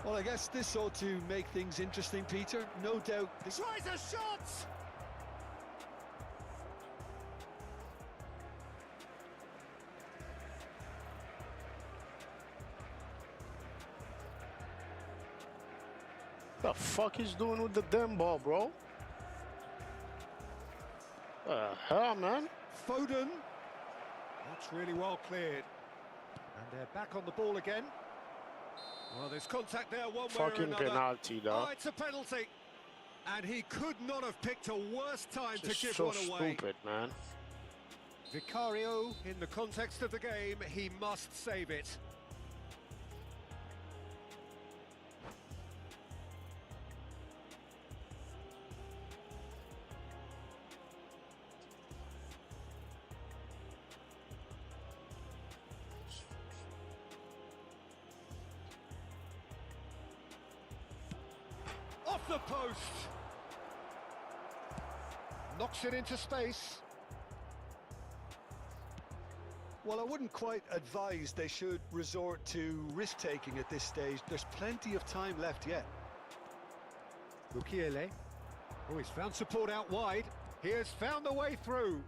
Well, I guess this ought to make things interesting, Peter. No doubt. Tries a shot! The fuck he's doing with the damn ball, bro? The hell, man? Foden. That's really well cleared. And they're back on the ball again. Well, there's contact there one way or Fucking another. penalty, though. Oh, it's a penalty. And he could not have picked a worse time to Just give so one away. stupid, man. Vicario, in the context of the game, he must save it. Off the post. Knocks it into space. Well, I wouldn't quite advise they should resort to risk-taking at this stage. There's plenty of time left yet. Mukiele. Oh, he's found support out wide. He has found the way through.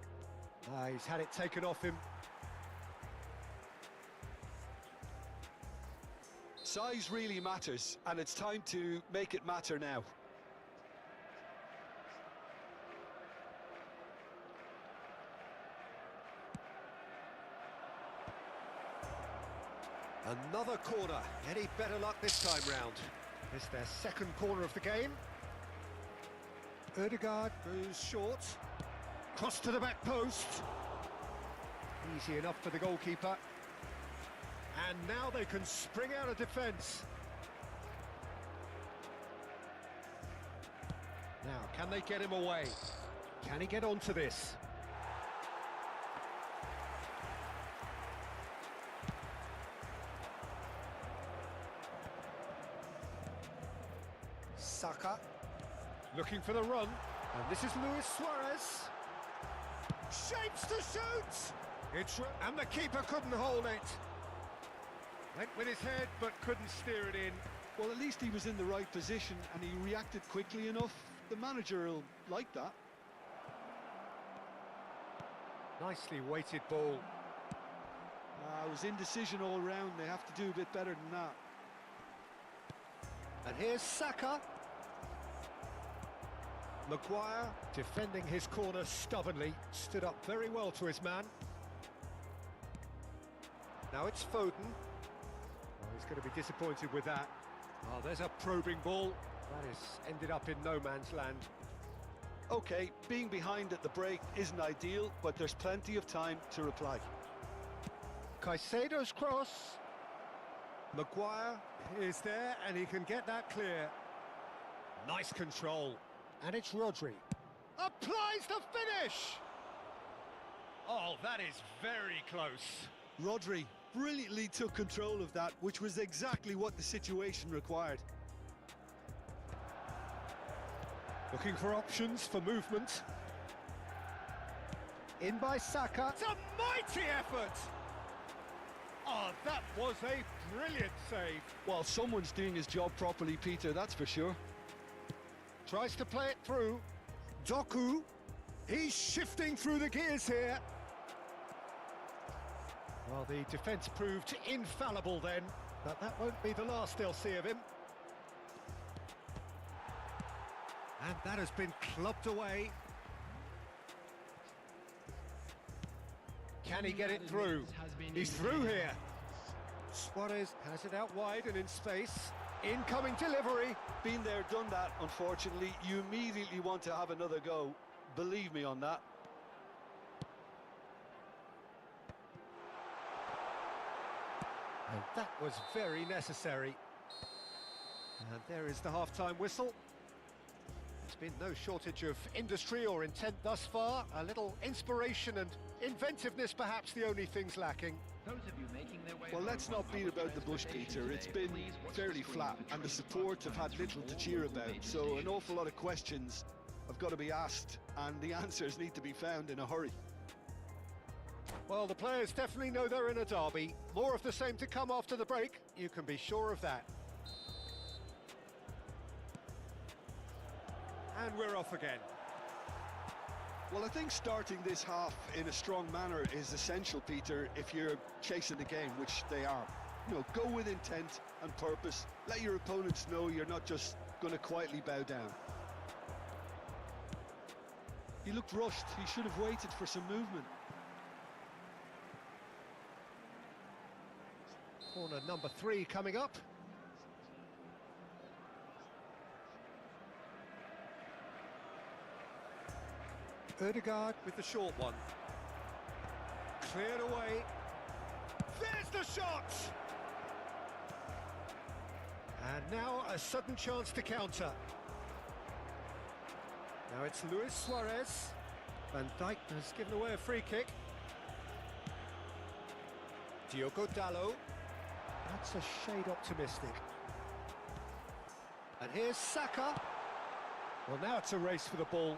He's had it taken off him. Size really matters, and it's time to make it matter now. Another corner. Any better luck this time round? It's their second corner of the game. Ødegaard goes short. Cross to the back post. Easy enough for the goalkeeper. And now they can spring out of defence. Now, can they get him away? Can he get onto this? Saka, looking for the run, and this is Luis Suarez. Shapes to shoot! And the keeper couldn't hold it. Went with his head, but couldn't steer it in. Well, at least he was in the right position, and he reacted quickly enough. The manager will like that. Nicely weighted ball. It was indecision all round. They have to do a bit better than that. And here's Saka. Maguire defending his corner stubbornly, stood up very well to his man. Now it's Foden. Oh, he's going to be disappointed with that. Oh, there's a probing ball. That has ended up in no man's land. Okay, being behind at the break isn't ideal, but there's plenty of time to reply. Caicedo's cross. Maguire is there, and he can get that clear. Nice control. And it's Rodri. Applies the finish! Oh, that is very close. Rodri brilliantly took control of that, which was exactly what the situation required. Looking for options for movement. In by Saka. It's a mighty effort! Oh, that was a brilliant save. Well, someone's doing his job properly, Peter, that's for sure. Tries to play it through. Doku. He's shifting through the gears here. Well, the defence proved infallible then, but that won't be the last they'll see of him. And that has been clubbed away. Can he get it through? He's through here. Suarez has it out wide and in space. Incoming delivery. Been there, done that, unfortunately. You immediately want to have another go. Believe me on that. And that was very necessary. And there is the half-time whistle. There's been no shortage of industry or intent thus far. A little inspiration and inventiveness, perhaps the only things lacking. Well, let's not beat about the bush, Peter. It's been fairly flat, and the support have had little to cheer about. So an awful lot of questions have got to be asked, and the answers need to be found in a hurry. Well, the players definitely know they're in a derby. More of the same to come after the break. You can be sure of that. And we're off again. Well, I think starting this half in a strong manner is essential, Peter, if you're chasing the game, which they are. You know, go with intent and purpose. Let your opponents know you're not just going to quietly bow down. He looked rushed. He should have waited for some movement. Corner number 3 coming up. Odegaard with the short one. Cleared away. There's the shot! And now a sudden chance to counter. Now it's Luis Suarez. Van Dijk has given away a free kick. Diogo Dalot. That's a shade optimistic. And here's Saka. Well, now it's a race for the ball.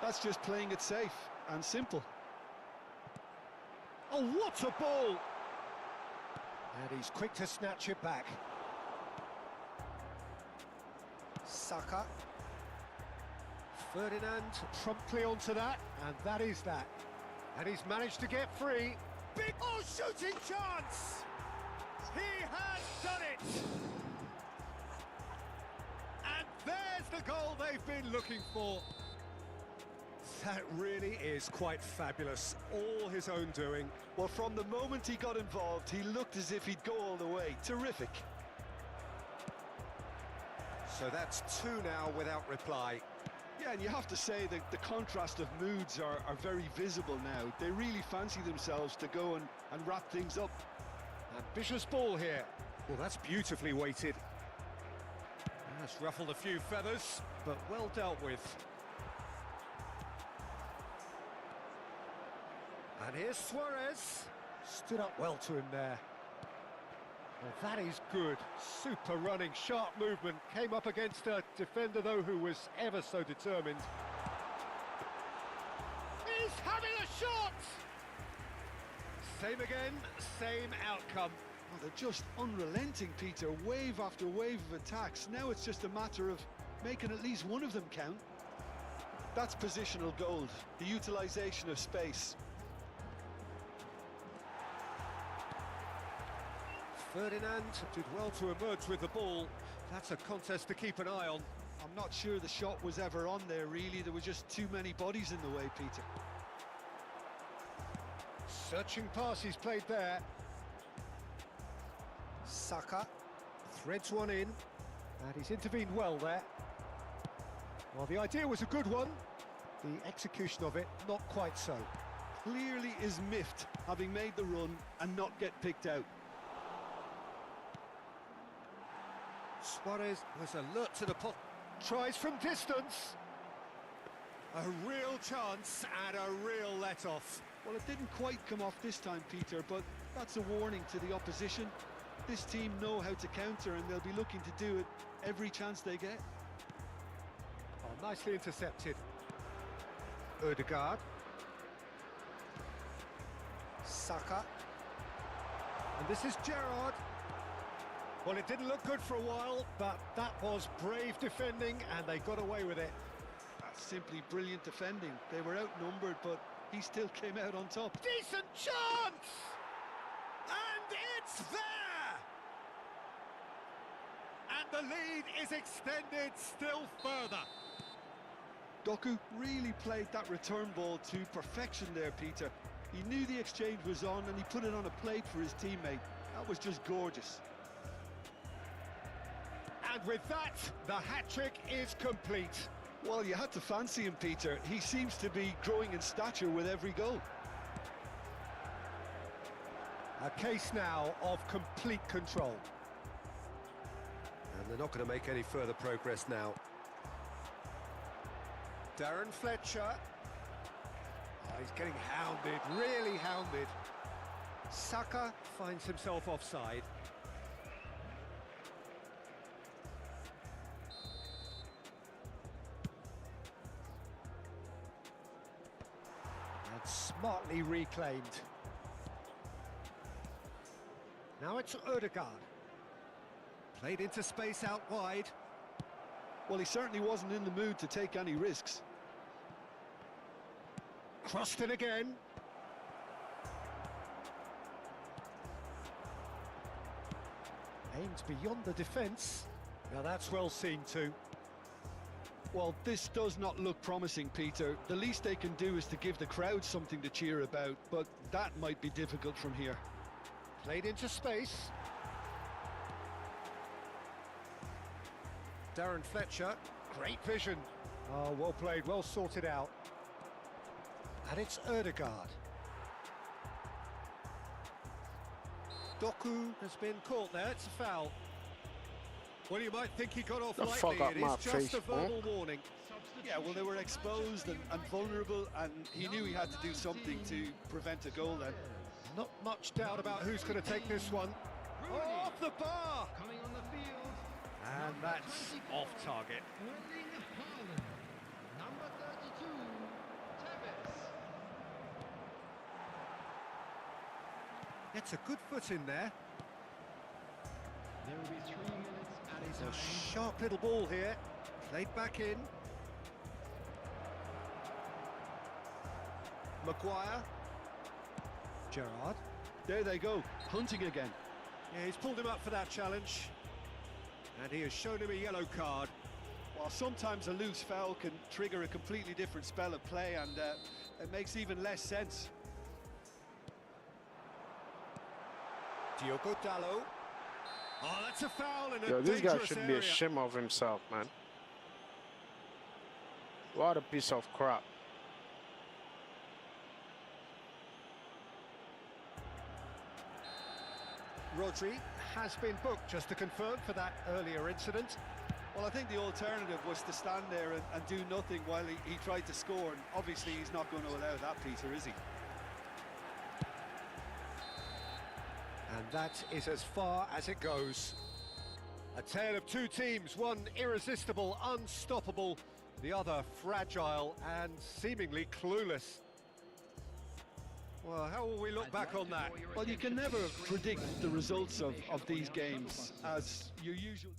That's just playing it safe and simple. Oh, what a ball! And he's quick to snatch it back. Saka. Ferdinand promptly onto that, and that is that. And he's managed to get free. Big, oh, shooting chance! He has done it! And there's the goal they've been looking for. That really is quite fabulous, all his own doing. Well, from the moment he got involved, he looked as if he'd go all the way. Terrific. So that's two now without reply. Yeah, and you have to say that the contrast of moods are very visible now. They really fancy themselves to go and wrap things up. Ambitious ball here. Well, that's beautifully weighted. That's ruffled a few feathers, but well dealt with. And here's Suarez. Stood up well to him there. Well, that is good. Super running, sharp movement. Came up against a defender, though, who was ever so determined. He's having a shot! Same again, same outcome. Oh, they're just unrelenting, Peter. Wave after wave of attacks. Now it's just a matter of making at least one of them count. That's positional gold, the utilisation of space. Ferdinand did well to emerge with the ball. That's a contest to keep an eye on. I'm not sure the shot was ever on there, really. There were just too many bodies in the way, Peter. Searching pass he's played there. Saka threads one in, and he's intervened well there. Well, the idea was a good one. The execution of it, not quite so. Clearly is miffed, having made the run and not get picked out. Suarez was alert to the pot. Tries from distance. A real chance and a real let-off. Well, it didn't quite come off this time, Peter, but that's a warning to the opposition. This team know how to counter, and they'll be looking to do it every chance they get. Oh, nicely intercepted. Odegaard. Saka. And this is Gerrard. Well, it didn't look good for a while, but that was brave defending, and they got away with it. That's simply brilliant defending. They were outnumbered, but he still came out on top. Decent chance! And it's there! And the lead is extended still further. Doku really played that return ball to perfection there, Peter. He knew the exchange was on, and he put it on a plate for his teammate. That was just gorgeous. And with that, the hat-trick is complete. Well, you had to fancy him, Peter. He seems to be growing in stature with every goal. A case now of complete control. And they're not going to make any further progress now. Darren Fletcher. Oh, he's getting hounded, really hounded. Saka finds himself offside. Smartly reclaimed. Now it's Odegaard. Played into space out wide. Well, he certainly wasn't in the mood to take any risks. Crossed in again. Aimed beyond the defence. Now that's well seen too. Well, this does not look promising, Peter. The least they can do is to give the crowd something to cheer about, but that might be difficult from here. Played into space. Darren Fletcher, great vision. Oh, well played, well sorted out. And it's Erdegaard. Doku has been caught there, it's a foul. Well, you might think he got off The lightly, fuck up it my is just a face, verbal punk. warning. Yeah, well, they were exposed and vulnerable, and he knew he had to do something to prevent a goal then. Not much doubt about who's going to take this one. Oh, off the bar! Coming on the field. And that's off target. Erling Haaland. Number 32, Tevez. Gets a good foot in there. There will be 3 minutes added It's time. a sharp little ball here. Played back in. Maguire. Gerrard. There they go, hunting again. Yeah, he's pulled him up for that challenge. And he has shown him a yellow card. While sometimes a loose foul can trigger a completely different spell of play, and it makes even less sense. Diogo Dalot. Oh, that's a foul in a Yo, this guy dangerous should be area. ashamed of himself, man. What a piece of crap. Rodri has been booked, just to confirm, for that earlier incident. Well, I think the alternative was to stand there and do nothing while he tried to score, and obviously he's not going to allow that, Peter, is he? And that is as far as it goes. A tale of two teams, one irresistible, unstoppable, the other fragile and seemingly clueless. Well, how will we look back on that? Well, you can never predict the results of these games, as you usually...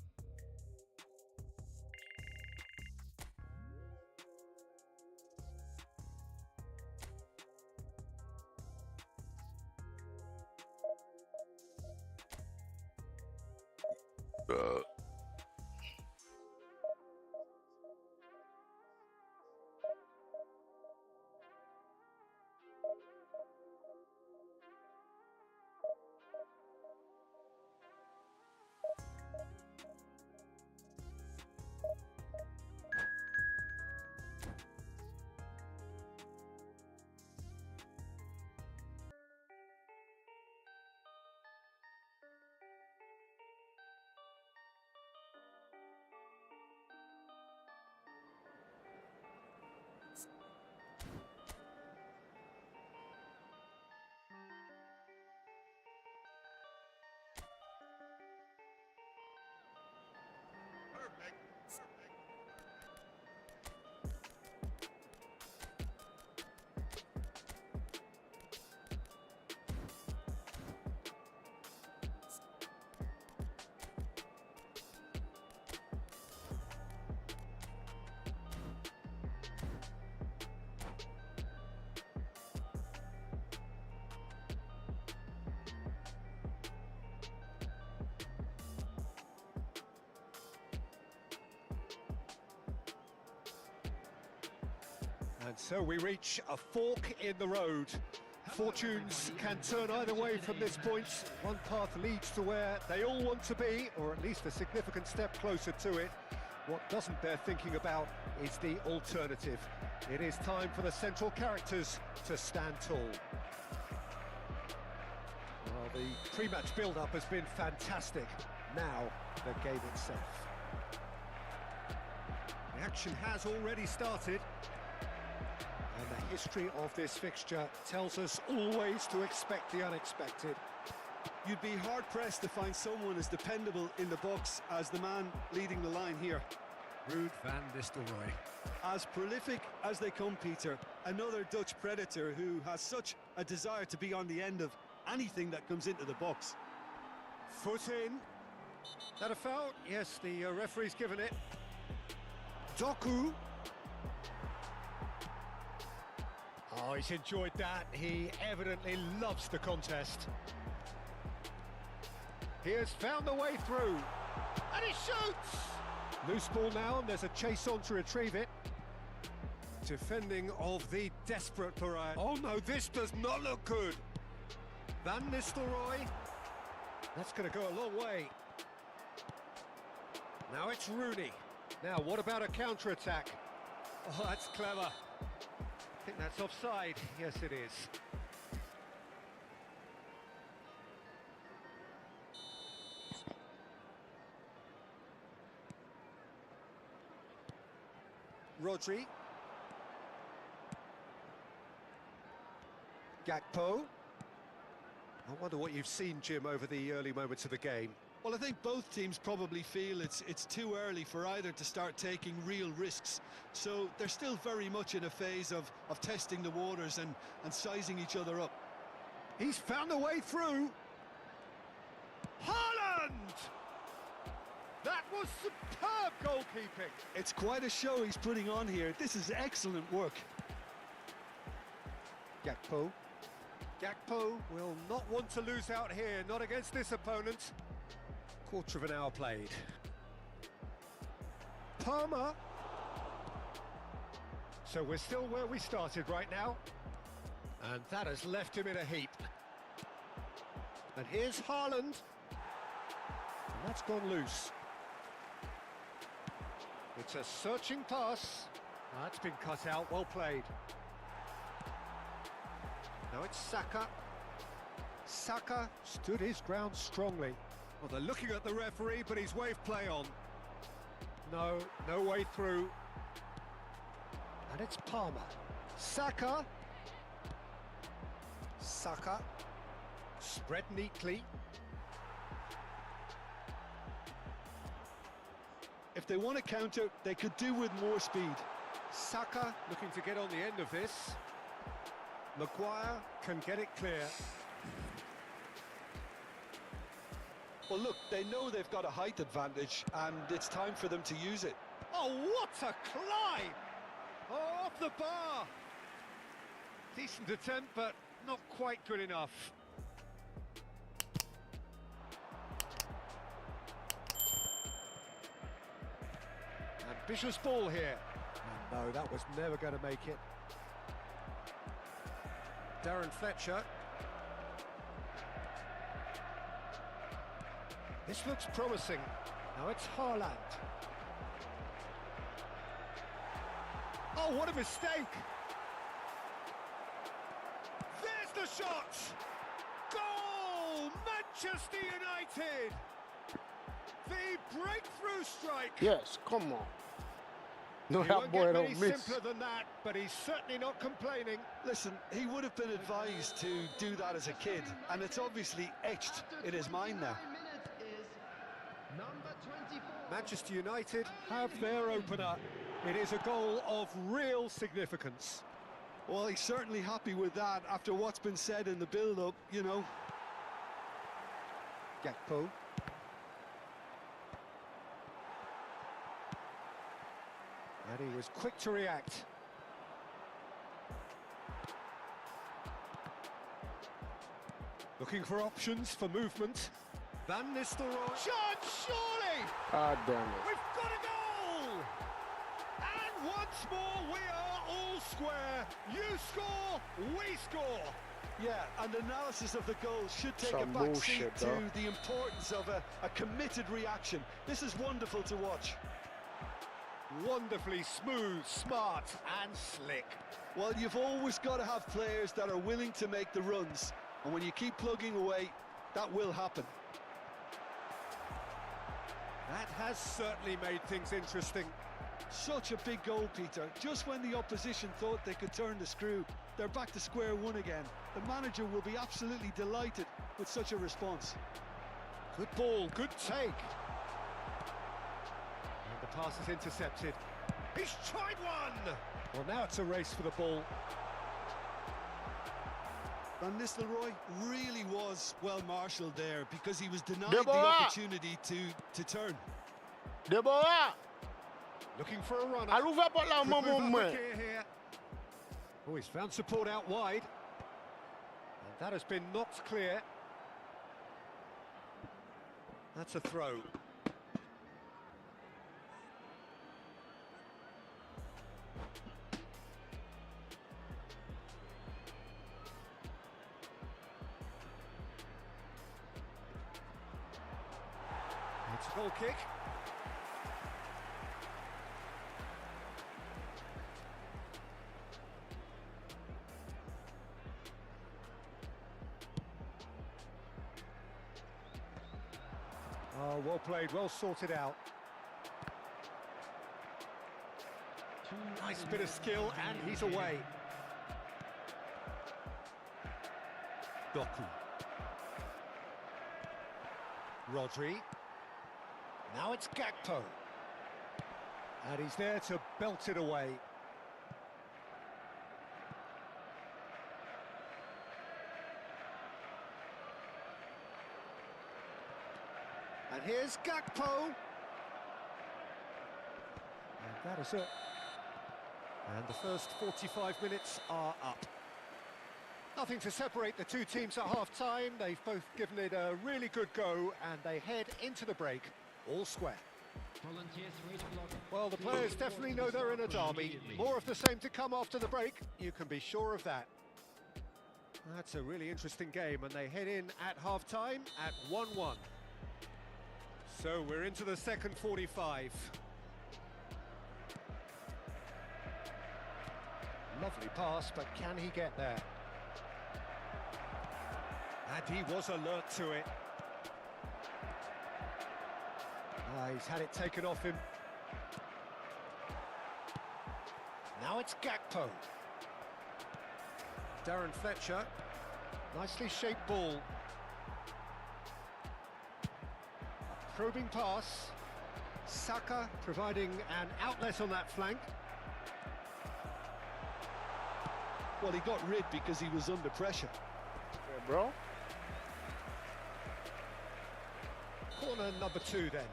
And so we reach a fork in the road. Fortunes can turn either way from this point. One path leads to where they all want to be, or at least a significant step closer to it. What doesn't bear thinking about is the alternative. It is time for the central characters to stand tall. Well, the pre-match build-up has been fantastic. Now, the game itself. The action has already started. And the history of this fixture tells us always to expect the unexpected. You'd be hard-pressed to find someone as dependable in the box as the man leading the line here. Ruud van Nistelrooy. As prolific as they come, Peter, another Dutch predator who has such a desire to be on the end of anything that comes into the box. Foot in. That a foul? Yes, the referee's given it. Doku. Oh, he's enjoyed that. He evidently loves the contest. He has found the way through. And he shoots! Loose ball now, and there's a chase on to retrieve it. Defending of the desperate variety. Oh no, this does not look good. Van Nistelrooy. That's going to go a long way. Now it's Rooney. Now, what about a counter-attack? Oh, that's clever. I think that's offside. Yes, it is. Rodri. Gakpo. I wonder what you've seen, Jim, over the early moments of the game. Well, I think both teams probably feel it's too early for either to start taking real risks. So they're still very much in a phase of testing the waters and sizing each other up. He's found a way through. Haaland! That was superb goalkeeping. It's quite a show he's putting on here. This is excellent work. Gakpo. Gakpo will not want to lose out here, not against this opponent. Quarter of an hour played. Palmer. So we're still where we started right now. And that has left him in a heap. And here's Haaland. And that's gone loose. It's a searching pass. That's been cut out, well played. Now it's Saka. Saka stood his ground strongly. Well, they're looking at the referee, but he's waved play on. No way through. And it's Palmer. Saka. Saka. Spread neatly. If they want to counter, they could do with more speed. Saka looking to get on the end of this. Maguire can get it clear. Well, look, they know they've got a height advantage, and it's time for them to use it. Oh, what a climb! Oh, off the bar! Decent attempt, but not quite good enough. Ambitious ball here. No, that was never going to make it. Darren Fletcher. This looks promising. Now it's Haaland. Oh, what a mistake! There's the shot! Goal! Manchester United! The breakthrough strike! Yes, come on. No, He that won't boy get don't any miss. simpler than that, but he's certainly not complaining. Listen, he would have been advised to do that as a kid, and it's obviously etched in his mind now. Manchester United have their opener. It is a goal of real significance. Well, he's certainly happy with that after what's been said in the build-up, you know. Gakpo. And he was quick to react. Looking for options for movement. Van Nistelrooy. Shot, surely! Ah, damn it. We've got a goal! And once more, we are all square. You score, we score. Yeah, and analysis of the goal should take Some a back bullshit, seat to though. the importance of a committed reaction. This is wonderful to watch. Wonderfully smooth, smart and slick. Well, you've always got to have players that are willing to make the runs, and when you keep plugging away, that will happen. That has certainly made things interesting. Such a big goal, Peter. Just when the opposition thought they could turn the screw, they're back to square one again. The manager will be absolutely delighted with such a response. Good ball, good take. And the pass is intercepted. He's tried one! Well, now it's a race for the ball. Van Nistelrooy really was well marshalled there because he was denied De the Boer! opportunity to turn. Deborah! Looking for a runner. Elle ouvre pas la Could main, move mon up man. a gear here. Oh, he's found support out wide. And that has been knocked clear. That's a throw. It's a goal kick. Oh, well played, well sorted out. Nice bit of skill, and he's away. Doku. Rodri. Now it's Gakpo. And he's there to belt it away. And here's Gakpo. And that is it. And the first 45 minutes are up. Nothing to separate the two teams at half-time. They've both given it a really good go, and they head into the break all square. Well, the players definitely know they're in a derby. More of the same to come after the break, you can be sure of that. That's a really interesting game, and they head in at half-time at 1-1. So we're into the second 45. Lovely pass, but can he get there? And he was alert to it. He's had it taken off him. Now it's Gakpo. Darren Fletcher. Nicely shaped ball. A probing pass. Saka providing an outlet on that flank. Well, he got rid because he was under pressure. Yeah, bro. Corner number 2 then.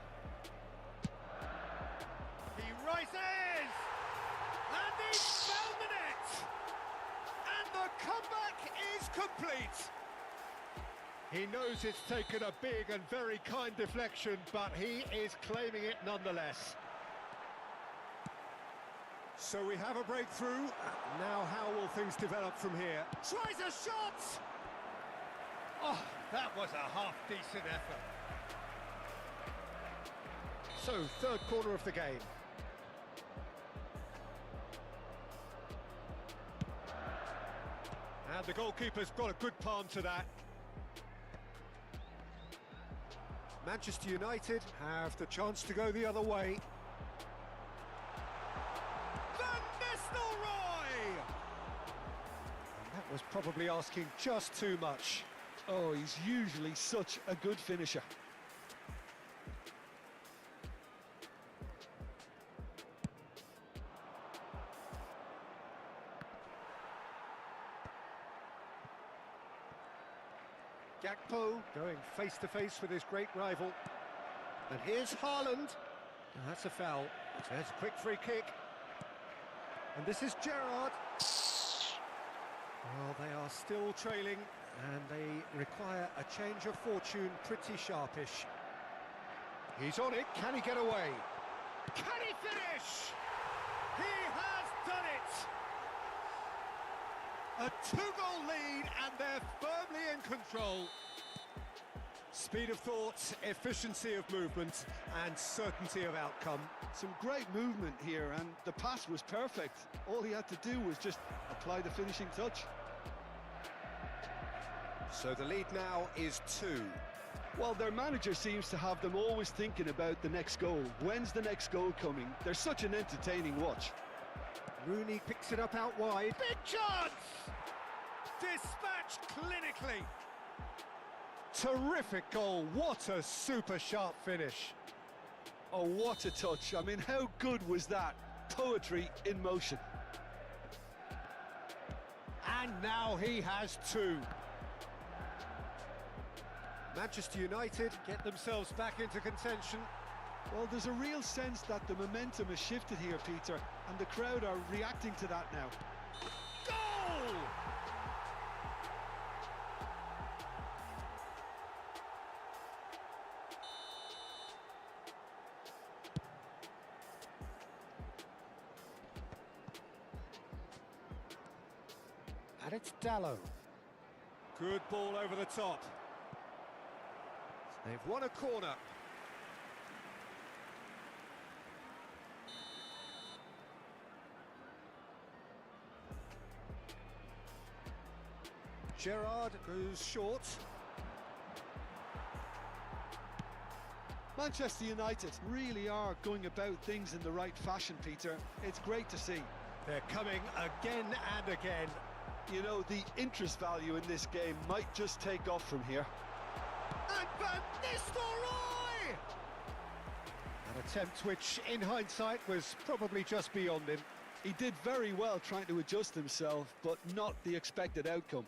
He rises! And he's found the net! And the comeback is complete! He knows it's taken a big and very kind deflection, but he is claiming it nonetheless. So we have a breakthrough. Now how will things develop from here? Tries a shot! Oh, that was a half-decent effort. So, third corner of the game. And the goalkeeper's got a good palm to that. Manchester United have the chance to go the other way. That was probably asking just too much. Oh, he's usually such a good finisher. Gakpo going face-to-face with his great rival. And here's Haaland. That's a foul. There's a quick free kick. And this is Gerrard. Well, they are still trailing, and they require a change of fortune pretty sharpish. He's on it. Can he get away? Can he finish? He has done it! A 2-goal lead, and they're firmly in control. Speed of thought, efficiency of movement, and certainty of outcome. Some great movement here, and the pass was perfect. All he had to do was just apply the finishing touch. So the lead now is 2. Well, their manager seems to have them always thinking about the next goal. When's the next goal coming? They're such an entertaining watch. Rooney picks it up out wide. Big chance! Dispatched clinically. Terrific goal. What a super sharp finish. Oh, what a touch. I mean, how good was that? Poetry in motion. And now he has 2. Manchester United get themselves back into contention. Well, there's a real sense that the momentum has shifted here, Peter, and the crowd are reacting to that now. Goal! And it's Dallo. Good ball over the top. They've won a corner. Gerrard goes short. Manchester United really are going about things in the right fashion, Peter. It's great to see. They're coming again and again. You know, the interest value in this game might just take off from here. And Van Nistelrooy! An attempt which, in hindsight, was probably just beyond him. He did very well trying to adjust himself, but not the expected outcome.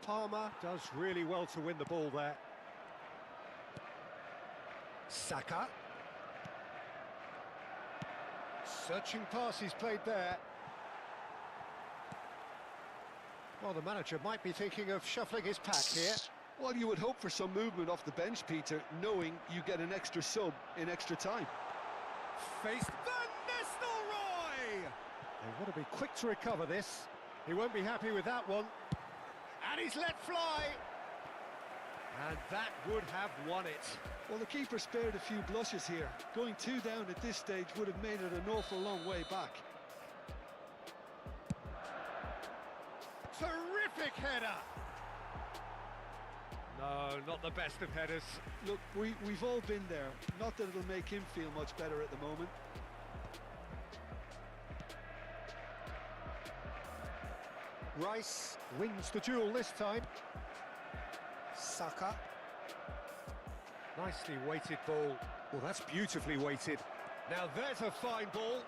Palmer does really well to win the ball there. Saka. Searching pass he's played there. Well, the manager might be thinking of shuffling his pack here. Well, you would hope for some movement off the bench, Peter, knowing you get an extra sub in extra time. Faced Van Nistelrooy! They want to be quick to recover this. He won't be happy with that one. And he's let fly. And that would have won it. Well, the keeper spared a few blushes here. Going 2 down at this stage would have made it an awful long way back. Terrific header. No, not the best of headers. Look, we've all been there. Not that it'll make him feel much better at the moment. Rice wins the duel this time. Saka. Nicely weighted ball. Well, that's beautifully weighted. Now there's a fine ball.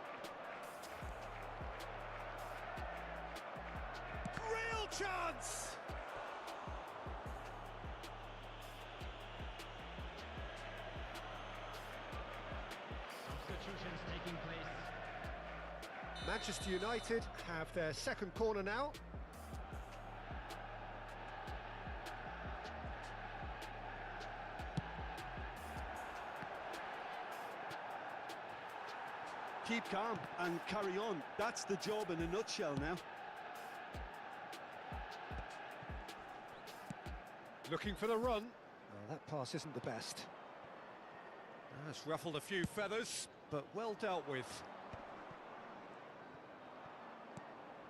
Real chance! Substitutions taking place. Manchester United have their second corner now. Keep calm and carry on. That's the job in a nutshell now. Looking for the run. Oh, that pass isn't the best. That's ruffled a few feathers, but well dealt with.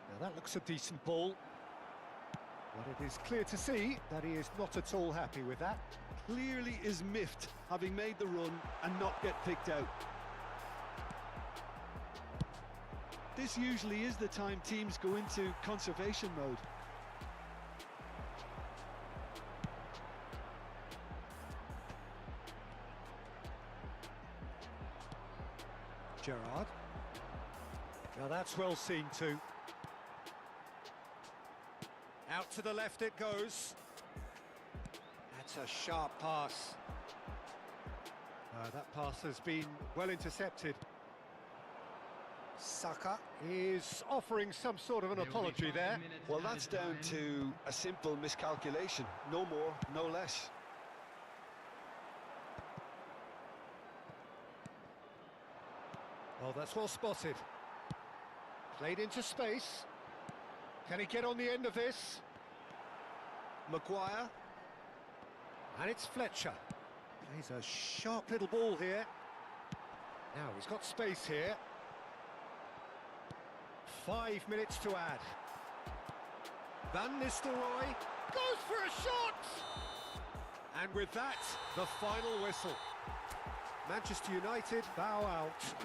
Now that looks a decent ball. But it is clear to see that he is not at all happy with that. Clearly is miffed, having made the run and not get picked out. This usually is the time teams go into conservation mode. Gerrard. Now that's well seen too. Out to the left it goes. That's a sharp pass. That pass has been well intercepted. Saka is offering some sort of an apology there. Well, that's down to a simple miscalculation. No more, no less. Oh, that's well spotted. Played into space. Can he get on the end of this? Maguire. And it's Fletcher. Plays a sharp little ball here. Now he's got space here. 5 minutes to add. Van Nistelrooy goes for a shot! And with that, the final whistle. Manchester United bow out.